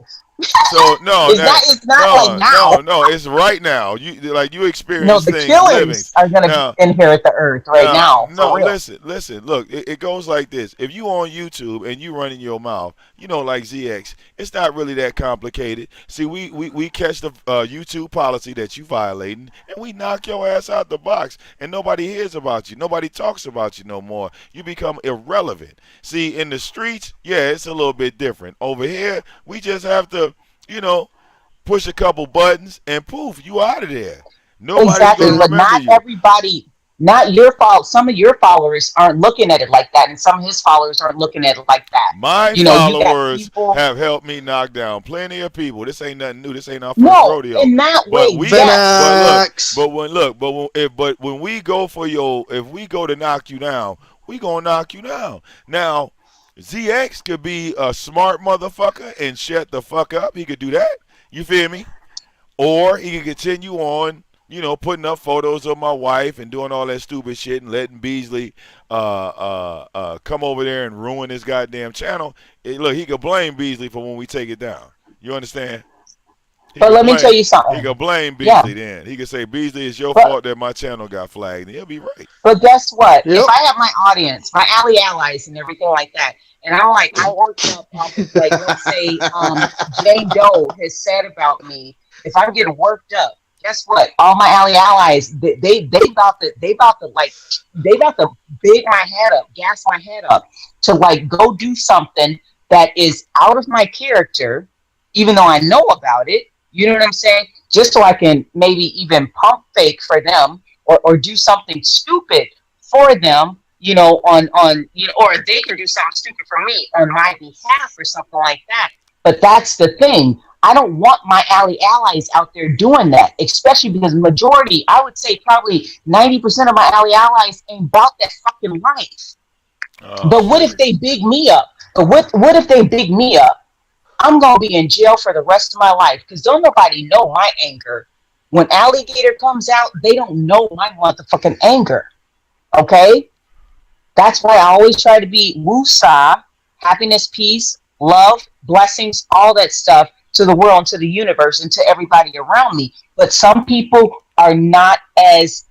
So no, It's not like now. no, it's right now. You No, experience the things living. killers are gonna Now, inherit the earth right now. no, For real. listen. Look, it goes like this. If you on YouTube and you running your mouth, like ZX, it's not really that complicated. See, we catch the YouTube policy that you violating, and we knock your ass out the box, and nobody hears about you. Nobody talks about you no more. You become irrelevant. See, in the streets, yeah, it's a little bit different. Over here, we just have to, push a couple buttons, and poof, you out of there. Nobody's Exactly, gonna but remember not you. everybody. Not your fault. Some of your followers aren't looking at it like that, and some of his followers aren't looking at it like that. My You got followers people. have helped me knock down plenty of people. This ain't nothing new. This ain't our first No, rodeo. in that way, But yes. Venax. but when we go if we go to knock you down, we gonna knock you down. Now, ZX could be a smart motherfucker and shut the fuck up. He could do that. You feel me? Or he can continue on, putting up photos of my wife and doing all that stupid shit and letting Beasley come over there and ruin his goddamn channel. Look, he could blame Beasley for when we take it down. You understand? But let me tell you something. He could blame Yeah. Beasley then. He could say, Beaslly, it's your But fault that my channel got flagged. And he'll be right. But guess what? Yep. If I have my audience, my allies, and everything like that, and I worked up off of, like, let's say, Jane Doe has said about me. If I'm getting worked up, guess what? All my allies, they about to big my head up, gas my head up to like go do something that is out of my character, even though I know about it. You know what I'm saying? Just so I can maybe even pump fake for them or do something stupid for them, on or they can do something stupid for me on my behalf or something like that. But that's the thing. I don't want my allies out there doing that, especially because majority, I would say probably 90% of my allies ain't about that fucking life. Oh, But what if they big me up? But what if they big me up I'm gonna be in jail for the rest of my life because don't nobody know my anger. When alligator comes out, they don't know my motherfucking anger. Okay, that's why I always try to be woosah, happiness, peace, love, blessings, all that stuff to the world, and to the universe, and to everybody around me. But some people are not as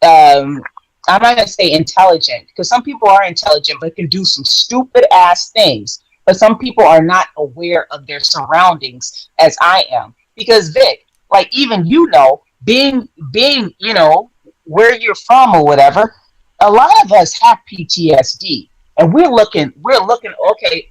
I'm not gonna say intelligent because some people are intelligent but can do some stupid ass things. But some people are not aware of their surroundings as I am. Because Vic, like even being where you're from or whatever, a lot of us have PTSD. And we're looking, okay,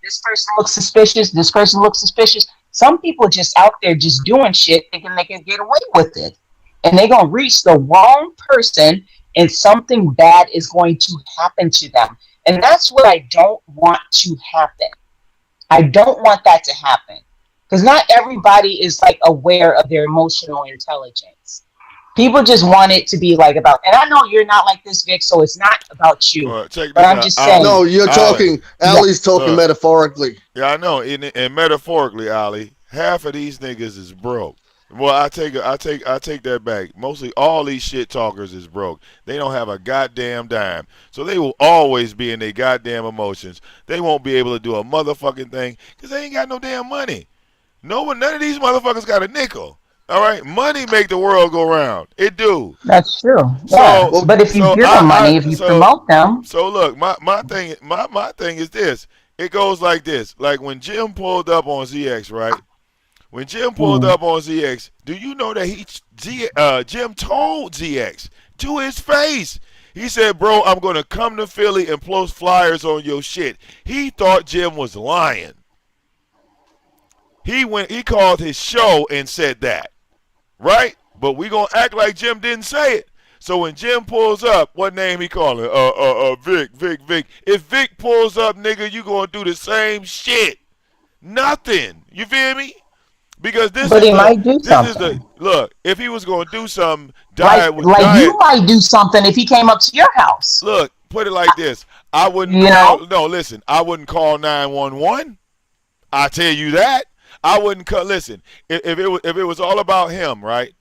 this person looks suspicious, this person looks suspicious. Some people just out there just doing shit thinking they can get away with it. And they're gonna reach the wrong person and something bad is going to happen to them. And that's what I don't want to happen. I don't want that to happen. Because not everybody is like aware of their emotional intelligence. People just want it to be like about, and I know you're not like this, Vic, so it's not about you. Check But this I'm out. just saying. No, you're talking. Ali's talking Look. metaphorically. Yeah, I know. And metaphorically, Ali, half of these niggas is broke. Well, I take that back. Mostly all these shit talkers is broke. They don't have a goddamn dime. So they will always be in their goddamn emotions. They won't be able to do a motherfucking thing because they ain't got no damn money. None of these motherfuckers got a nickel. All right, money make the world go round. It do. That's true. So, Yeah. But if you so give them money, if you promote them. So look, my thing is this. It goes like this. Like when Jim pulled up on ZX, right? When Jim pulled up on ZX, do you know that Jim told ZX to his face? He said, "Bro, I'm gonna come to Philly and post flyers on your shit." He thought Jim was lying. He called his show and said that. Right? But we gonna act like Jim didn't say it. So when Jim pulls up, what name he calling? Vic. If Vic pulls up, nigga, you gonna do the same shit. Nothing. You feel me? Because He might do something. Look. If he was gonna do something, you might do something if he came up to your house. Look, put it like this. I wouldn't. No, listen. I wouldn't call 911. I tell you that. I wouldn't listen. If it was all about him, right?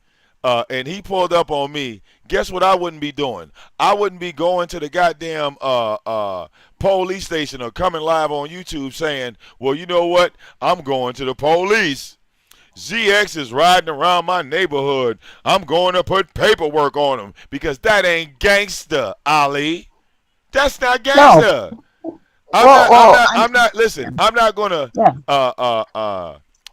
And he pulled up on me. Guess what? I wouldn't be doing. I wouldn't be going to the goddamn police station or coming live on YouTube saying, "Well, you know what? I'm going to the police. ZX is riding around my neighborhood. I'm going to put paperwork on him," because that ain't gangster, Ali. That's not gangster. No. I'm not. Listen, I'm not gonna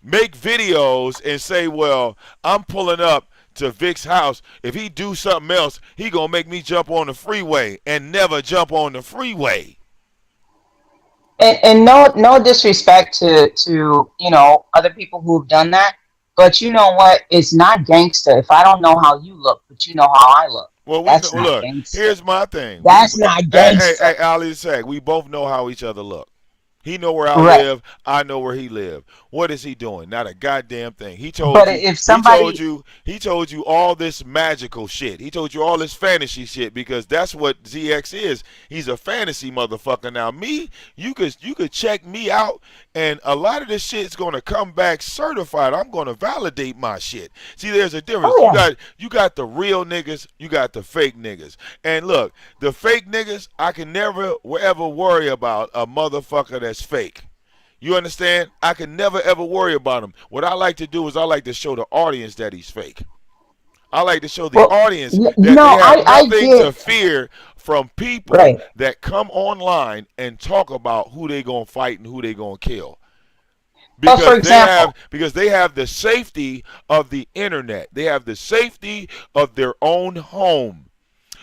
make videos and say, "Well, I'm pulling up to Vic's house. If he do something else, he gonna make me jump on the freeway," and never jump on the freeway. And no disrespect to other people who've done that, but you know what? It's not gangster if I don't know how you look, but you know how I look. Well, look. Gangster. Here's my thing. That's not gangster. Hey, Ali Sack, we both know how each other look. He know where I live. I know where he live. What is he doing? Not a goddamn thing. He told you all this magical shit. He told you all this fantasy shit because that's what ZX is. He's a fantasy motherfucker. Now me, you could check me out, and a lot of this shit's gonna come back certified. I'm gonna validate my shit. See, there's a difference. Oh, yeah. You got the real niggas. You got the fake niggas. And look, the fake niggas, I can never ever worry about a motherfucker that's fake. You understand? I can never ever worry about him. What I like to do is I like to show the audience that he's fake. I like to show the audience that they have nothing to fear from people that come online and talk about who they gonna fight and who they gonna kill. Because they have the safety of the internet. They have the safety of their own home.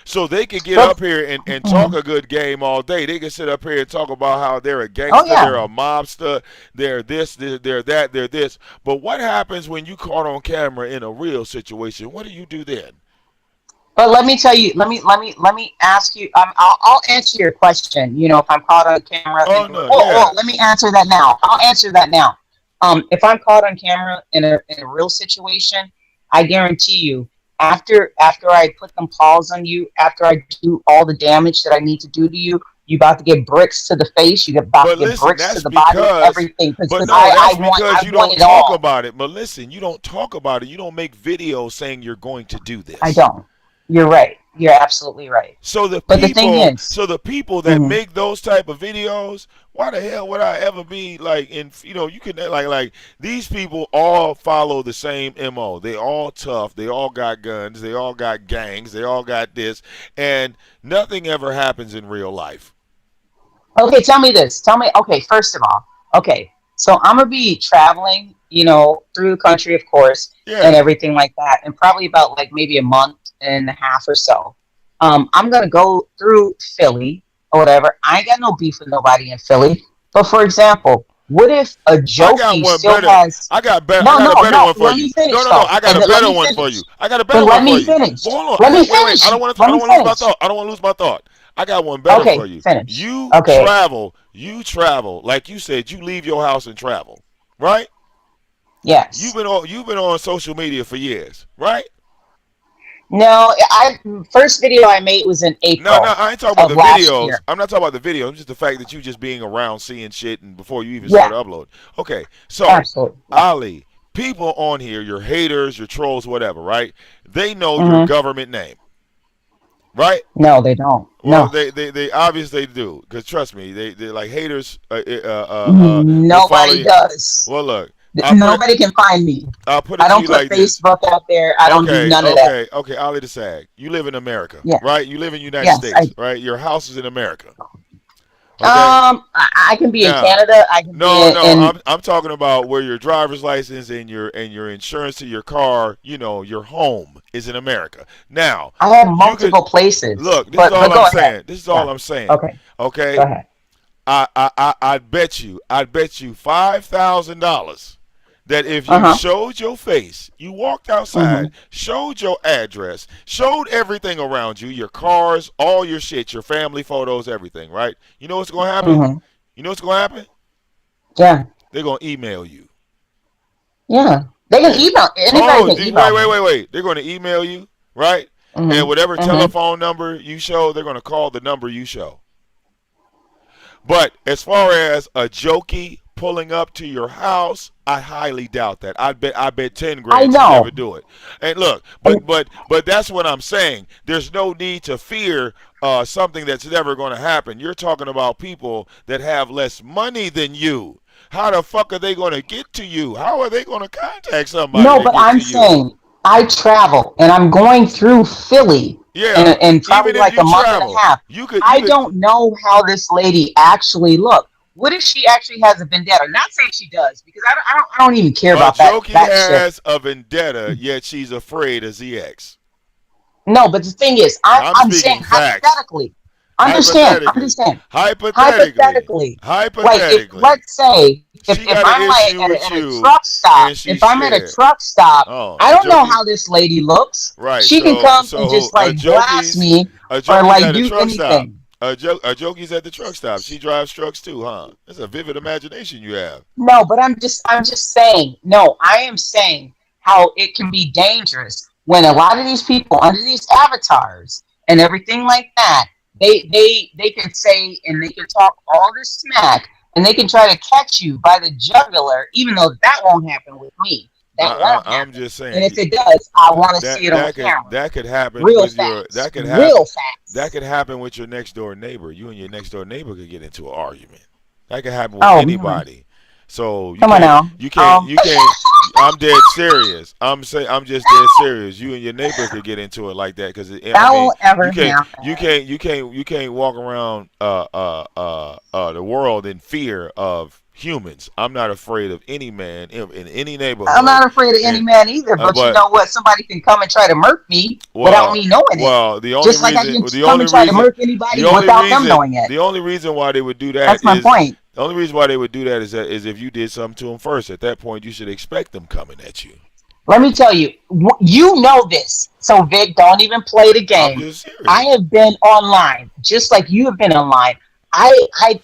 So they can get up here and talk a good game all day. They can sit up here and talk about how they're a gangster, they're a mobster, they're this, they're that, they're this. But what happens when you caught on camera in a real situation? What do you do then? But let me tell you, let me ask you. I'll answer your question. You know, if I'm caught on camera. Let me answer that now. I'll answer that now. If I'm caught on camera in a real situation, I guarantee you. After I put them paws on you, after I do all the damage that I need to do to you, You about to get bricks to the face. You about to But get listen, bricks to that's the body. because. Everything. But Because no, that's I because you want don't it talk all. about it. But listen, you don't talk about it. You don't make videos saying you're going to do I this. don't. You're right. You're absolutely right. So the But the thing people, is, so the people that mhm. make those type of videos, why the hell would I ever be like in? You can like these people all follow the same mo. They all tough. They all got guns. They all got gangs. They all got this, and nothing ever happens in real life. Okay, tell me this. Tell me, okay, first of all, okay, so I'm gonna be traveling, through the country, of course, and Yeah, everything like that, and probably about like maybe a month and a half or so. I'm gonna go through Philly or whatever. I ain't got no beef with nobody in Philly. But for example, what if a I got jokey one still better. has I got better. I no, got no, a better no, one for let you. me No, finish no, no. though. I got And a then let better me one for finish. you. I got a But better one let for me you. finish. But hold Let on. me Wait, wait. I finish. don't want to. I Let don't me want to lose my finish. thought. I don't want to lose my thought. I got one better for Okay, you. finish. You Okay. travel. You travel. Like you said, you leave your house and travel. Right? You've Yes. been on. You've been on social media for years. Right? No, I first video I made was in No, no. April I ain't talking about of the last videos. year. I'm not talking about the videos. Just the fact that you just being around, seeing shit, and before you even Yeah, start uploading. Okay. So, absolutely. Yeah. Ali, people on here, your haters, your trolls, whatever, right? They know your hmm government name, right? No, they don't. Well, No, they obviously do, because trust me, they like haters. Will follow nobody you. does. Well, look, I put it. Nobody can find me. I'll put it I to don't you put like this. Facebook out there. I don't do Okay, none of that. okay, okay. Ali the Sag. You live in America, Yeah. right? You live in the United Yes. States, right? Your house is in America. Okay. I can be in Now, Canada. I can be no, no. in I'm talking about where your driver's license and your insurance to your car. Your home is in America. Now, I have you could multiple places. look. This is But all I'm go ahead. saying. This is all Yeah. I'm saying. Okay. Go Okay. ahead. I'd bet you $5,000 that if Uh you huh. showed your face, you walked outside, Mhm. showed your address, showed everything around you, your cars, all your shit, your family photos, everything, right? You know what's gonna happen? Mhm. You know what's gonna happen? Yeah. They're gonna email you. Yeah. They can And email. Anybody oh, can email me. wait. They're gonna email you, right? And Mhm. whatever Mhm. telephone number you show, they're gonna call the number you show. But as far as a jokey pulling up to your house, I highly doubt that. I bet 10 I grand she never know. do it. And look, And but that's what I'm saying. There's no need to fear something that's never going to happen. You're talking about people that have less money than you. How the fuck are they going to get to you? How are they going to contact somebody no, to but get I'm to you? saying I travel and I'm going through Philly Yeah, in probably even if like you a month and a travel, half. you I could don't know how this lady actually looked. What if she actually has a vendetta? Not saying she does, because I don't even care about Jokey that shit. has a vendetta, yet she's afraid of ZX. No, but the thing is, I'm I'm saying speaking facts. hypothetically. Understand? Hypothetically. Understand? Hypothetically. Hypothetically, like if Hypothetically. let's say She if got an I'm like issue with at a you truck stop, and she's if I'm at a scared. truck stop, Oh, I a don't know jokey. how this lady looks. Right. She can So come and so just like blast me a or jokey's like at a do truck stop. anything. A jokey's at the truck stop. She drives trucks too, huh? That's a vivid imagination you have. No, but I'm just saying. No, I am saying how it can be dangerous when a lot of these people under these avatars and everything like that, they can say and they can talk all this smack and they can try to catch you by the jugular, even though that won't happen with me. That won't I'm happen. just And if saying it does, I want to see it on camera. that could happen Real with your facts. Real that facts. could happen with your next door neighbor. You and your next door neighbor could get into an argument. That could happen with Oh, really? anybody. So Come on now. you can't. I'm dead serious. I'm just dead serious. You and your neighbor could get into it like that because I That mean won't ever you can't happen. you can't walk around the world in fear of humans. I'm not afraid of any man in any I'm neighborhood. not afraid of any And man either, but you but know what? Somebody can come and try to murk me without well, me knowing it. the only Just like I reason, can come and try to murk anybody without them knowing it. the only reason why they would do that That's my is point. the only reason why they would do that is if you did something to them first. At that point, you should expect them coming at you. Let me tell you, you know this. So, Vic, don't even play the I'm game. just I serious. have been online, just like you have been online.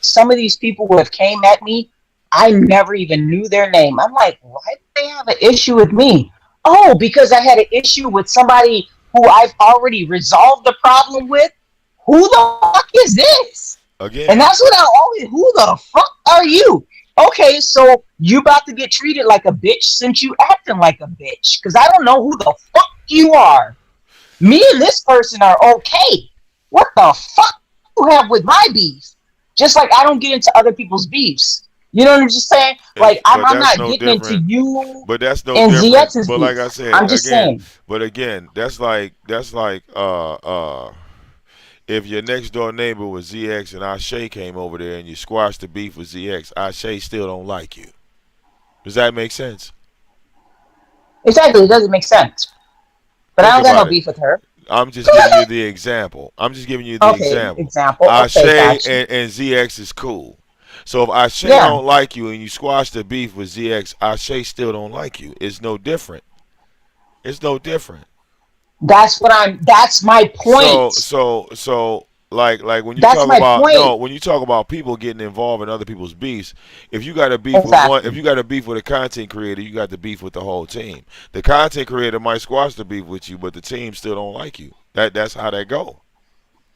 Some of these people who have came at me, I never even knew their name. I'm like, why do they have an issue with me? Oh, because I had an issue with somebody who I've already resolved the problem with. Who the fuck is this? Again, And that's what I always. Who the fuck are you? Okay, so you about to get treated like a bitch since you acting like a bitch? Because I don't know who the fuck you are. Me and this person are okay. What the fuck you have with my beef? Just like I don't get into other people's beefs. You know what I'm just saying? Like but I'm that's not no getting into different. you But that's no and different. ZX's But like beef. I said I'm just again, saying. but again, that's like if your next door neighbor was ZX and Ashay came over there and you squashed the beef with ZX, Ashay still don't like you. Does that make sense? Exactly, it doesn't make sense. But I Think don't got no about it. beef with her. I'm just giving you the example. I'm just giving you the Okay, example. example. Okay, Ashay got you. and ZX is cool. So if Ashay Yeah, don't like you and you squash the beef with ZX, Ashay still don't like you. It's no different. It's no different. that's what I'm. That's my So point. so so like when you That's talk my about point. no, when you talk about people getting involved in other people's beefs, if you got a beef with one, if Exactly. you got a beef with a content creator, you got the beef with the whole team. The content creator might squash the beef with you, but the team still don't like you. That's how that go.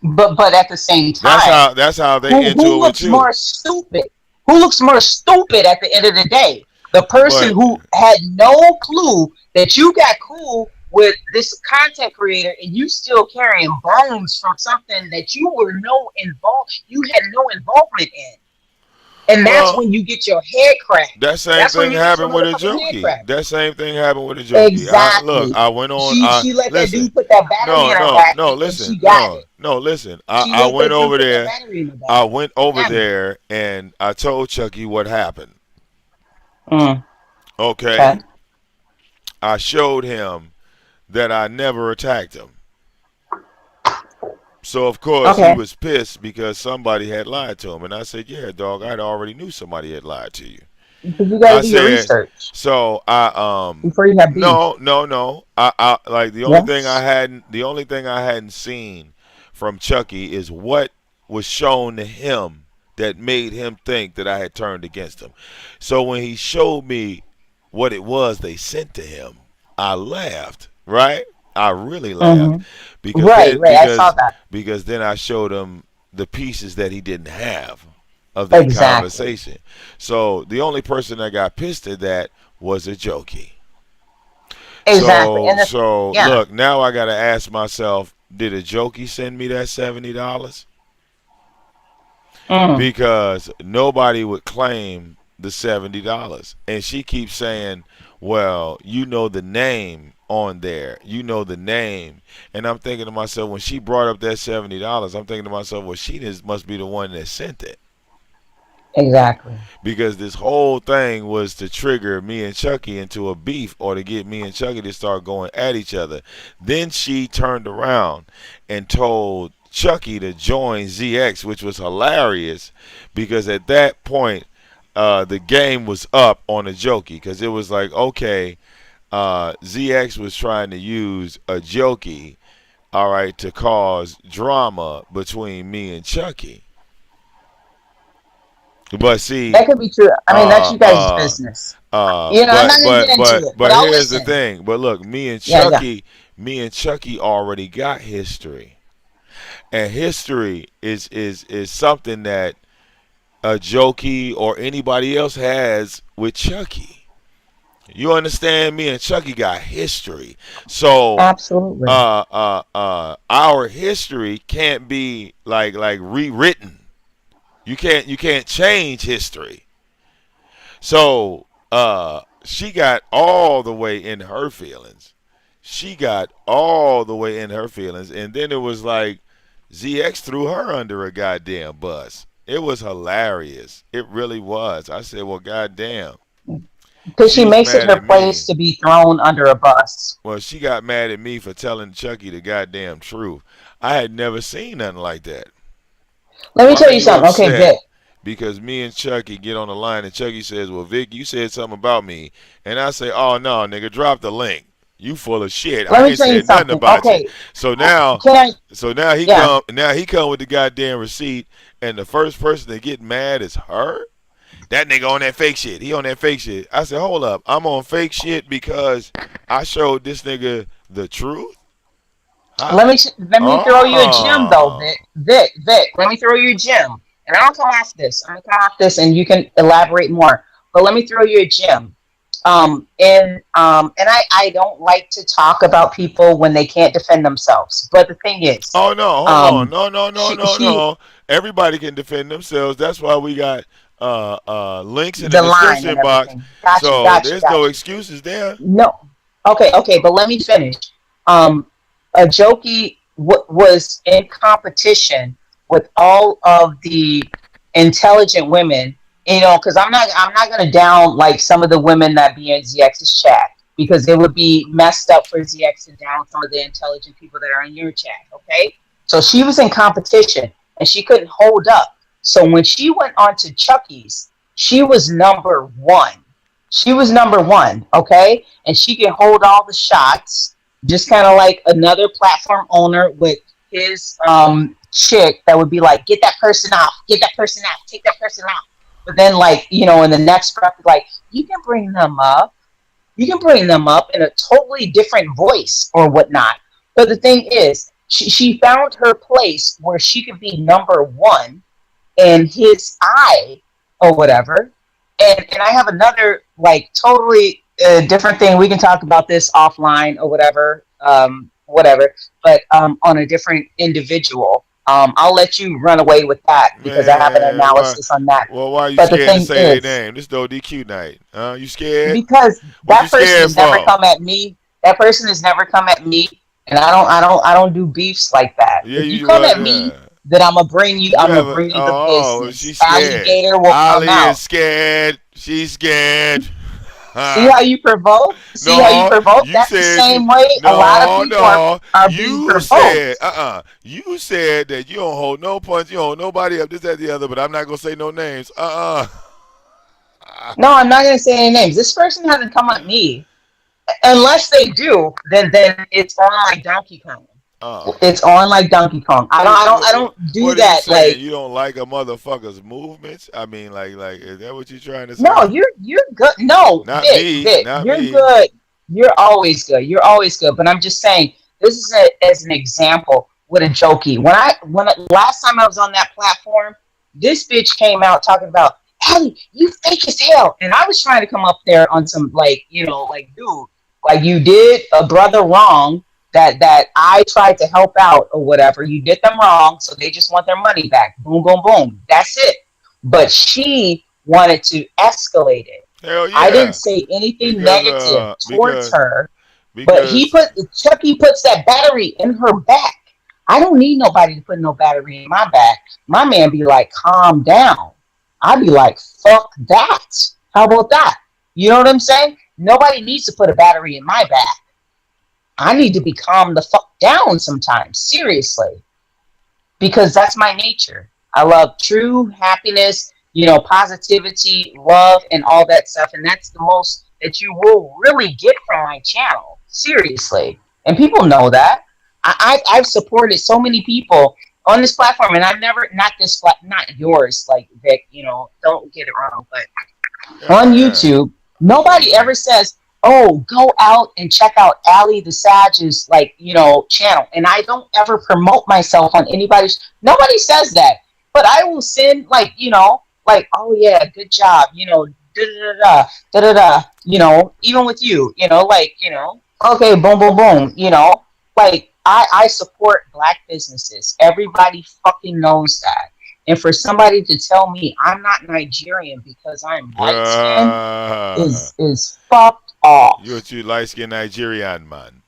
But at the same That's time, how that's how they into who it with looks you. more stupid? Who looks more stupid at the end of the day? The person But who had no clue that you got cool with this content creator and you still carrying bones from something that you had no involvement in. And that's well, when you get your head cracked. that same That's when thing you get your happened with a motherfucking head jokey. cracked. That same thing happened with a jokey. I look, Exactly. I went on. She let that Listen, dude put that battery no, in her no, back no. and Listen, she got no, it. no. Listen, She I let went that dude over put that there. battery in her back. I went over Damn it. there and I told Chucky what happened. Mm, Okay, okay. I showed him that I never attacked him. So of course he Okay. was pissed because somebody had lied to him, and I said, "Yeah, dog, I already knew somebody had lied to you." Because you got to I do your said, research so before you have beef. no, no, no. I like Yeah. the only thing I hadn't seen from Chucky is what was shown to him that made him think that I had turned against him. So when he showed me what it was they sent to him, I laughed, right? I really laughed Hmm. because Right, then right. I saw that. I showed him the pieces that he didn't have of that Exactly. conversation. So the only person that got pissed at that was a jokey. Exactly. And So yeah. look, now I gotta ask myself, did a jokey send me that $70? Mm, Because nobody would claim the $70. And she keeps saying, well, you know the name on there. You know the name. And I'm thinking to myself, when she brought up that $70, I'm thinking to myself, well, must be the one that sent it. exactly. Because this whole thing was to trigger me and Chucky into a beef or to get me and Chucky to start going at each other. Then she turned around and told Chucky to join ZX, which was hilarious because at that point the game was up on a jokey because it was like, okay, ZX was trying to use a jokey, all right, to cause drama between me and Chucky. But see, That could be true. I mean, that's uh, you guys' uh, business. You know, I'm not gonna get into it, but but I'll here's the listen. thing. But look, Yeah, yeah. me and Chucky already got history, and history is something that a jokey or anybody else has with Chucky. You understand? Me and Chucky got history, so Absolutely. our history can't be like rewritten. You can't change history. So she got all the way in her feelings. She got all the way in her feelings. And then it was like ZX threw her under a goddamn bus. It was hilarious. It really was. I said, well, goddamn. Because she She's makes it mad her at me. place to be thrown under a bus. Well, she got mad at me for telling Chucky the goddamn truth. I had never seen nothing like that. Let me Why are tell you you something. Okay, upset? Vic. Because me and Chucky get on the line and Chucky says, well, Vic, you said something about me. And I say, oh, no, nigga, drop the link. You full of shit. Let I me ain't tell you said nothing something. about you. Okay, So now can I? Yeah. he come with the goddamn receipt and the first person to get mad is her? That nigga on that fake shit. He on that fake shit. I said, hold up. I'm on fake shit because I showed this nigga the truth? Huh? Let me throw you a gem though, Oh. Vic. Vic. Let me throw you a gem. And I'll come off this. I'm gonna come off this, and you can elaborate more. But let me throw you a gem. I don't like to talk about people when they can't defend themselves. But the thing is, Oh no, hold on. um, No, no, no, no, she no. Everybody can defend themselves. That's why we got links in the the line and description box. everything. Got you, So got you, there's no got you. excuses there. No, okay, okay, but let me finish. Um, a jokey was in competition with all of the intelligent women, because I'm not gonna down like some of the women that be in ZX's chat because it would be messed up for ZX to down some of the intelligent people that are in your chat. Okay, so she was in competition and she couldn't hold up. So when she went on to Chucky's, she was number one. She was number one. Okay, and she can hold all the shots, just kind of like another platform owner with his chick that would be like, get that person out, take that person out. But then, like, in the next breath, like, you can bring them up, you can bring them up in a totally different voice or whatnot. But the thing is, she found her place where she could be number one in his eye or whatever. And I have another like totally different thing. We can talk about this offline or whatever, whatever. But on a different individual, I'll let you run away with that because I have an Man, why? analysis on that. Well, why are you But the scared to thing say their is, name? This is no DQ night. You scared? because What you that person scared has never for? come at me. That person has never come at me, and I don't do beefs like that. Yeah, If you you come what? at me, Yeah. then I'm gonna bring you. You I'm gonna have a bring you the business. she's scared. Alligator will come Ollie is out. scared. She's scared. See how you provoke? See how you No, provoke? you That's the said same way a lot of no, people no. are being You said provoked. You said that you don't hold no punch, you don't hold nobody up, this, that, the other, but I'm not gonna say no names. No, I'm not gonna say any names. This person hasn't come at me. Unless they do, then it's on like Donkey Kong. It's on like Donkey Kong. I don't do What are you that saying? like. You don't like a motherfucker's movements? I mean, like, is that what you're trying to No, say? you're good. No, Not me, Vic, not you're me. good. You're always good. You're always good. But I'm just saying, this is as an example with a jokey. Last time I was on that platform, this bitch came out talking about, Allie, you fake as hell, and I was trying to come up there on some like, like, dude, like you did a brother wrong that I tried to help out or whatever. You did them wrong, so they just want their money back. Boom, boom, boom. That's it. But she wanted to escalate it. Hell I didn't yeah, say anything because negative towards because her, but because Chucky puts that battery in her back. I don't need nobody to put no battery in my back. My man be like, calm down. I'd be like, fuck that. How about that? You know what I'm saying? Nobody needs to put a battery in my back. I need to be calm the fuck down sometimes. Seriously, because that's my nature. I love true happiness, positivity, love, and all that stuff. And that's the most that you will really get from my channel. Seriously. And people know that. I've supported so many people on this platform, and I've never, not yours, like Vic, don't get it wrong, but on yeah, YouTube, nobody absolutely. ever says, "Oh, go out and check out Ali the Sage's channel." And I don't ever promote myself on anybody's. Nobody says that, but I will send like, "Oh yeah, good job," da da da da da da. Even with you, like okay, boom, boom, boom. Like I support black businesses. Everybody fucking knows that. And for somebody to tell me I'm not Nigerian because I'm light skinned is fucked off. You a too light skinned Nigerian man.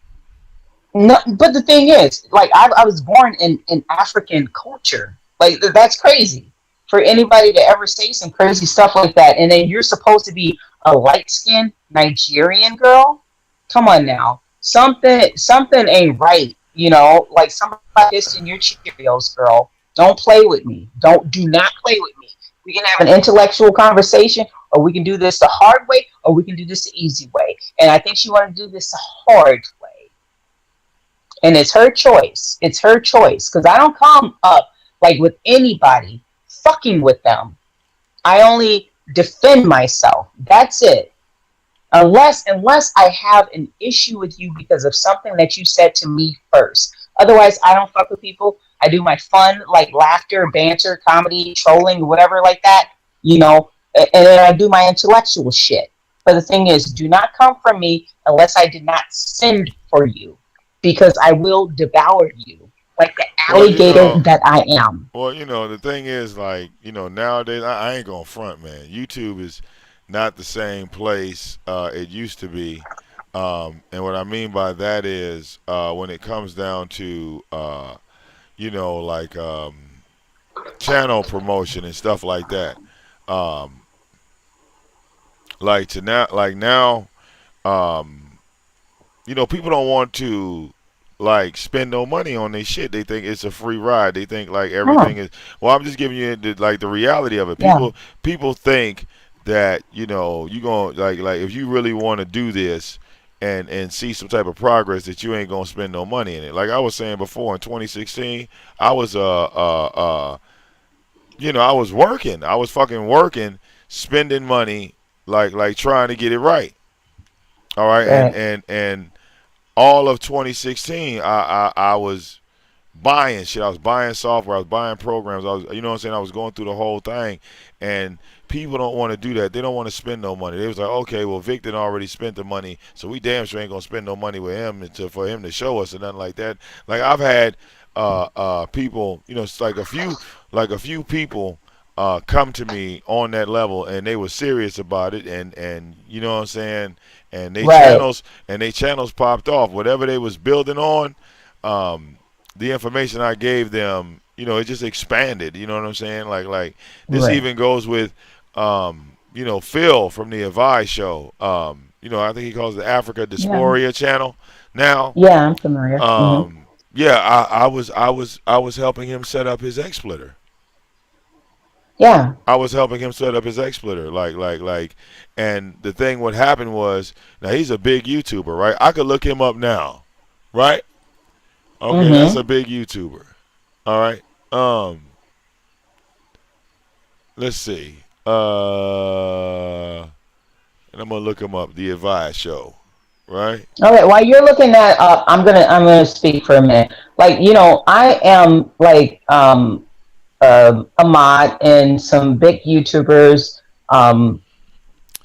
No, but the thing is, like I was born in African culture. Like that's crazy for anybody to ever say some crazy stuff like that. And then you're supposed to be a light skinned Nigerian girl. Come on now, something ain't right. Like somebody kissing your Cheerios, girl. Don't play with me. Do not play with me. We can have an intellectual conversation, or we can do this the hard way, or we can do this the easy way. And I think she wanted to do this the hard way. And it's her choice. It's her choice. Because I don't come up like with anybody fucking with them. I only defend myself. That's it. Unless I have an issue with you because of something that you said to me first. Otherwise, I don't fuck with people. I do my fun, like laughter, banter, comedy, trolling, whatever like that, you know, and then I do my intellectual shit. But the thing is, do not come from me unless I did not send for you, because I will devour you like the Well, alligator that I am. the thing is, like, nowadays, I ain't gonna front, man. YouTube is not the same place it used to be. And what I mean by that is, when it comes down to, like, channel promotion and stuff like that. Um, like now, um, people don't want to like spend no money on their shit. They think it's a free ride. They think like Huh. everything is. Well, I'm just giving you like the reality of it. Yeah. People think that you gonna like if you really want to do this and see some type of progress that you ain't gonna spend no money in it. Like I was saying before in 2016, I was I was working. I was fucking working, spending money like trying to get it right. All right, Right. and all of 2016, I was buying shit. I was buying software. I was buying programs. I was, you know what I'm saying. I was going through the whole thing, and people don't want to do that. They don't want to spend no money. They was like, okay, well, Vic did already spent the money, so we damn sure ain't gonna spend no money with him for him to show us or nothing like that. Like I've had people, it's like a few people. Come to me on that level, and they were serious about it, and you know what I'm saying, and Right. they channels popped off. Whatever they was building on, the information I gave them, it just expanded. You know what I'm saying? Like this Right. even goes with, Phil from the Advice Show. I think he calls it the Africa Yeah. Dysphoria channel. Now, Yeah, I'm familiar. yeah, I was helping him set up his XSplitter. Yeah. I was helping him set up his XSplitter, like, and the thing what happened was, now he's a big YouTuber, right? I could look him up now, right? Okay, that's a Mm-hmm. big YouTuber. All right. Um, let's see. And I'm gonna look him up. The Advice Show, right? Okay, while you're looking that up, I'm gonna speak for a minute. Like, I am like a mod in some big YouTubers, um,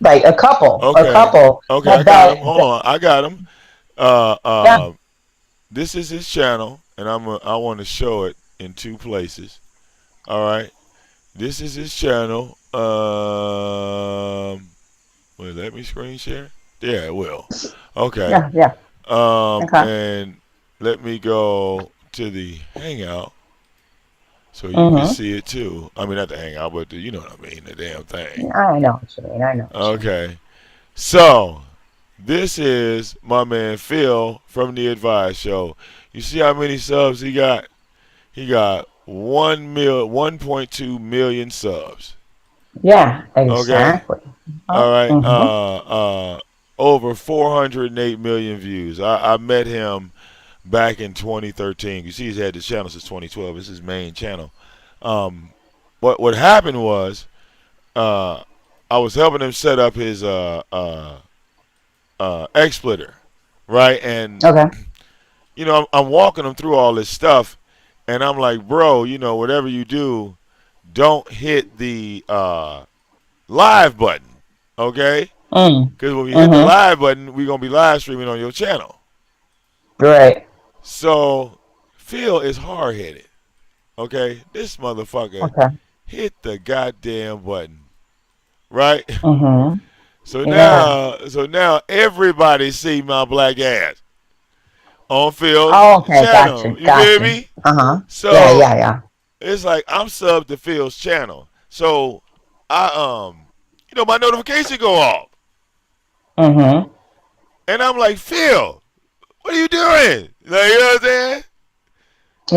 like a Okay. couple Okay, I that got him. that, Hold that on, I got him. Uh, yeah. uh, this is his channel, and I want to show it in two places. All right. This is his channel. Will it let me screen share? Yeah, it will. Okay. Yeah, yeah. Okay. And let me go to the Hangout so you can Mm-hmm. see it too. I mean, not the Hangout, but you know what I mean, the damn thing. I know what you mean. I know what you mean. Okay. So this is my man Phil from the Advice Show. You see how many subs he got? He got 1.2 million subs. Yeah, Okay. exactly. All right. Mm-hmm. Over 408 million views. I met him back in 2013. You see, he's had this channel since 2012. It's his main channel. Um, what happened was, uh, I was helping him set up his XSplitter, right? And Okay. I'm walking him through all this stuff, and I'm like, bro, whatever you do, don't hit the live button, okay? Mm. Because when we hit the Mm-hmm. live button, we're gonna be live streaming on your channel. Right. So Phil is hard headed. Okay, this motherfucker Okay. hit the goddamn button, right? Mm-hmm. So Yeah. now everybody see my black ass on Phil's Oh, okay. Gotcha. channel. You feel Gotcha. me? Uh-huh. Yeah, So yeah, yeah. it's like I'm subbed to Phil's channel. So I my notification go off, Mm-hmm. and I'm like, Phil, what are you doing? Like, you know what I'm saying?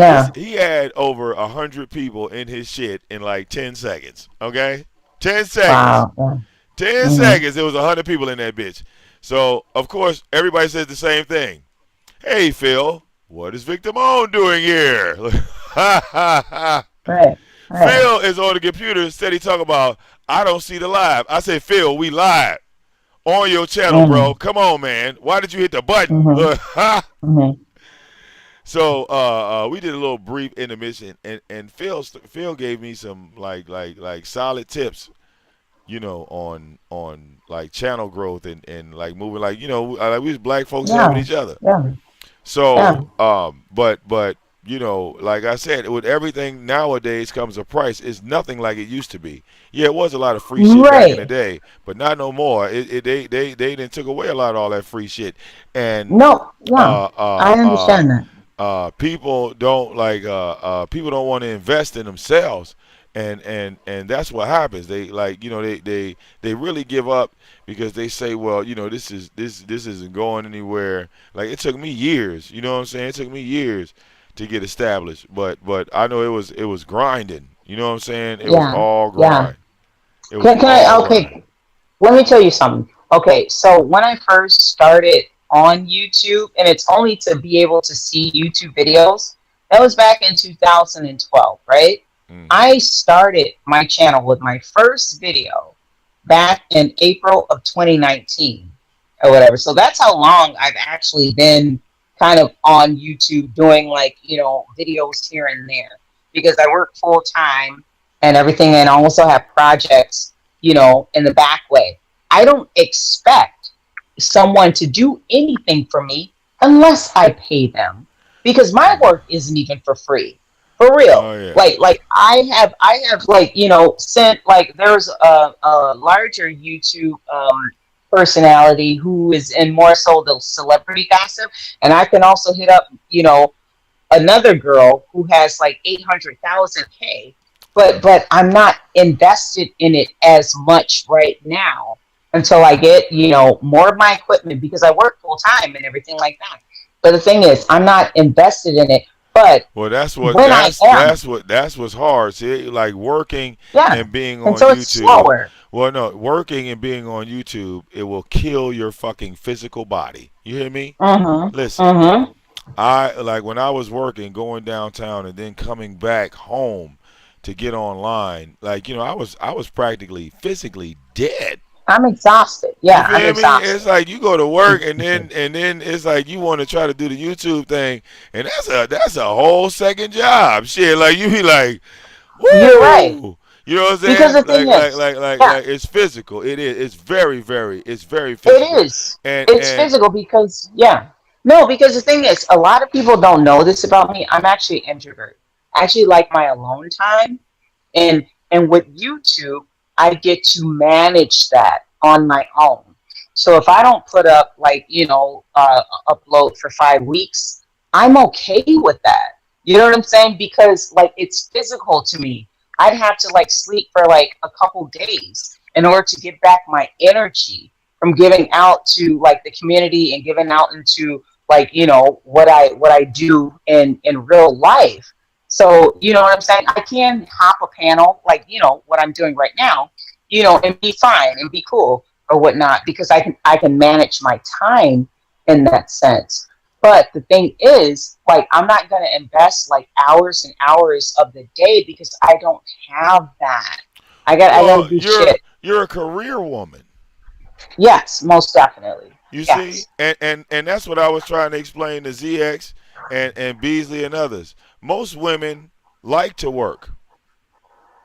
This Yeah. he had over 100 people in his shit in like 10 seconds. Okay, 10 seconds. Wow. Yeah. 10 Mm-hmm. seconds. There was 100 people in that bitch. So of course everybody says the same thing. Hey Phil, what is VicDamoane doing here? Right. Right. Phil is on the computer, steady talking about I don't see the live. I say, Phil, we live on your channel, Mm-hmm. bro. Come on, man. Why did you hit the button? Mm-hmm. Look, Mm-hmm. So we did a little brief intermission, and Phil gave me some like solid tips, on like channel growth and like moving, like like we was black folks helping Yeah, each other. yeah, yeah. So but like I said, with everything nowadays comes a price. It's nothing like it used to be. Yeah, it was a lot of free shit back in the Right. day, but not no more. They didn't took away a lot of all that free shit, and No, yeah. uh uh I uh understand that. people don't want to invest in themselves, and that's what happens. They like they really give up because they say, well, this isn't going anywhere. Like it took me years, you know what I'm saying? It took me years to get established, but I know it was grinding. You know what I'm saying? It was Yeah, all yeah. grind. It was Can I? all grind. Okay, let me tell you something. Okay, so when I first started on YouTube, and it's only to be able to see YouTube videos, that was back in 2012, right? Hmm. I started my channel with my first video back in April of 2019 or whatever. So that's how long I've actually been kind of on YouTube doing like, videos here and there because I work full time and everything, and I also have projects, in the back way. I don't expect someone to do anything for me unless I pay them because my work isn't even for free. For real. Oh yeah. Like I have like, sent like there's a larger YouTube personality who is in more so the celebrity gossip, and I can also hit up, another girl who has like 800,000K, but I'm not invested in it as much right now until I get, more of my equipment because I work full time and everything like that. But the thing is, I'm not invested in it. But Well, that's what when I that's am, that's what that's what's hard. See, like working yeah, and being and on so it's YouTube. slower. Well, no, working and being on YouTube, it will kill your fucking physical body. You hear me? Mhm. Listen, Mhm. I like when I was working, going downtown and then coming back home to get online. Like I was practically physically dead. I'm exhausted. You Yeah, I'm feel me? It's exhausted. like you go to work and then it's like you want to try to do the YouTube thing, and that's a whole second job. Shit, like you be like, You're right. woo. You know what I'm Because saying? the Like thing like is, like like yeah, like it's physical. It is. It's very physical. it is. And It's and physical because, yeah. No, because the thing is, a lot of people don't know this about me. I'm actually an introvert. I actually like my alone time. And with YouTube, I get to manage that on my own. So if I don't put up like, upload for 5 weeks, I'm okay with that. You know what I'm saying? Because like it's physical to me. I'd have to like sleep for like a couple days in order to get back my energy from giving out to like the community and giving out into like, what I do in real life. So, you know what I'm saying? I can hop a panel like, what I'm doing right now, and be fine and be cool or whatnot because I can manage my time in that sense. But the thing is, like, I'm not gonna invest like hours and hours of the day because I don't have that. I gotta well, do you're shit. you're a career woman. Yes, most definitely. You see, Yes. and that's what I was trying to explain to ZX and Beasley and others. Most women like to work.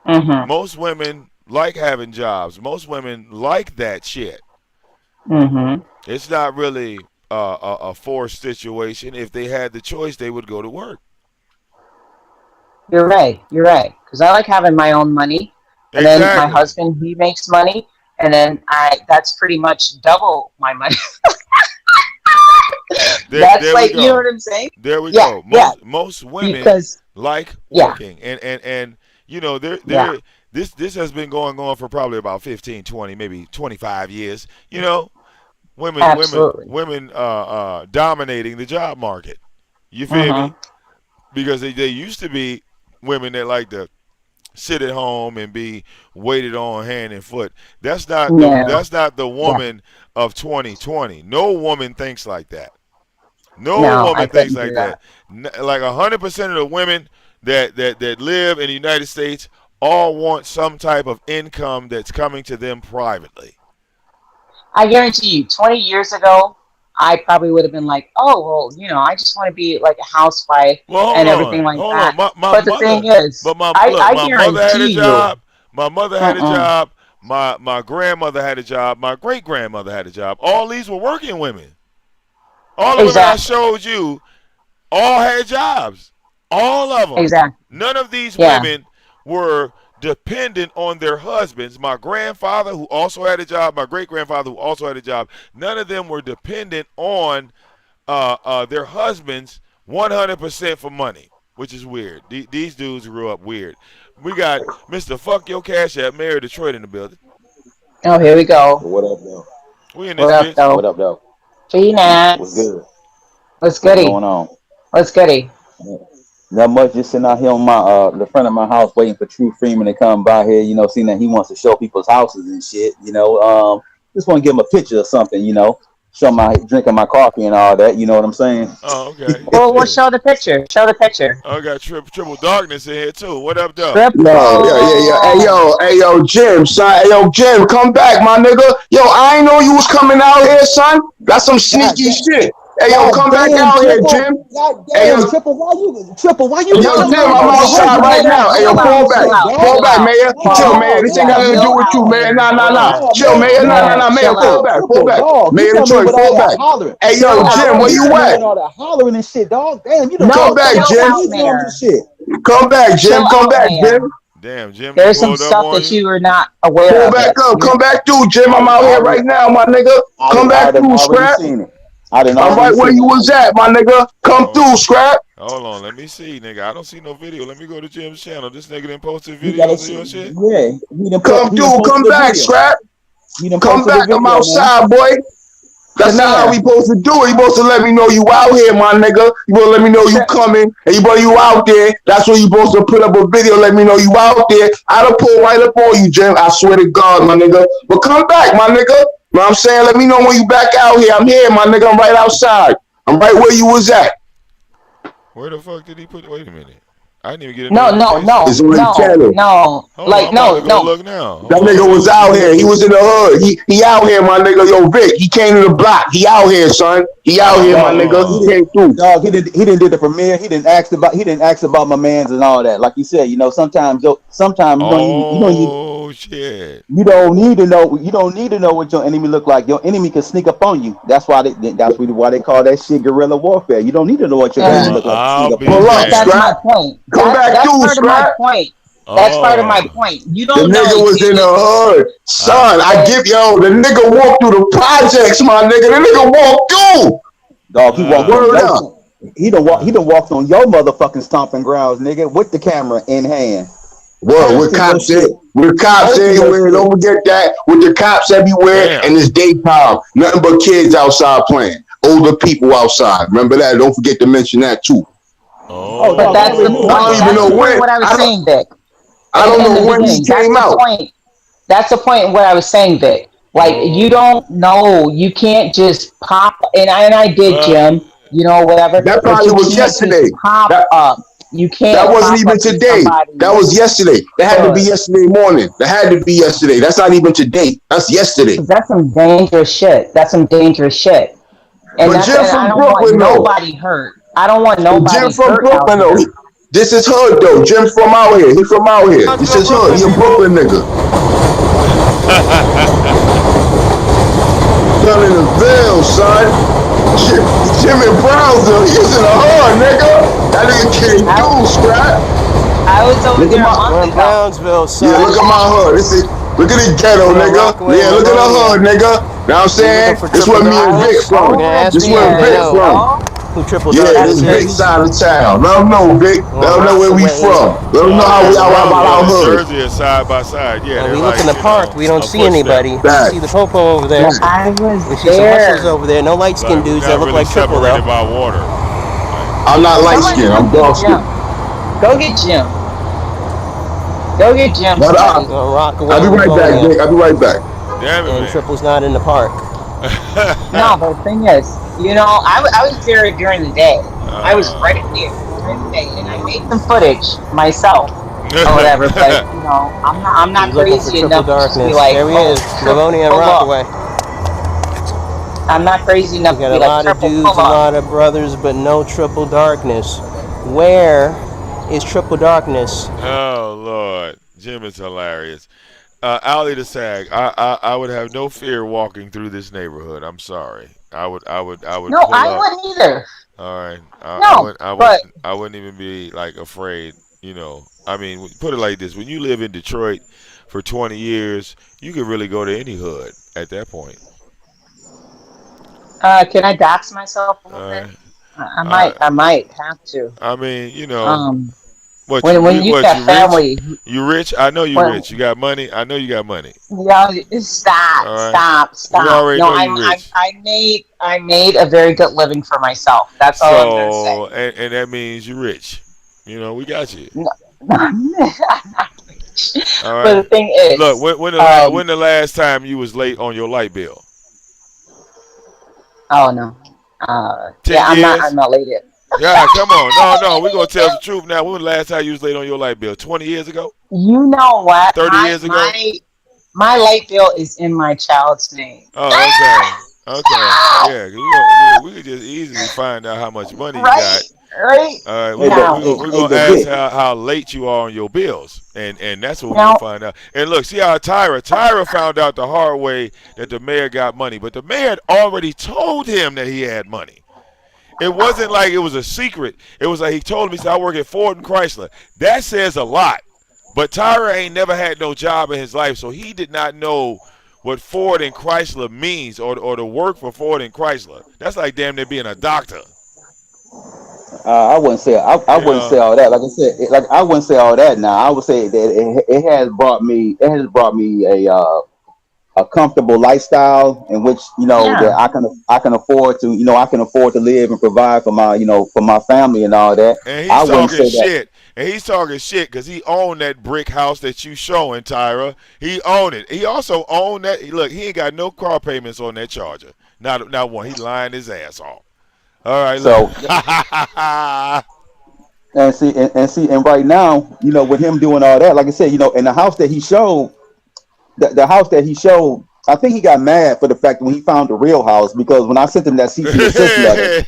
Mhm. Most women like having jobs. Most women like that shit. Mhm. It's not really a forced situation. If they had the choice, they would go to work. You're right. You're right. Because I like having my own money, and then my Exactly. husband he makes money, and then that's pretty much double my money. That's There we like, you know go. what I'm saying? There we Yeah. go. Yeah. Most women Because like yeah. working, and Yeah. this has been going on for probably about 15, 20, maybe 25 years. Absolutely. Women dominating the job market. You feel Mhm. me? Because they used to be women that like to sit at home and be waited on hand and foot. No. That's not the Yeah. woman of 2020. No woman thinks like that. No No, I woman thinks couldn't do like that. that. Like 100% of the women that live in the United States all want some type of income that's coming to them privately. I guarantee you, 20 years ago, I probably would have been like, oh, well, I just want to be like a housewife Well, and everything like hold on. that. My But the thing mother, is, but my look, I my mother had a guarantee you, job. My mother had a uh-uh, job. My grandmother had a job. My great grandmother had a job. All these were working women. All the women I exactly, showed you all had jobs. All of them. exactly, None of these yeah, women were dependent on their husbands. My grandfather, who also had a job, my great grandfather, who also had a job, none of them were dependent on their husbands 100% for money, which is weird. These dudes grew up weird. We got Mr. Fuck Your Cash App, Mayor of Detroit in the building. oh, here we go. What up, though? We in What this up, bitch. though? What up, though? What's Peanuts. good? What's What's goody? going on? What's goody? Not much. Just sitting out here on my the front of my house, waiting for True Freeman to come by here. Seeing that he wants to show people's houses and shit. Just want to give him a picture or something. Show my drinking my coffee and all that. You know what I'm saying? Oh, okay. Well, Shit. show the picture. Show the picture. I got triple darkness in here too. What up, though? Yo, yeah, yeah, yeah. Triple. Hey, yo, Jim, son. Hey, yo, Jim, come back, my nigga. Yo, I ain't know you was coming out here, son. That's some God sneaky damn. shit. Hey, yo, God come back damn, out here, triple. Jim. God Hey, damn, yo, triple. Why you yo, telling Jim, me I'm about the Chill, outside husband right and now. Hey, yo, all out, fall that back. chill shit, out, Fall dog? chill back, out. Mayor. Chill, God Mayor. Pause. This Yeah, ain't got damn. nothing to do chill with you, out, man. Mayor. Nah, nah, Hold nah. on. God, Chill, man, Mayor. Nah, nah, Mayor, nah. Mayor, chill fall out. back. Fall triple, back. dog. You Mayor tell me Detroit, with all fall that back. hollering. Hey, Chill yo, Dog, out, Jim, dog, where you you tell me Mayor. with at? all that hollering and shit, dog. Damn, you done Come No, fucked back, up chill my Jim. out, eardrums and Mayor. shit. Come back, Chill Jim. Come out, back, Mayor. Jim. Damn, Jim done There's some pulled up stuff on that you. you are not aware Pull of back it. up. Come back through, Jim. I, I'm I out here already, right now, my nigga. Come I back done through, already Scrap. seen it. I done I'm already right where seen you it. was at, my nigga. Come Hold through, on. Scrap. Hold on. Let me see, nigga. I don't see no video. Let me go to Jim's channel. This nigga done posted He got a videos of your shit. yeah. Come He done through. posted Come a back, video. Scrap. He done Come posted a back. I'm video, man. outside, boy. The That's not how we mayor. supposed to do it. You supposed to let me know you out here, my nigga. You supposed to let me know you Tri- coming, and you out there. That's when you supposed to put up a video. Let me know you out there. I done pull right up on you, Jim. I swear to God, my nigga. But come back, my nigga. You know what I'm saying? Let me know when you back out here. I'm here, my nigga. I'm right outside. I'm right where you was at. Where the fuck did he put? Wait a minute. I didn't even get a No, no, notification. It's no, on his no, channel. no. Hold on. Like, I'm about no, to go no. look now. That Hold on. nigga Let me was out see. here. He was in the hood. He out here, my nigga. Yo, Vic. He came to the block. He out here, son. He out here, my Dog, nigga. He Oh. came through. dog, he didn't did the premiere. He didn't ask about my mans and all that. Like you said, sometimes Oh, shit. you don't need to know what your enemy look like. Your enemy can sneak up on you. That's really why they call that shit guerrilla warfare. You don't need to know what your enemy And Well, look like to I'll sneak up be on Pull you. up, but that's damned. my Scrap. point. Come back That's through, part of my Scrap. point. That's part of my Oh. point. You The don't know nigga was in the hood. I, Son, I it, give yo, the nigga walked through the projects, my nigga. The nigga walked through. Dog, he walked on uh, Word your up. he done walked on your motherfucking stomping grounds, nigga, with the camera in hand. Word, with Posting your cops shit. with cops Posting your everywhere. shit. Don't forget that. With the cops everywhere, damn. and it's daytime. Nothing but kids outside playing. Older people outside. Remember that. Don't forget to mention that too. Oh, but dog, I that's the already knew that. I point. don't even That's know the Oh. point when. what I was saying, Vic. I don't In the know when he beginning. That's came the out. point. That's the point of what I was saying, Vic. Like you Oh. don't know, you can't just pop and I did, Well, Jim, whatever, That but probably you was can't just yesterday. pop That up. You that can't wasn't pop even up in today. That somebody's was yesterday. That had to be hood. yesterday morning. That had to be yesterday. That's not even today. That's yesterday. 'Cause that's some dangerous shit. That's some dangerous shit. And But that's Jim and I from don't want Brooklyn though. nobody hurt. I don't want Jim nobody from hurt out Brooklyn though. here. This is hood though. Jim from out here. He from out here. This Brownsville, is hood. Brooklyn, He a people. Brooklyn nigga. Down in the Ville, son. Jim in Brownsville. He was in the hood, nigga. That nigga came I through, Scrap. I was over Look at there a my month We're in ago. Brownsville, yeah. son. Look at my hood. Look at the ghetto, We're on nigga. Rockaway and Yeah. Look at the hood, Livonia. nigga. Now I'm You looking saying for this triple where me and I Vic was darkness? You're from. gonna over ask This me where if they there, Vic know from. yo. who triple Yeah, darkness this Vic is. side of town. Let them know, Vic. We're Let on them know where we Rockaway from. Let them know oh, how yeah. we are about Brownsville our and hood. Jersey are side by side. Yeah, And they're we look like, in the park, we don't a see footstep. anybody. We see the Facts. popo over there. I was We see some hustlers there. over there. No light skinned Like, we're dudes that not look really like triple though. separated by water. Like, I'm not light Somebody skinned. go I'm get dark skinned. Jim. Go get Jim. Go get Jim, But somebody. We're on Rockaway I'll be and right back, Livonia. Vic. I'll be right back. damn it, And man. triple's not in the park. No, but the thing is, I was there during the day. I was right uh, there during the day, and I made some footage myself or whatever. But I'm not He's looking for crazy triple enough to just be darkness. like, There he oh, is, triple, Livonia and pull up. Rockaway. I'm not crazy We enough to got be a like lot of triple dudes, pull a up. lot of brothers, but no triple darkness. Where is triple darkness? Oh Lord, Jim is hilarious. Ali the Sag, I would have no fear walking through this neighborhood. I'm sorry. I would No, pull I up. wouldn't either. All right. No, but I wouldn't even be like afraid. I mean, put it like this: when you live in Detroit for 20 years, you could really go to any hood at that point. can I dox myself a All little bit? right. I Uh, might. I might have to. I mean, Um, what when you what got you rich? family, You rich? I know you when rich. You got money. I know you got money. yeah, All stop, right. stop, We stop. already No, know you rich. I made a very good living for myself. That's all I'm gonna say. So, and that means you rich. We got you. No, I'm not rich. All But the right. thing Look, is, when the last time you was late on your light bill? oh no, yeah, 10 years? I'm not late yet. Yeah, come on. No, no, we're gonna tell the truth now. When was the last time you was late on your light bill? 20 years ago? You know what? 30 years ago? My light bill is in my child's name. Oh, okay. Okay. Stop! Yeah, 'cause we could just easily find out how much money you got. Right, right All right, Hey, but now. we're hey, gonna but ask Vic, how late you are on your bills, and that's what we're gonna Now, find out. And look, see how Tyra found out the hard way that the mayor got money, but the mayor had already told him that he had money. It wasn't like it was a secret. It was like he told him, he said, I work at Ford and Chrysler. That says a lot. But Tyra ain't never had no job in his life, so he did not know what Ford and Chrysler means or to work for Ford and Chrysler. That's like damn near being a doctor. I You wouldn't say know. all that. Like I said, I wouldn't say all that. Now I would say that it has brought me a comfortable lifestyle in which that yeah. I can afford to I can afford to live and provide for my for my family and all that. And I he's wouldn't talking say that. shit. And he's talking shit because he owned that brick house that you showing, Tyra. He owned it. He also owned that. Look, he ain't got no car payments on that Charger. Not one. He lying his ass off. All right, look. So and right now with him doing all that, like I said, in the house that he showed, the house that he showed. I think he got mad for the fact that when he found the real house, because when I sent him that cease and desist letter,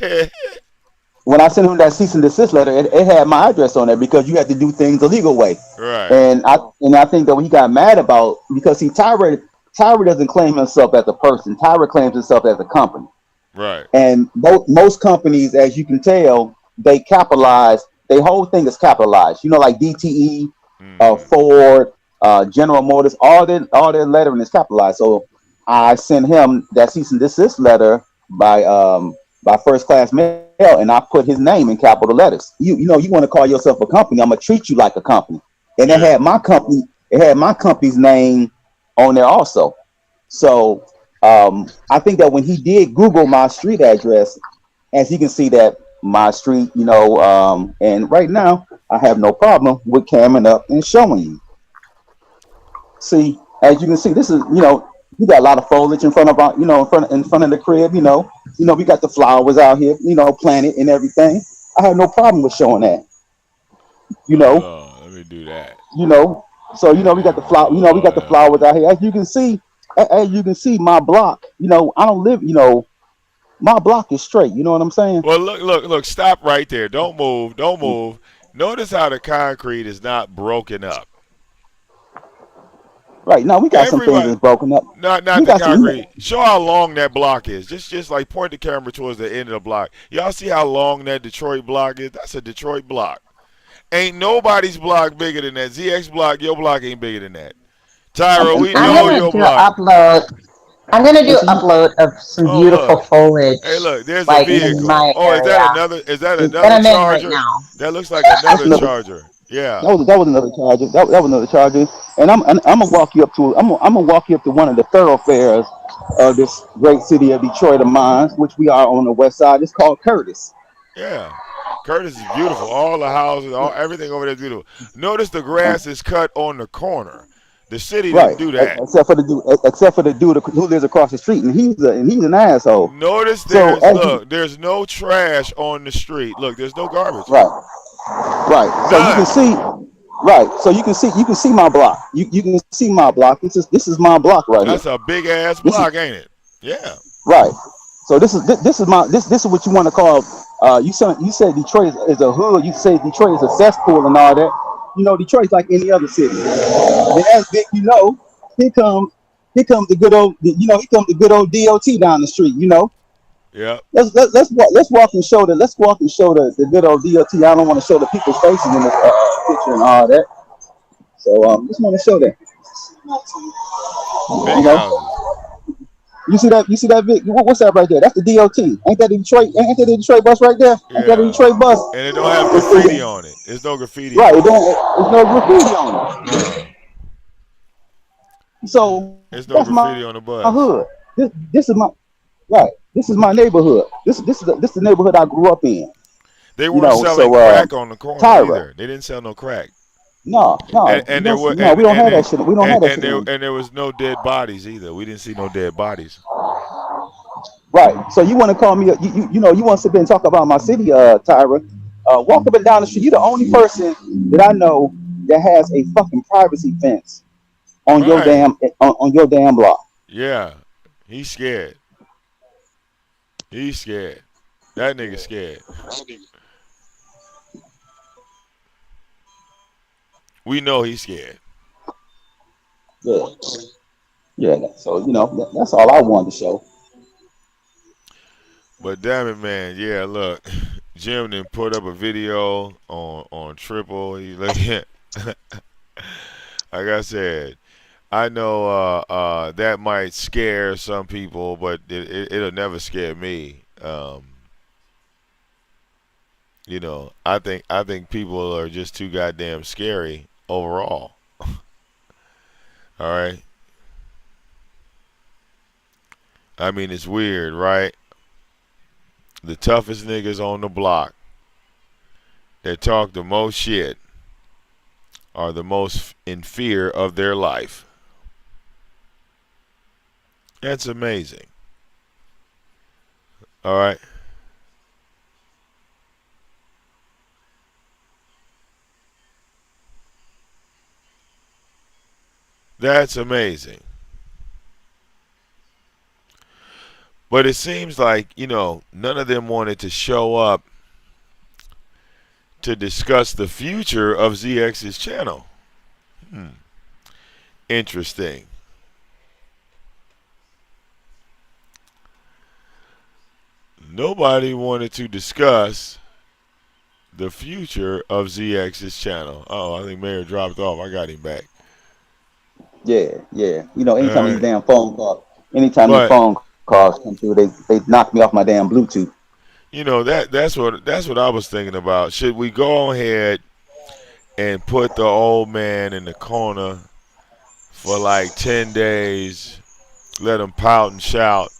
it had my address on there because you had to do things the legal way. Right, And I think that what he got mad about, because Tyra doesn't claim himself as a person. Tyra claims himself as a company. right. And most companies, as you can tell, they capitalize. Their whole thing is capitalized. Like DTE, Mm-hmm. Ford, General Motors, all their lettering is capitalized. So I sent him that cease and desist letter by first class mail, and I put his name in capital letters. You want to call yourself a company? I'm gonna treat you like a company. And Yeah. it had my company's name on there also. So I think that when he did Google my street address, as you can see that my street, and right now I have no problem with camming up and showing you. See, as you can see, this is we got a lot of foliage in front of our, in front of the crib. We got the flowers out here, planted and everything. I have no problem with showing that. You Hold know, on. Let me do that. you know. So we got the flower. We got the Lord. flowers out here. As you can see, my block. I don't live. My block is straight. You know what I'm saying? Well, look. Stop right there. Don't move. Don't move. Notice how the concrete is not broken up. Right now, we got some things Everybody, that's broken up. not We the got some. concrete. Show how long that block is. Just like point the camera towards the end of the block. Y'all see how long that Detroit block is? That's a Detroit block. Ain't nobody's block bigger than that. ZX block, your block ain't bigger than that. Tyra, we I'm know gonna your do block. I'm gonna And do see, upload of some Oh beautiful look. foliage, Hey look, there's a like in vehicle. my Oh, area is that that another I'm in right charger? now. That looks like that's another another. charger. Yeah. That was another charger. That was another charger. And I'm gonna walk you up to. I'm gonna walk you up to one of the thoroughfares of this great city of Detroit of mine, which we are on the west side. It's called Curtis. Yeah. Curtis is beautiful. All the houses, everything over there is beautiful. Notice the grass is cut on the corner. The city didn't Right. do that. Except for the dude who lives across the street, and he's an asshole. Notice So as you there's no trash on the street. Look, there's no garbage. right, right. So you can None. see, right. So you can see my block. You can see my block. This is my block right here. That's a big ass This is block, ain't it? Yeah. right. So this is what you want to call. You said Detroit is a hood. You say Detroit is a cesspool and all that. You know, Detroit's like any other city. And as big, here comes the good old, here comes the good old DOT down the street. Yep. Let's walk and show the good old DOT. I don't want to show the people's faces in the picture and all that. So just want to show that. Big You know, houses. you see that? What's that right there? That's the DOT. Ain't that the Detroit? Ain't that the Detroit bus right there? Ain't that the Yeah. Detroit bus? And it don't have graffiti on it. There's no graffiti Right. on it. There's no graffiti on No. it. So There's no that's my graffiti on the bus. hood. This is my right. This is my neighborhood. This is the neighborhood I grew up in. They weren't selling So crack on the corner Tyra. either. They didn't sell no crack. No, And there were we don't have that shit. We don't have that shit. and there was no dead bodies either. We didn't see no dead bodies. Right. So you want to call me? You want to sit there and talk about my city, Tyra? Walk up and down the street. You're the only person that I know that has a fucking privacy fence on your Right. damn block. Yeah. He's scared. He's scared. That nigga scared. We know he's scared. Yeah. Yeah. So that's all I wanted to show. But damn it, man. Yeah, look. Jim then put up a video on Triple. He's like, like I said, I know that might scare some people, but it'll never scare me. I think people are just too goddamn scary overall. All right. I mean, it's weird, right? The toughest niggas on the block that talk the most shit are the most in fear of their life. That's amazing. All right. That's amazing. But it seems like, none of them wanted to show up to discuss the future of ZX's channel. Interesting. Nobody wanted to discuss the future of ZX's channel. Oh, I think Mayor dropped off. I got him back. Yeah. Anytime these Right. damn phone calls, anytime these But phone calls come through, they knock me off my damn Bluetooth. that's what I was thinking about. Should we go ahead and put the old man in the corner for like 10 days, let him pout and shout?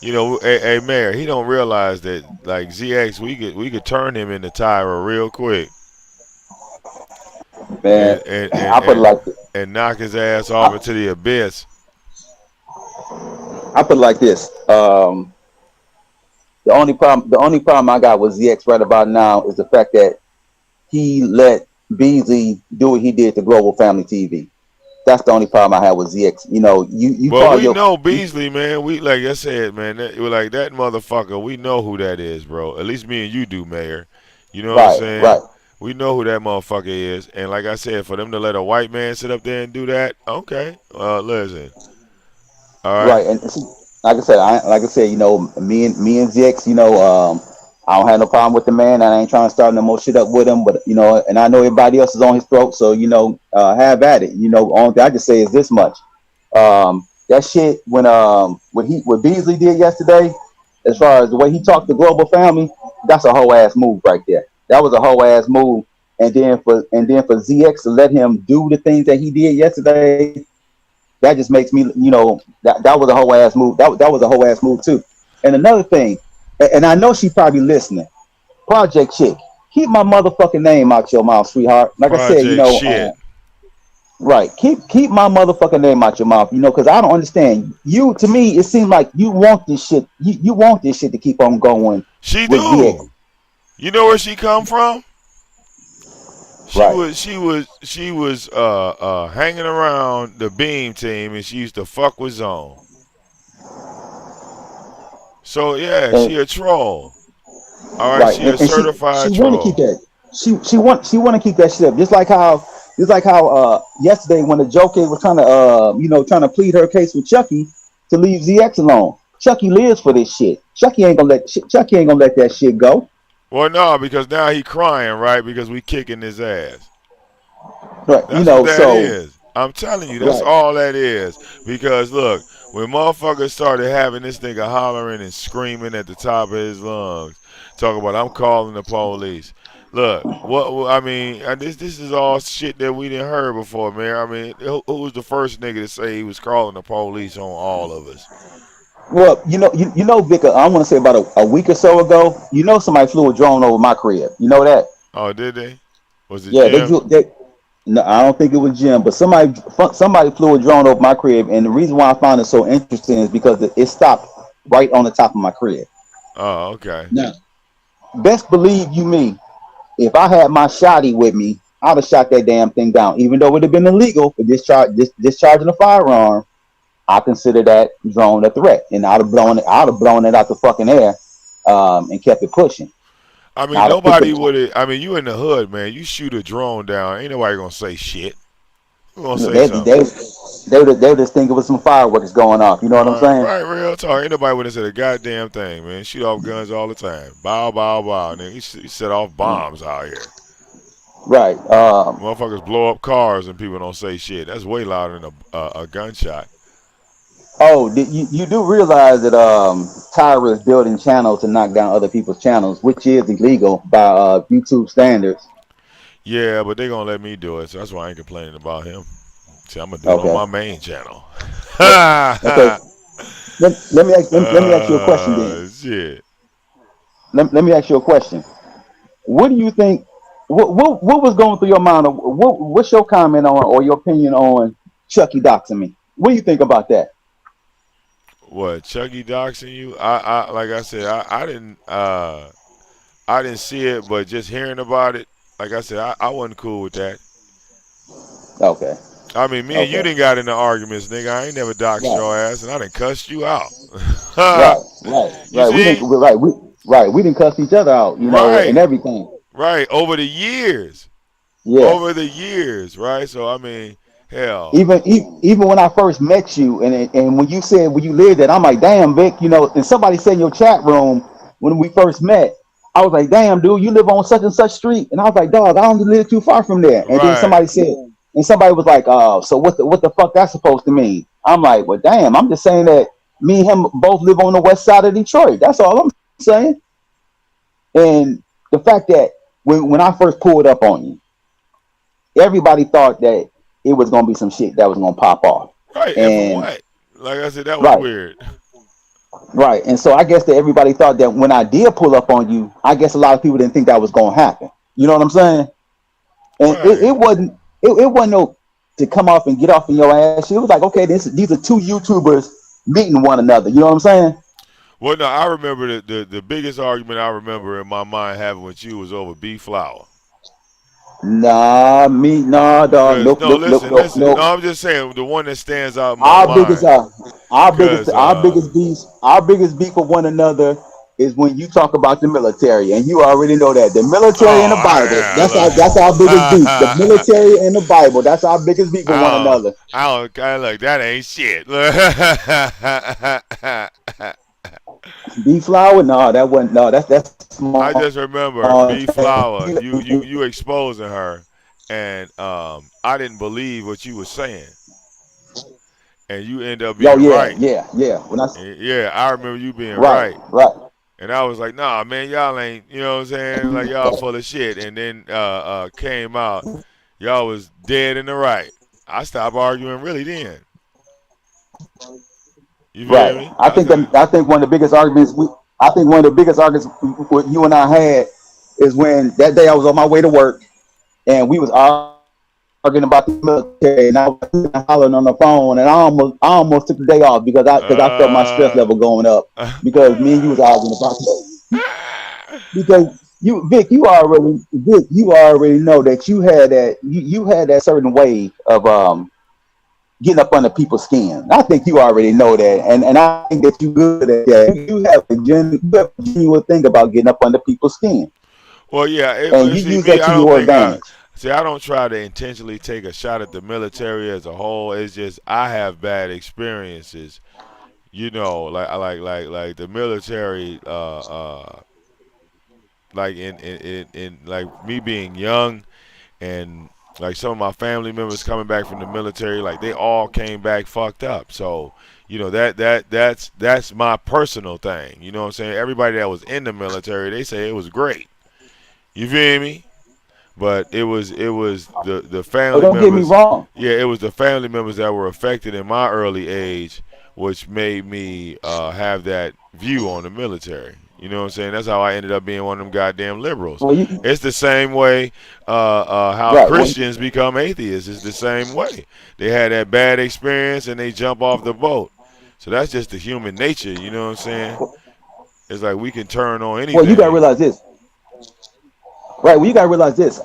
Hey Mayor, he don't realize that like ZX, we could turn him into Tyra real quick Man, and I put it like this. and knock his ass off into the abyss. I put it like this. The only problem I got with ZX right about now is the fact that he let Beasley do what he did to Global Family TV. That's the only problem I have with ZX. You Well, call we your know Beasley, man. We like I said, man. We're like that motherfucker. We know who that is, bro. At least me and you do, Mayor. You know what I'm saying? right. We know who that motherfucker is. And like I said, for them to let a white man sit up there and do that, okay. Listen. All right. Right, and see, like I said, me and ZX, I don't have no problem with the man. I ain't trying to start no more shit up with him, but and I know everybody else is on his throat, so have at it. Only thing I just say is this much: that shit what Beasley did yesterday, as far as the way he talked to Global Family, that's a whole ass move right there. That was a whole ass move, and then for ZX to let him do the things that he did yesterday. That just makes me, that was a whole ass move. That was a whole ass move too. And another thing, and I know she probably listening. Project Chick, keep my motherfucking name out your mouth, sweetheart. Like I said, Shit. right. Keep my motherfucking name out your mouth, because I don't understand. To me, it seems like you want this shit. You want this shit to keep on going. She with do. ZX. You know where she come from? She Right. was hanging around the Beam team, and she used to fuck with Zone. So yeah, And she a troll. All right, right, she a and she certified want to keep troll. that. She want to keep that shit up. Just like how yesterday when the Joker was trying to trying to plead her case with Chucky to leave ZX alone. Chucky lives for this shit. Chucky ain't gonna let that shit go. Well, no, because now he crying, right? Because we kicking his ass. Right, That's what that is. I'm telling you, that's right. all that is. Because look, when motherfuckers started having this nigga hollering and screaming at the top of his lungs, talking about I'm calling the police. Look, I mean, this is all shit that we didn't heard before, man. I mean, who was the first nigga to say he was calling the police on all of us? Well, Vic, I want to say about a week or so ago, somebody flew a drone over my crib. You know that? Oh, did they? Was it Yeah, Jim? no, I don't think it was Jim, but somebody flew a drone over my crib, and the reason why I found it so interesting is because it stopped right on the top of my crib. Oh, okay. Now, best believe you me, if I had my shotty with me, I'd have shot that damn thing down, even though it would have been illegal for discharging a firearm. I consider that drone a threat, and I'd have blown it out the fucking air, and kept it pushing. I mean, I'd have put nobody the would have. I mean, you in the hood, man. You shoot a drone down, ain't nobody gonna say shit. Who gonna say they something? they would just think it was some fireworks going off. You know what I'm Right, saying? right, real talk. Ain't nobody would have said a goddamn thing, man. Shoot off guns all the time. Bow, bow, bow. Nigga, you set off bombs out here. Right. Motherfuckers blow up cars and people don't say shit. That's way louder than a gunshot. Oh, you do realize that Tyra is building channels to knock down other people's channels, which is illegal by YouTube standards. Yeah, but they gonna let me do it, so that's why I ain't complaining about him. See, I'm gonna do it on Okay. my main channel. Okay. Let me ask you a question then. Shit. Let me ask you a question. What do you think? What was going through your mind? What's your comment on or your opinion on Chucky doxing me? What do you think about that? What, Chucky doxing you? I like I said, I didn't see it, but just hearing about it, like I said, I wasn't cool with that. Okay. I mean, me and you Okay. didn't got into arguments, nigga. I ain't never doxed Right. your ass, and I done cussed you out. Right. Right. You Right. We see? didn't. Right. We didn't cuss each other out. And Right, everything. right. Over the years, Yeah. right? So I mean, hell, Even when I first met you, and when you said when you lived it, I'm like, damn, Vic, and somebody said in your chat room when we first met, I was like, damn, dude, you live on such and such street, and I was like, dog, I don't live too far from there. And then right. somebody was like, oh, so what the fuck that's supposed to mean? I'm like, well, damn, I'm just saying that me and him both live on the west side of Detroit. That's all I'm saying. And the fact that when I first pulled up on you, everybody thought that it was gonna be some shit that was gonna pop off. Right, and for And what? Like I said, that was right, weird. right. And so I guess that everybody thought that when I did pull up on you, I guess a lot of people didn't think that was gonna happen. You know what I'm saying? And it Right. wasn't no to come off and get off in your ass. It was like, okay, these are two YouTubers meeting one another. You know what I'm saying? Well, no, I remember the biggest argument I remember in my mind having with you was over beef flour. Nah, dog. Cause Nope, no, nope, nope, listen, nope, listen. No, nope. I'm just saying the one that stands out in my Our biggest, mind. uh, our biggest, Cause our biggest beef with one another is when you talk about the military, and you already know that the military and the oh Bible. yeah, That's our biggest beef. The military and the Bible. That's our biggest beef with one I another. I look, that ain't shit. Beef flour? No, that wasn't. No, that's I small. just remember beef flour. You You exposing her, and I didn't believe what you were saying, and you end up yo, being yeah, right. yeah, yeah. Yeah, I remember you being Right, right. right. And I was like, nah, man, y'all ain't, you know what I'm saying? Like, y'all full of shit. And then came out, y'all was dead in the right. I stopped arguing really then. You feel Right. me? I think that I think one of the biggest arguments I think one of the biggest arguments what you and I had is when that day I was on my way to work and we was arguing about the military and I was hollering on the phone and I almost took the day off because I felt my stress uh, level going up because me and you was arguing about that. Because you already know that you had that certain way of getting up under people's skin. I think you already know that, and I think that you good at that. You have a genuine thing about getting up under people's skin, Well, yeah. and you See, use me, that I to don't your think advantage. see, I don't try to intentionally take a shot at the military as a whole. It's just I have bad experiences. You know, like the military. Like in like me being young and like some of my family members coming back from the military, like they all came back fucked up. So you know that's my personal thing. You know what I'm saying? Everybody that was in the military, they say it was great. You feel me? But it was the Oh, family don't get me members. wrong. Yeah, it was the family members that were affected in my early age, which made me have that view on the military. You know what I'm saying? That's how I ended up being one of them goddamn liberals. Well, you It's the same way how right. Well, Christians become atheists. It's the same way. They had that bad experience and they jump off the boat. So that's just the human nature. You know what I'm saying? It's like we can turn on well, you gotta anything. realize this, right? Well, you gotta realize this.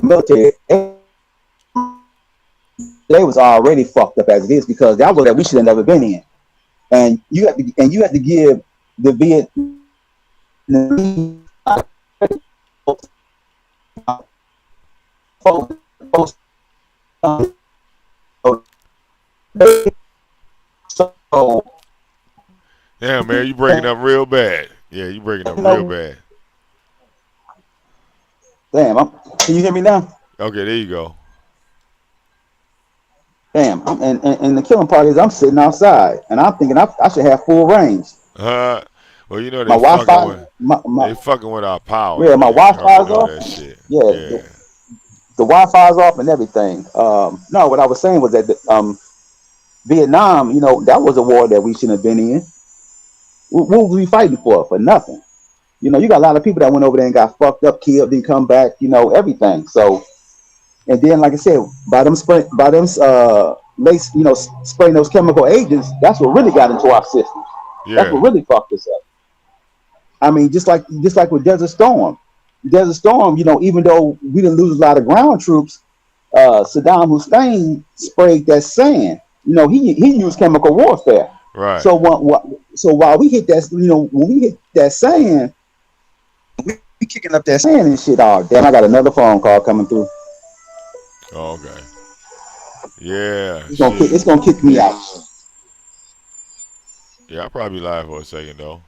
Military, they was already fucked up as it is because that was that we should have never been in. And you have to give the Vietnamese folks. So Damn, man, you breaking up real bad. Yeah, you breaking up real bad. damn, can you hear me now? Okay, there you go. Damn, and the killing part is I'm sitting outside and I'm thinking I should have full range. Uh, well, you know My Wi-Fi, they fucking with our power yeah, my here. You Wi-Fi already is know off. that shit. Yeah, Yeah. the Wi-Fi is off and everything. No, what I was saying was that Vietnam, you know, that was a war that we shouldn't have been in. What was we fighting for? For nothing. You know, you got a lot of people that went over there and got fucked up, killed, didn't come back. You know, everything. So, and then, like I said, by them lace, you know, spraying those chemical agents, that's what really got into our system. That's Yeah. what really fucked us up. I mean, just like with Desert Storm. Desert Storm, you know, even though we didn't lose a lot of ground troops, Saddam Hussein sprayed that sand. You know, he used chemical warfare. Right. So while we hit that, you know, when we hit that sand, we kicking up that sand and shit. Oh, damn! I got another phone call coming through. Oh, okay. Yeah. It's Shit. gonna kick me out. Yeah, I'll probably lie for a second though.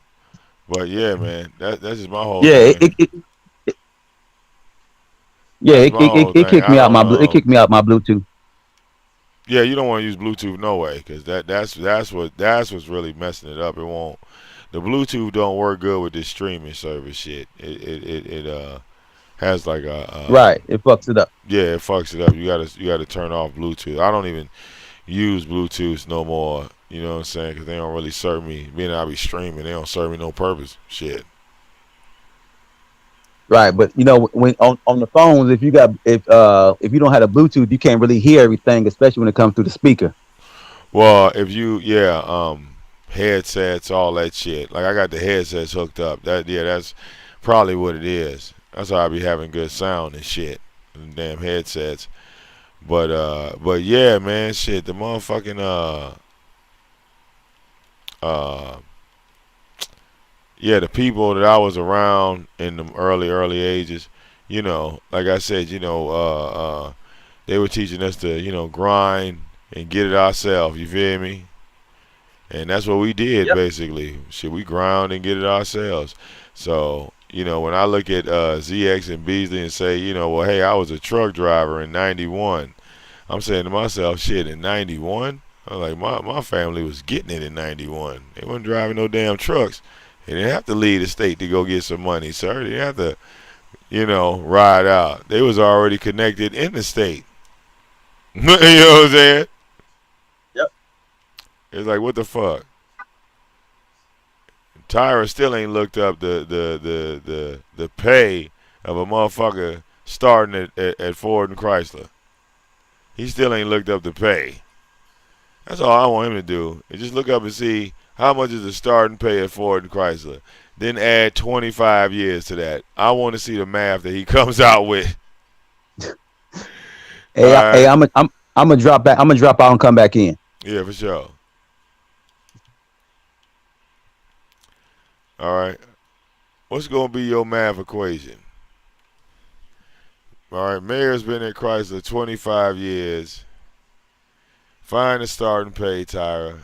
But yeah, man, that's just my whole Yeah, thing. That's my whole it thing. kicked I me out don't. it kicked me out my Bluetooth. Yeah, you don't want to use Bluetooth no way, cause that's what's really messing it up. It won't. The Bluetooth don't work good with this streaming service shit. It has like Right, it fucks it up. yeah, it fucks it up. You gotta turn off Bluetooth. I don't even use Bluetooth no more. You know what I'm saying? Because they don't really serve me. Being I be streaming, they don't serve me no purpose. Shit. Right, but you know when on the phones, if you don't have a Bluetooth, you can't really hear everything, especially when it comes through the speaker. Well, if you headsets, all that shit. Like I got the headsets hooked up. That's probably what it is. That's how I be having good sound and shit. Them damn headsets. But yeah, man, shit. The motherfucking uh yeah, the people that I was around in the early ages, you know, like I said, you know, they were teaching us to, you know, grind and get it ourselves. You feel me? And that's what we did Yep. basically. Shit, we ground and get it ourselves. So, you know, when I look at ZX and Beasley and say, you know, well, hey, I was a truck driver in '91. I'm saying to myself, shit, in '91, I'm like, my family was getting it in '91. They wasn't driving no damn trucks. They didn't have to leave the state to go get some money, sir. They didn't have to, you know, ride out. They was already connected in the state. You know what I'm saying? Yep. It's like, what the fuck? Tyra still ain't looked up the pay of a motherfucker starting at Ford and Chrysler. He still ain't looked up the pay. That's all I want him to do. Is just look up and see How much is the starting pay at Ford and Chrysler? Then add 25 years to that. I want to see the math that he comes out with. All Hey, right. I'm gonna drop back. I'm gonna drop out and come back in. Yeah, for sure. All right. What's going to be your math equation? All right. Mayor's been at Chrysler 25 years. Find the starting pay, Tyra.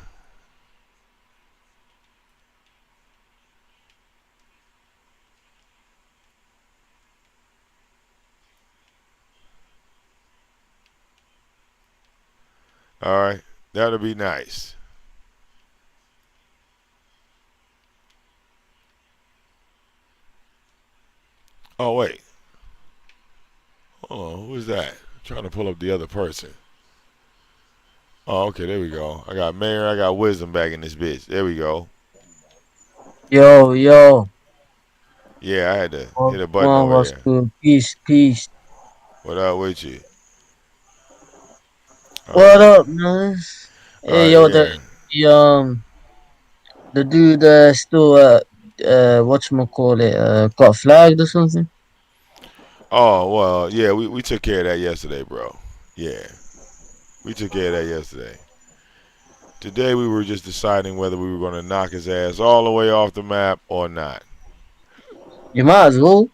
All right. That'll be nice. Oh, wait. Hold on. Who is that? I'm trying to pull up the other person. Oh, okay. There we go. I got Mayor. I got Wisdom back in this bitch. There we go. Yo, Yeah, I had to hit a button one over was here. good. Peace. What up with you? All What right. up, man? All Hey, right. yo, Yeah. the dude still whatchamacallit, got flagged or something? Oh, well, yeah, we took care of that yesterday, bro. Yeah, we took care of that yesterday. Today we were just deciding whether we were going to knock his ass all the way off the map or not. You might as well.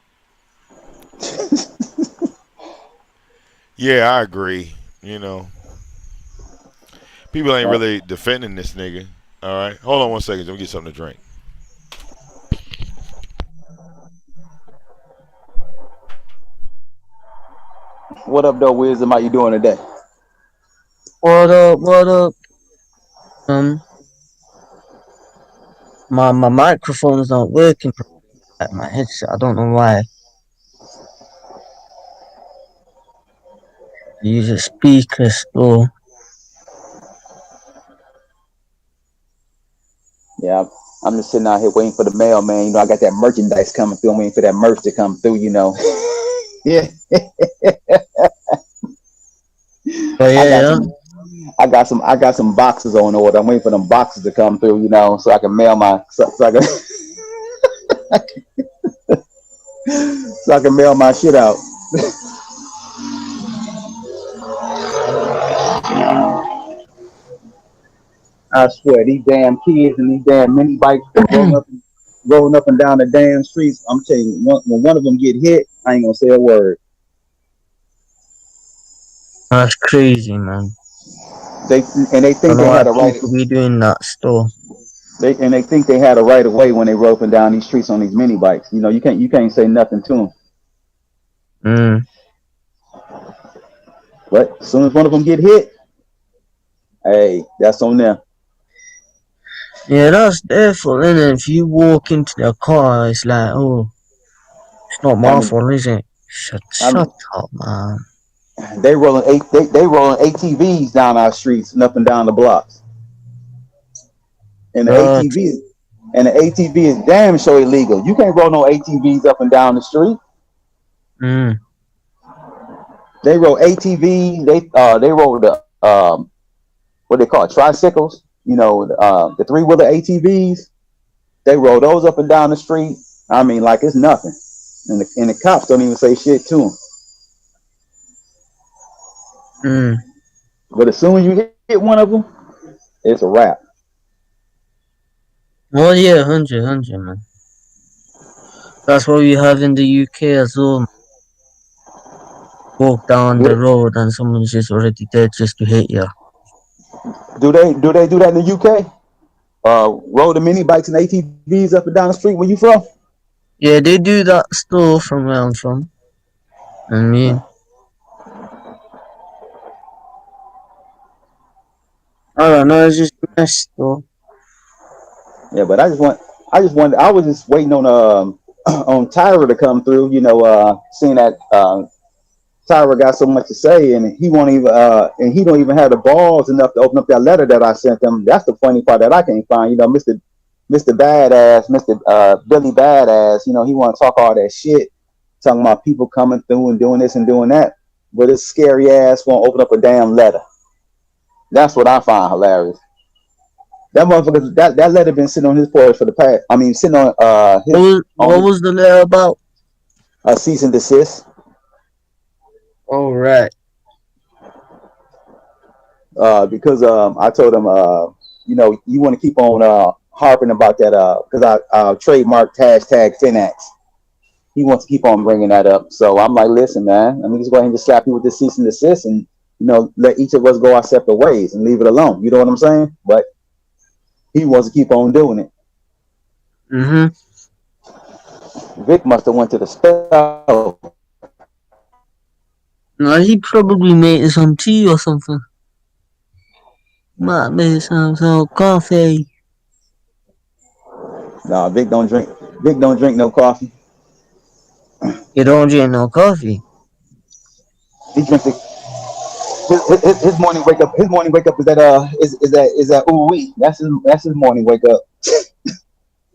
Yeah, I agree. You know, people ain't really defending this nigga. All right, hold on 1 second. Let me get something to drink. What up, though, Wisdom? How you doing today? What up? Um, my microphone's not working. Like my headset, I don't know why. I use a speaker still. Yeah, I'm just sitting out here waiting for the mail, man. You know, I got that merchandise coming through. I'm waiting for that merch to come through. You know. Yeah, But I yeah, got yeah. some. I got some boxes on order. I'm waiting for them boxes to come through. You know, so I can mail my so I can so I can mail my shit out. I swear, these damn kids and these damn mini bikes rolling up and down the damn streets. I'm telling you, when one of them get hit, I ain't gonna say a word. That's crazy, man. They and they I think don't know they why had a right. people be doing that still. They think they had a right of way when they rode up and down these streets on these mini bikes. You know, you can't say nothing to them. Mm. But as soon as one of them get hit, hey, that's on them. Yeah, that's their fault, innit? If you walk into their car, it's like, oh, it's not I my mean, fault, is it? I Shut mean, up, man. they rolling ATVs down our streets and up and down the blocks, and the But, ATV and the ATV is damn sure illegal. You can't roll no ATVs up and down the street. mm, They roll ATVs. They roll the what they call it, tricycles. You know, the 3-wheeler ATVs. They roll those up and down the street. I mean, like it's nothing. And the cops don't even say shit to them. mm. But as soon as you hit one of them, it's a wrap. Well, yeah, 100, man. That's what we have in the UK as well. Walk down Do the they road and someone's just already dead just to hit you. do they do that in the UK? Roll the mini bikes and ATVs up and down the street where you from? Yeah, they do that still from where I'm from. I mean, I don't know, it's just a mess though. Yeah, but I was just waiting on on Tyra to come through. You know, seeing that Tyra got so much to say, and he don't even have the balls enough to open up that letter that I sent him. That's the funny part that I can't find. You know, Mister Badass, Mister Billy Badass. You know, he want to talk all that shit, talking about people coming through and doing this and doing that, but his scary ass won't open up a damn letter. That's what I find hilarious. That motherfucker, that letter been sitting on his porch for the past. I mean, sitting on What his was, on what his was the letter about? cease and desist. All right. Because I told him, you know, you want to keep on harping about that because I trademarked hashtag Finax. He wants to keep on bringing that up. So I'm like, listen, man, let me just go ahead and just slap you with the cease and desist, and you know, let each of us go our separate ways and leave it alone. You know what I'm saying? But he wants to keep on doing it. Mm-hmm. Vic must have went to the stove. No, he probably made some tea or something. Might make some coffee. Nah, Vic don't drink. Vic don't drink no coffee. You don't drink no coffee. He drinks it. His morning wake up. His morning wake up is that ooh wee. That's his morning wake up.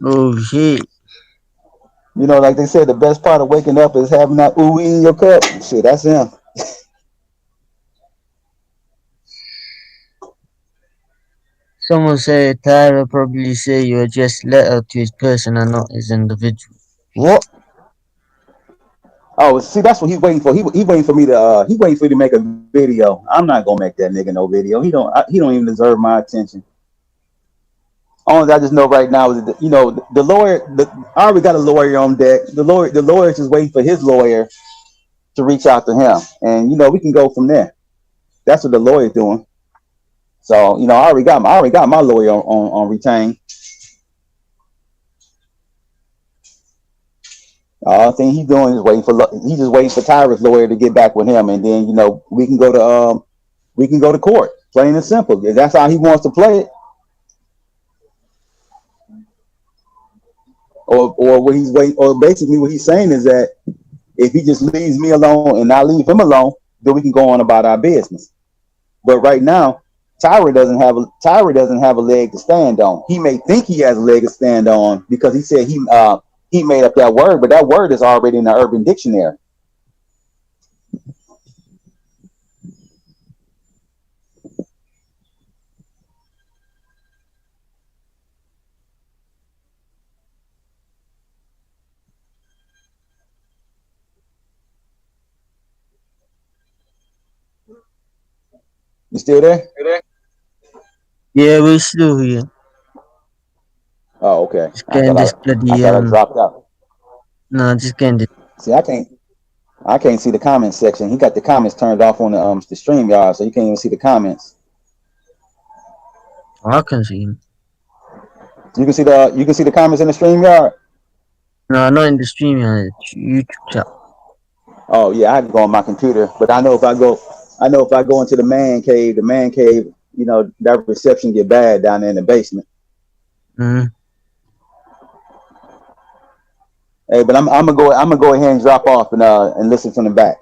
Oh shit. You know, like they said, the best part of waking up is having that ooh wee in your cup. Shit, that's him. Someone said Tyra probably say you address letter to his person and not his individual. What? Oh, see, that's what he's waiting for. He waiting for me to he waiting for me to make a video. I'm not gonna make that nigga no video. He don't even deserve my attention. Only I just know right now is that, you know, the lawyer. I already got a lawyer on deck. The lawyer is just waiting for his lawyer to reach out to him, and you know we can go from there. That's what the lawyer's doing. So you know I already got my lawyer on retain. All thing he's doing is he's just waiting for Tyra's lawyer to get back with him, and then you know we can go to court. Plain and simple. If that's how he wants to play it, or what he's waiting, or basically what he's saying is that if he just leaves me alone and I leave him alone, then we can go on about our business. But right now, Tyra doesn't have a leg to stand on. He may think he has a leg to stand on because he said he made up that word, but that word is already in the Urban Dictionary. You still there? Yeah, we're still here. Oh, okay. Just I getting thought this I bloody thought I dropped out. no, just getting this. See, I can't see the comments section. He got the comments turned off on the stream, y'all, so you can't even see the comments. I can see him. You can see the comments in the stream yard. No, not in the stream, on YouTube chat. Oh yeah, I have to go on my computer, but I know if I go into the man cave, you know that reception get bad down there in the basement. Mm-hmm. Hey, but I'm gonna go ahead and drop off and listen from the back.